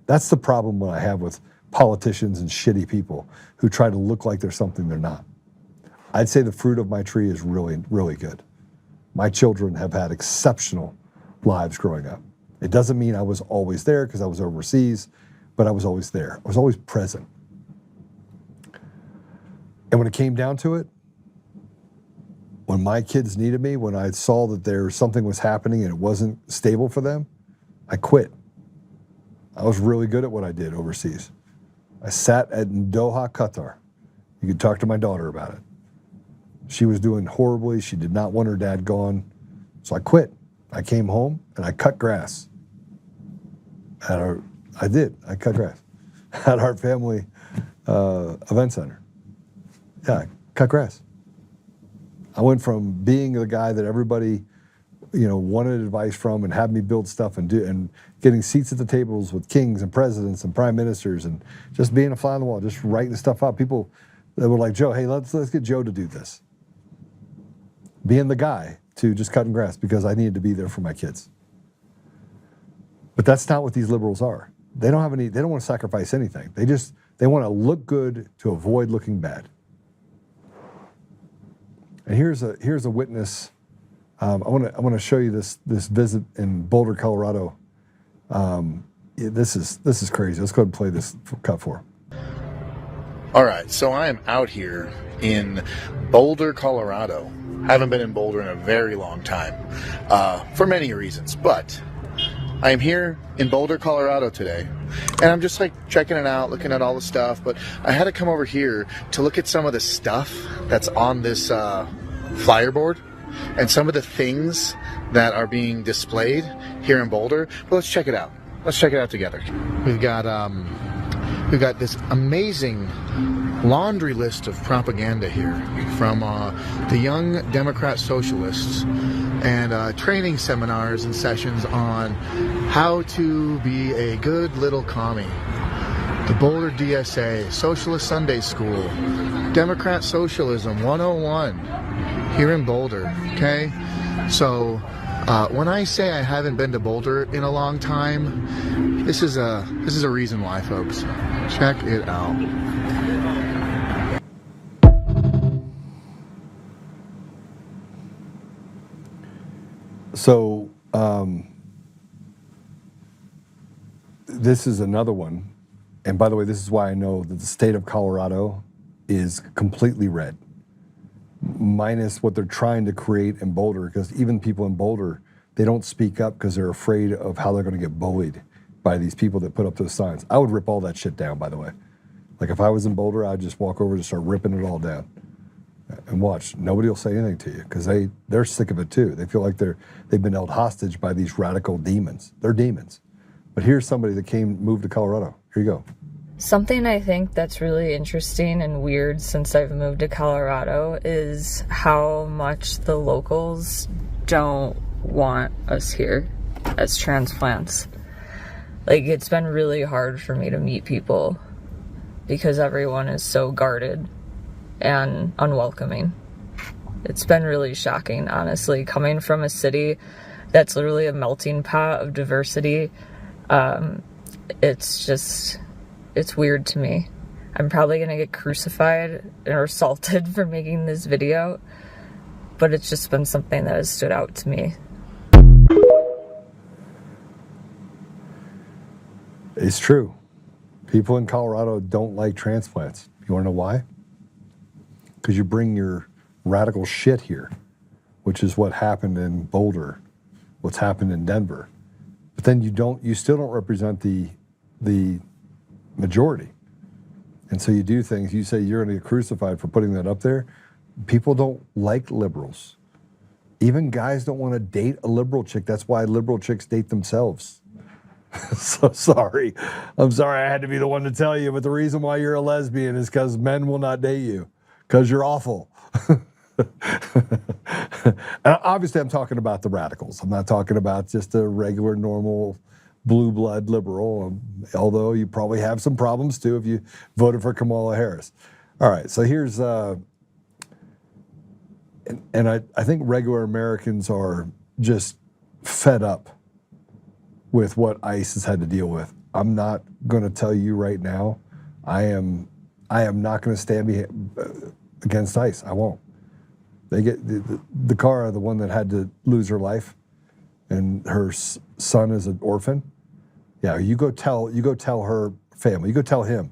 That's the problem I have with politicians and shitty people who try to look like they're something they're not. I'd say the fruit of my tree is really, really good. My children have had exceptional lives growing up. It doesn't mean I was always there because I was overseas, but I was always there. I was always present. And when it came down to it, when my kids needed me, when I saw that something was happening and it wasn't stable for them, I quit. I was really good at what I did overseas. I sat at Doha, Qatar. You could talk to my daughter about it. She was doing horribly. She did not want her dad gone. So I quit. I came home and I cut grass. I cut grass at our family event center. Yeah, I cut grass. I went from being the guy that everybody, you know, wanted advice from and had me build stuff and getting seats at the tables with kings and presidents and prime ministers and just being a fly on the wall, just writing stuff out. People that were like, Joe, hey, let's get Joe to do this. Being the guy to just cutting grass because I needed to be there for my kids. But that's not what these liberals are. They don't want to sacrifice anything. They want to look good to avoid looking bad. And here's a witness. I want to show you this visit in Boulder, Colorado. This is crazy. Let's go ahead and play this cut for. All right, so I am out here in Boulder, Colorado. Haven't been in Boulder in a very long time, for many reasons. But I am here in Boulder, Colorado today, and I'm just like checking it out, looking at all the stuff. But I had to come over here to look at some of the stuff that's on this flyer board and some of the things that are being displayed here in Boulder. But let's check it out. Let's check it out together. We've got this amazing laundry list of propaganda here from the Young Democrat Socialists and training seminars and sessions on how to be a good little commie. The Boulder DSA, Socialist Sunday School, Democrat Socialism 101 here in Boulder, okay? So when I say I haven't been to Boulder in a long time, this is a reason why, folks. Check it out. So this is another one. And by the way, this is why I know that the state of Colorado is completely red, minus what they're trying to create in Boulder, because even people in Boulder, they don't speak up because they're afraid of how they're going to get bullied by these people that put up those signs. I would rip all that shit down, by the way. Like if I was in Boulder, I'd just walk over and start ripping it all down. And watch, nobody will say anything to you because they're sick of it too. They feel like they've been held hostage by these radical demons. They're demons. But here's somebody that moved to Colorado. Here you go. Something I think that's really interesting and weird since I've moved to Colorado is how much the locals don't want us here as transplants. Like, it's been really hard for me to meet people because everyone is so guarded and unwelcoming. It's been really shocking, honestly, coming from a city that's literally a melting pot of diversity. It's weird to me. I'm probably gonna get crucified or assaulted for making this video, but it's just been something that has stood out to me. It's true. People in Colorado don't like transplants. You wanna know why? Because you bring your radical shit here, which is what happened in Boulder, what's happened in Denver. But then you still don't represent the majority. And so you do things, you say you're gonna get crucified for putting that up there. People don't like liberals. Even guys don't wanna date a liberal chick. That's why liberal chicks date themselves. So sorry. I'm sorry I had to be the one to tell you, but the reason why you're a lesbian is because men will not date you, because you're awful. And obviously I'm talking about the radicals. I'm not talking about just a regular, normal, blue blood liberal, although you probably have some problems too if you voted for Kamala Harris. All right, so here's, and I think regular Americans are just fed up with what ICE has had to deal with. I'm not gonna tell you right now, I am not gonna stand against ICE, I won't. They get, the Cara, the one that had to lose her life, and her son is an orphan. Yeah, you go tell her family, you go tell him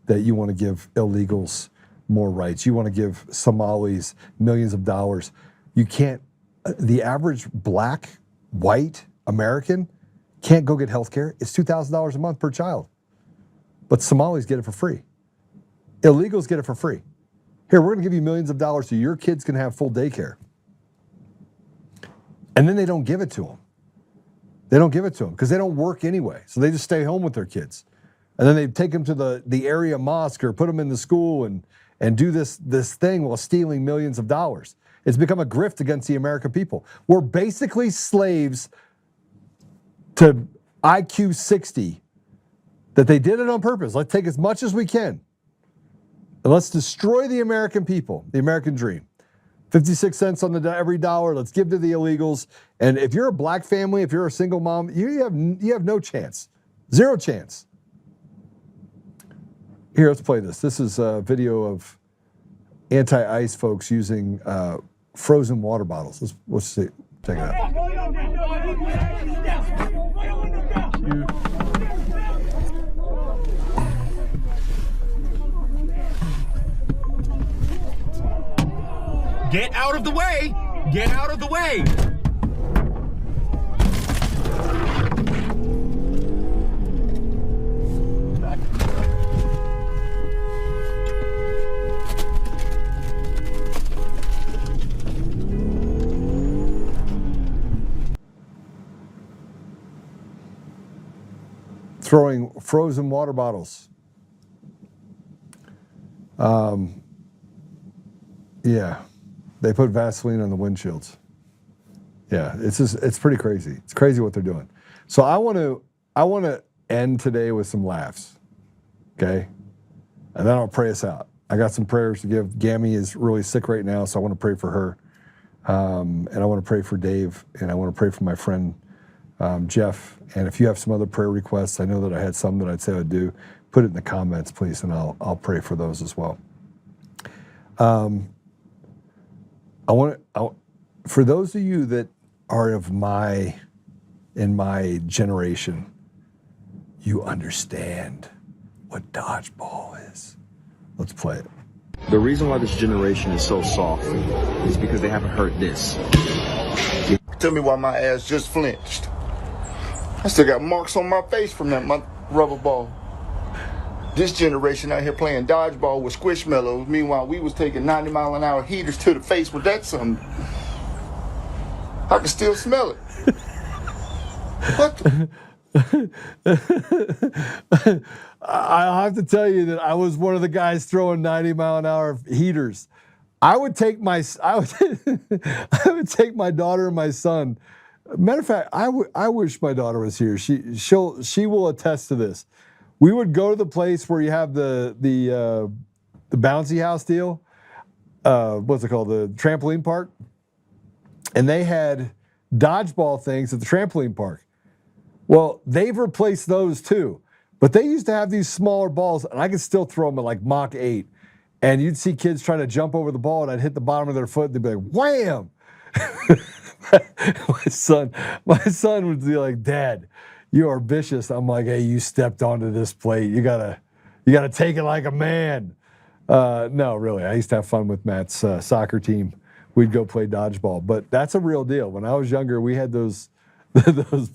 that you want to give illegals more rights. You want to give Somalis millions of dollars. You can't, the average black, white American can't go get health care. It's $2,000 a month per child. But Somalis get it for free. Illegals get it for free. Here, we're going to give you millions of dollars so your kids can have full daycare. And then they don't give it to them. They don't give it to them because they don't work anyway. So they just stay home with their kids. And then they take them to the area mosque or put them in the school and do this thing while stealing millions of dollars. It's become a grift against the American people. We're basically slaves to IQ 60 that they did it on purpose. Let's take as much as we can. And let's destroy the American people, the American dream. 56 cents on every dollar, let's give to the illegals. And if you're a black family, if you're a single mom, you have no chance. Zero chance. Here, let's play this. This is a video of anti-ICE folks using frozen water bottles. Let's see. Check it out. Get out of the way! Get out of the way! Throwing frozen water bottles. Yeah. They put Vaseline on the windshields. Yeah, it's pretty crazy. It's crazy what they're doing. So I want to end today with some laughs. Okay? And then I'll pray us out. I got some prayers to give. Gammy is really sick right now, so I want to pray for her. And I want to pray for Dave, and I want to pray for my friend Jeff. And if you have some other prayer requests, I know that I had some that I'd say I'd do. Put it in the comments, please, and I'll pray for those as well. For those of you that are in my generation, you understand what dodgeball is. Let's play it. The reason why this generation is so soft is because they haven't heard this. Tell me why my ass just flinched. I still got marks on my face from that rubber ball. This generation out here playing dodgeball with squishmallows. Meanwhile, we was taking 90-mile-an-hour heaters to the face with that something. I can still smell it. What the? I'll have to tell you that I was one of the guys throwing 90-mile-an-hour heaters. I would take my daughter and my son. Matter of fact, I wish my daughter was here. She will attest to this. We would go to the place where you have the bouncy house deal. What's it called? The trampoline park. And they had dodgeball things at the trampoline park. Well, they've replaced those too. But they used to have these smaller balls, and I could still throw them at like Mach 8. And you'd see kids trying to jump over the ball, and I'd hit the bottom of their foot, and they'd be like, wham! my son would be like, Dad, you are vicious. I'm like, hey, you stepped onto this plate. You gotta take it like a man. No, really. I used to have fun with Matt's soccer team. We'd go play dodgeball. But that's a real deal. When I was younger, we had those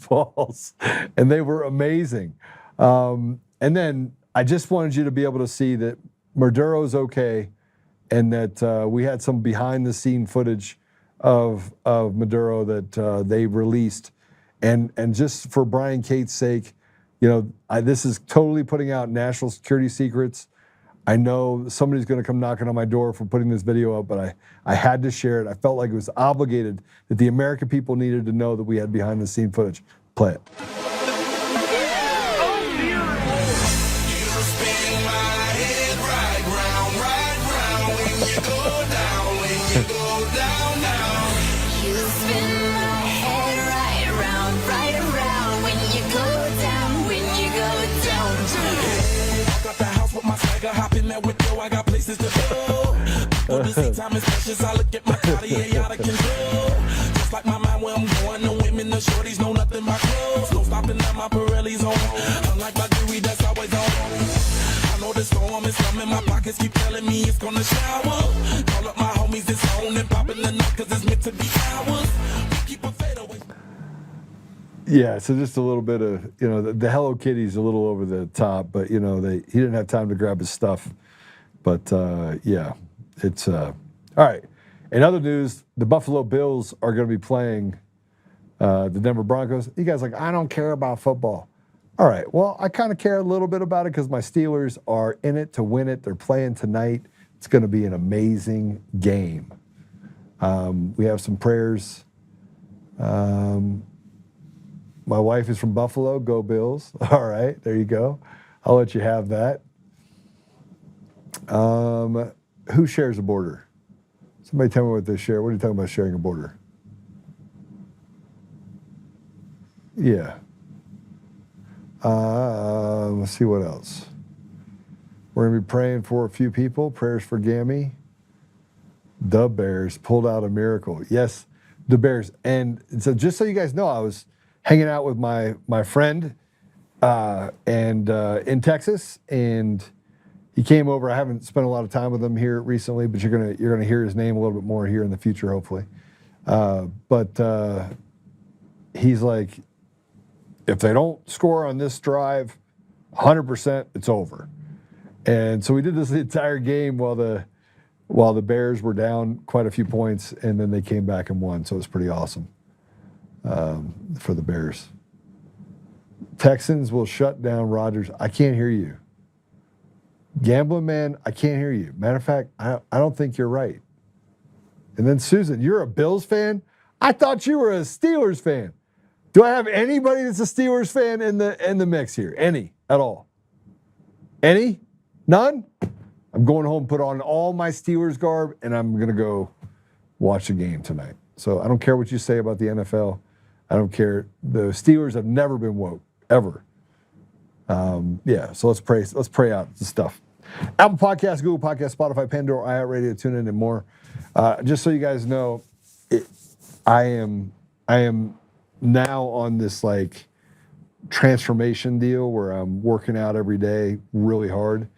balls, and they were amazing. And then I just wanted you to be able to see that Maduro's okay, and that we had some behind-the-scene footage of Maduro that they released. And just for Brian Cate's sake, this is totally putting out national security secrets. I know somebody's going to come knocking on my door for putting this video up, but I had to share it. I felt like it was obligated, that the American people needed to know that we had behind-the-scene footage. Play it. Hop in there with Joe, I got places to go. But the same time is precious, I look at my Cartier out of control. Just like my mind where I'm going, no women, no shorties, no nothing but clothes. No stopping at my Pirelli's on. Unlike my jewelry, that's always on. I know the storm is coming, my pockets keep telling me it's gonna shower. Call up my homies, it's on and popping the night, cause it's meant to be ours. We keep a fade away. Yeah, so just a little bit of, the Hello Kitty's a little over the top, but, he didn't have time to grab his stuff. But, yeah, it's, all right. In other news, the Buffalo Bills are going to be playing the Denver Broncos. You guys are like, I don't care about football. All right, well, I kind of care a little bit about it because my Steelers are in it to win it. They're playing tonight. It's going to be an amazing game. We have some prayers. My wife is from Buffalo. Go Bills. All right, there you go. I'll let you have that. Who shares a border? Somebody tell me what they share. What are you talking about sharing a border? Yeah. Let's see what else. We're going to be praying for a few people. Prayers for Gammy. The Bears pulled out a miracle. Yes, the Bears. And so just so you guys know, I was hanging out with my friend in Texas, and he came over. I haven't spent a lot of time with him here recently, but you're gonna hear his name a little bit more here in the future, hopefully. But he's like, if they don't score on this drive, 100%, it's over. And so we did this the entire game while the Bears were down quite a few points, and then they came back and won. So it was pretty awesome. For the Bears. Texans will shut down Rodgers. I can't hear you. Gambling man, I can't hear you. Matter of fact, I don't think you're right. And then Susan, you're a Bills fan? I thought you were a Steelers fan. Do I have anybody that's a Steelers fan in the mix here? Any at all? Any? None? I'm going home, put on all my Steelers garb, and I'm going to go watch the game tonight. So I don't care what you say about the NFL. I don't care. The Steelers have never been woke, ever. So let's pray. Let's pray out the stuff. Apple Podcasts, Google Podcasts, Spotify, Pandora, iHeartRadio, TuneIn, and more. Just so you guys know, I am now on this like transformation deal where I'm working out every day really hard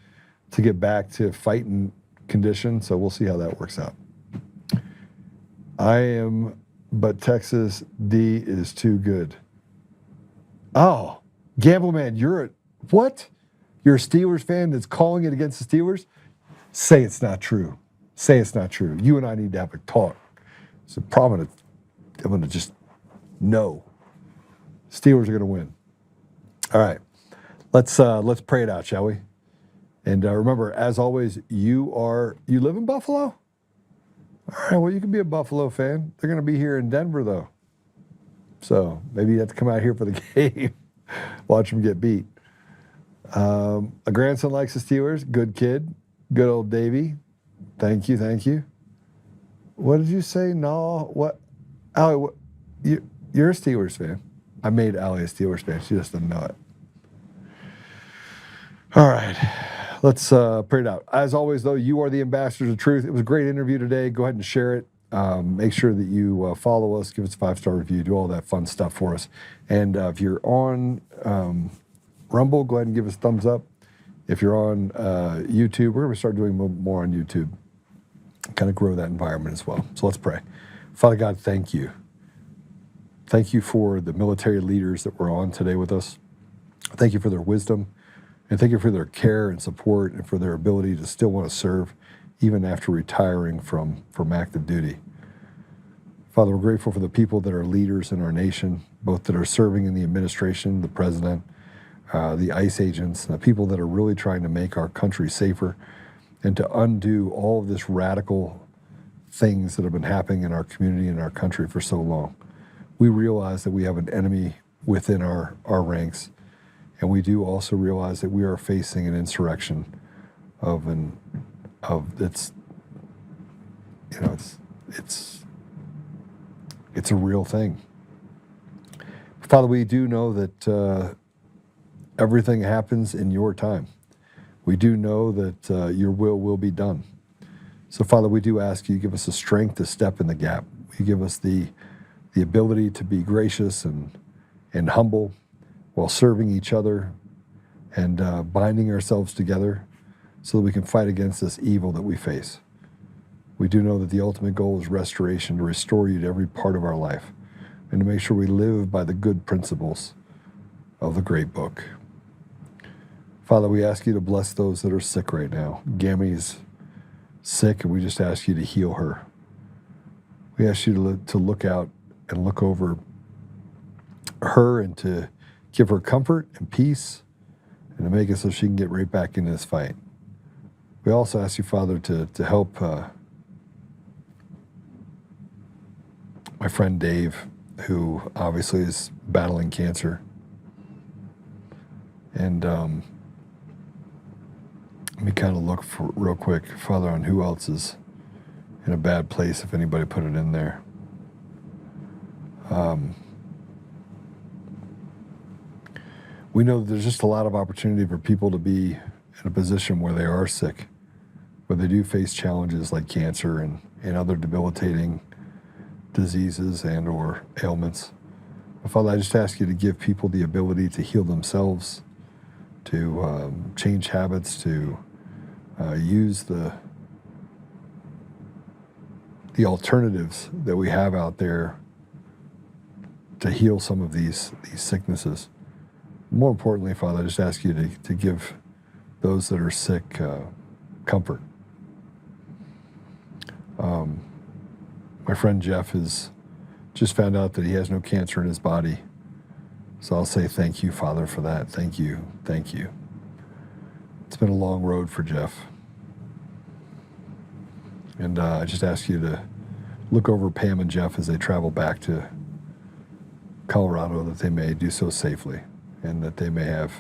to get back to fighting condition. So we'll see how that works out. But Texas D is too good. Oh, Gambleman, what? You're a Steelers fan that's calling it against the Steelers? Say it's not true. Say it's not true. You and I need to have a talk. It's a problem. I'm going to just know. Steelers are going to win. All right. Let's pray it out, shall we? And remember, as always, you live in Buffalo? All right, well, you can be a Buffalo fan. They're going to be here in Denver, though. So maybe you have to come out here for the game. Watch them get beat. A grandson likes the Steelers. Good kid. Good old Davey. Thank you. What did you say? No. What? Allie, you're a Steelers fan. I made Allie a Steelers fan. She just doesn't know it. All right. Let's pray it out. As always, though, you are the ambassadors of truth. It was a great interview today. Go ahead and share it. Make sure that you follow us, give us a 5-star review, do all that fun stuff for us. And if you're on Rumble, go ahead and give us a thumbs up. If you're on YouTube, we're going to start doing more on YouTube. Kind of grow that environment as well. So let's pray. Father God, thank you. Thank you for the military leaders that were on today with us. Thank you for their wisdom. And thank you for their care and support and for their ability to still want to serve even after retiring from active duty. Father, we're grateful for the people that are leaders in our nation, both that are serving in the administration, the president, the ICE agents, the people that are really trying to make our country safer and to undo all of this radical things that have been happening in our community and our country for so long. We realize that we have an enemy within our ranks. And we do also realize that we are facing an insurrection it's a real thing. Father, we do know that everything happens in your time. We do know that your will be done. So, Father, we do ask you give us the strength to step in the gap. You give us the ability to be gracious and humble, while serving each other and binding ourselves together so that we can fight against this evil that we face. We do know that the ultimate goal is restoration, to restore you to every part of our life, and to make sure we live by the good principles of the great book. Father, we ask you to bless those that are sick right now. Gammy's sick, and we just ask you to heal her. We ask you to look out and look over her and to give her comfort and peace and to make it so she can get right back into this fight. We also ask you, Father, to help my friend Dave, who obviously is battling cancer. And let me kind of look for real quick, Father, on who else is in a bad place, if anybody put it in there. We know that there's just a lot of opportunity for people to be in a position where they are sick, where they do face challenges like cancer and other debilitating diseases and or ailments. But Father, I just ask you to give people the ability to heal themselves, to change habits, to use the alternatives that we have out there to heal some of these sicknesses. More importantly, Father, I just ask you to give those that are sick comfort. My friend Jeff has just found out that he has no cancer in his body. So I'll say thank you, Father, for that. Thank you. Thank you. It's been a long road for Jeff. And I just ask you to look over Pam and Jeff as they travel back to Colorado, that they may do so safely and that they may have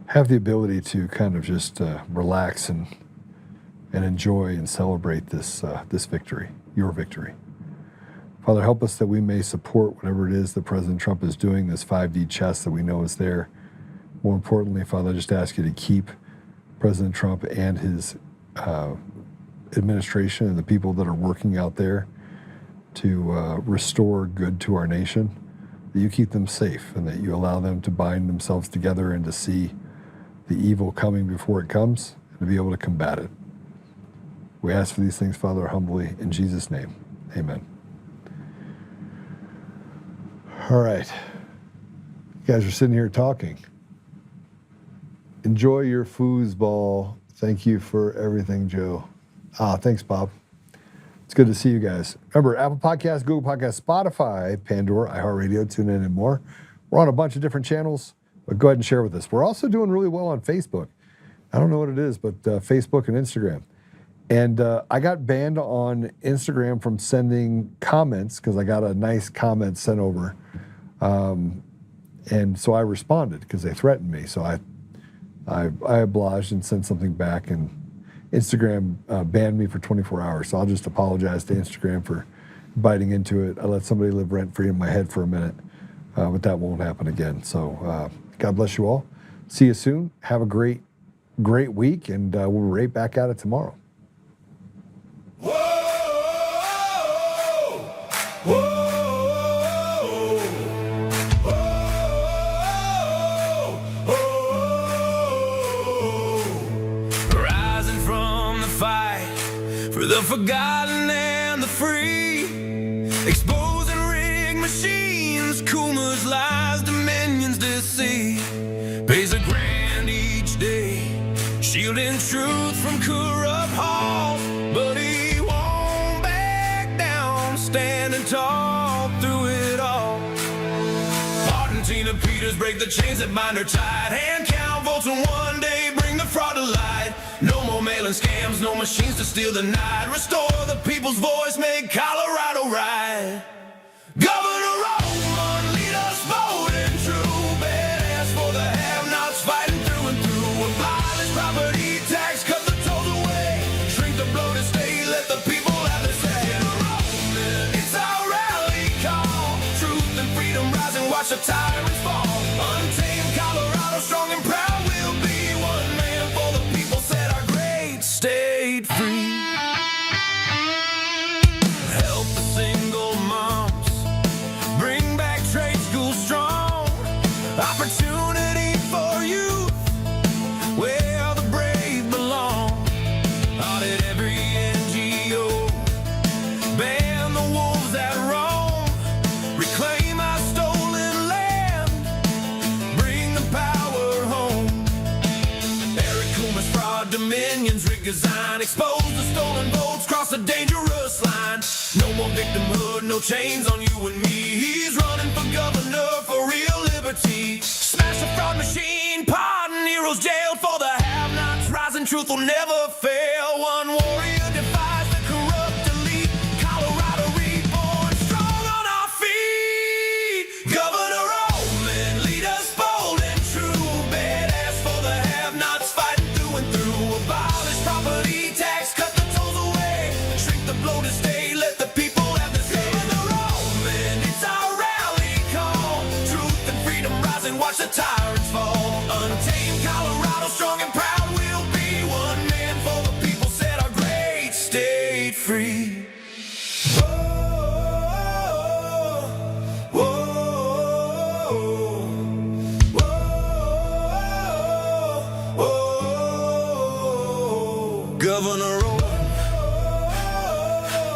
have the ability to kind of just relax and enjoy and celebrate this victory, your victory. Father, help us that we may support whatever it is that President Trump is doing, this 5D chess that we know is there. More importantly, Father, I just ask you to keep President Trump and his administration and the people that are working out there to restore good to our nation, that you keep them safe and that you allow them to bind themselves together and to see the evil coming before it comes and to be able to combat it. We ask for these things, Father, humbly, in Jesus' name. Amen. All right. You guys are sitting here talking. Enjoy your foosball. Thank you for everything, Joe. Thanks, Bob. It's good to see you guys. Remember, Apple Podcasts, Google Podcasts, Spotify, Pandora, iHeartRadio, TuneIn, and more. We're on a bunch of different channels, but go ahead and share with us. We're also doing really well on Facebook. I don't know what it is, but Facebook and Instagram. And I got banned on Instagram from sending comments because I got a nice comment sent over. And so I responded because they threatened me. So I obliged and sent something back, and Instagram banned me for 24 hours. So I'll just apologize to Instagram for biting into it. I let somebody live rent-free in my head for a minute, but that won't happen again. So God bless you all. See you soon. Have a great week, and we'll be right back at it tomorrow. The forgotten and the free, exposing rigged machines, Kuma's lies, dominions deceit, pays $1 grand each day, shielding truth from corrupt halls, but he won't back down, standing tall through it all. Argentina Peters break the chains that bind her tight, hand count votes and one day bring the fraud to light. No more mailing scams, no machines to steal the night. Restore the people's voice, make Colorado right. Governor Oltmann, lead us bold and true. Badass for the have-nots, fighting through and through. Abolish property tax, cut the tolls away. Shrink the bloated state, let the people have their say. Enrollment, it's our rally call. Truth and freedom rise and watch the tyrants fall. Untamed Colorado, strong and proud. Stayed free. Help the single moms, bring back trade school strong. Opportunity for youth, where the brave belong. Audit every NGO, ban the wolves that roam. Reclaim our stolen land, bring the power home. Eric Kuma's fraud dominions, design, expose the stolen votes, cross the dangerous line. No more victimhood, no chains on you and me. He's running for governor for real liberty. Smash the fraud machine, pardon heroes jailed for the have-nots. Rising truth will never fail. One warrior defies the corrupt elite. Colorado reborn, strong on our feet. Governor Oltmann, lead us bold and true. Badass for the have-nots, fighting through and through. Abolish property tax, cut the tolls away. Shrink the bloated state, let the people have the say. Governor Oltmann, it's our rally call. Truth and freedom rise and watch the tyrants fall. Untamed Colorado, strong and proud. We'll be one man for the people, set our great state free. Governor Oltmann,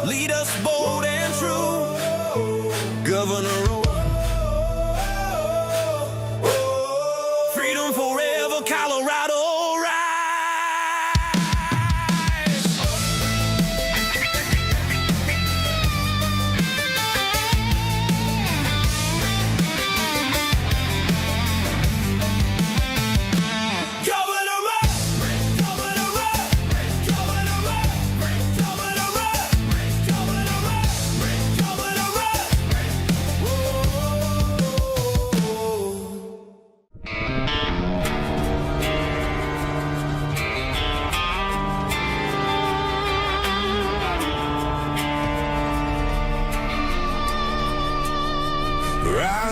lead us bold and true. Governor Oltmann, freedom forever, Colorado rise. Governor Whoa.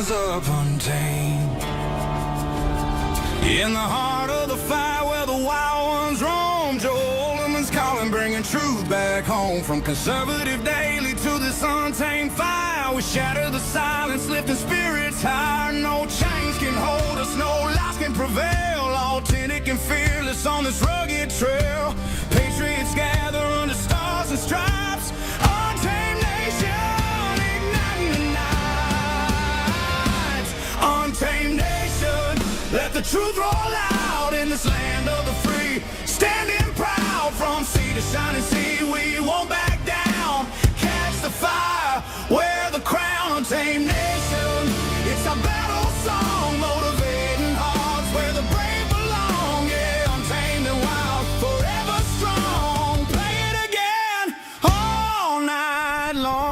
rise up untamed. In the heart of the fight where the wild ones roam, Joe Oltmann's calling, bringing truth back home. From conservative daily to this untamed fire, we shatter the silence, lifting spirits higher. No chains can hold us, no lies can prevail. Authentic and fearless on this rugged trail. Patriots gather under stars and stripes. Untamed nation, igniting the night. Untamed nation, let the truth roll out in this land of the free. Standing proud from sea to shining sea, we won't back down. Catch the fire, wear the crown. Untamed nation, it's our battle song, motivating hearts where the brave belong. Yeah, untamed and wild, forever strong. Play it again all night long.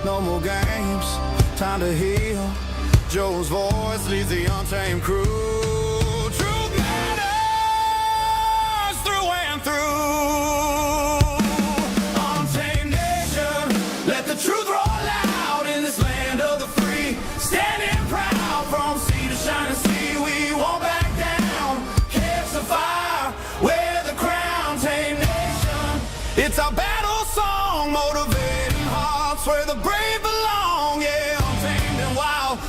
No more games, time to heal. Joe's voice leads the untamed crew. Truth matters through and through. Untamed nation, let the truth roll out in this land of the free. Standing proud from sea to shining sea, we won't back down. Catch the fire, wear the crown. Tame nation, it's our battle song, motivating hearts where the brave belong. Yeah, untamed and wild.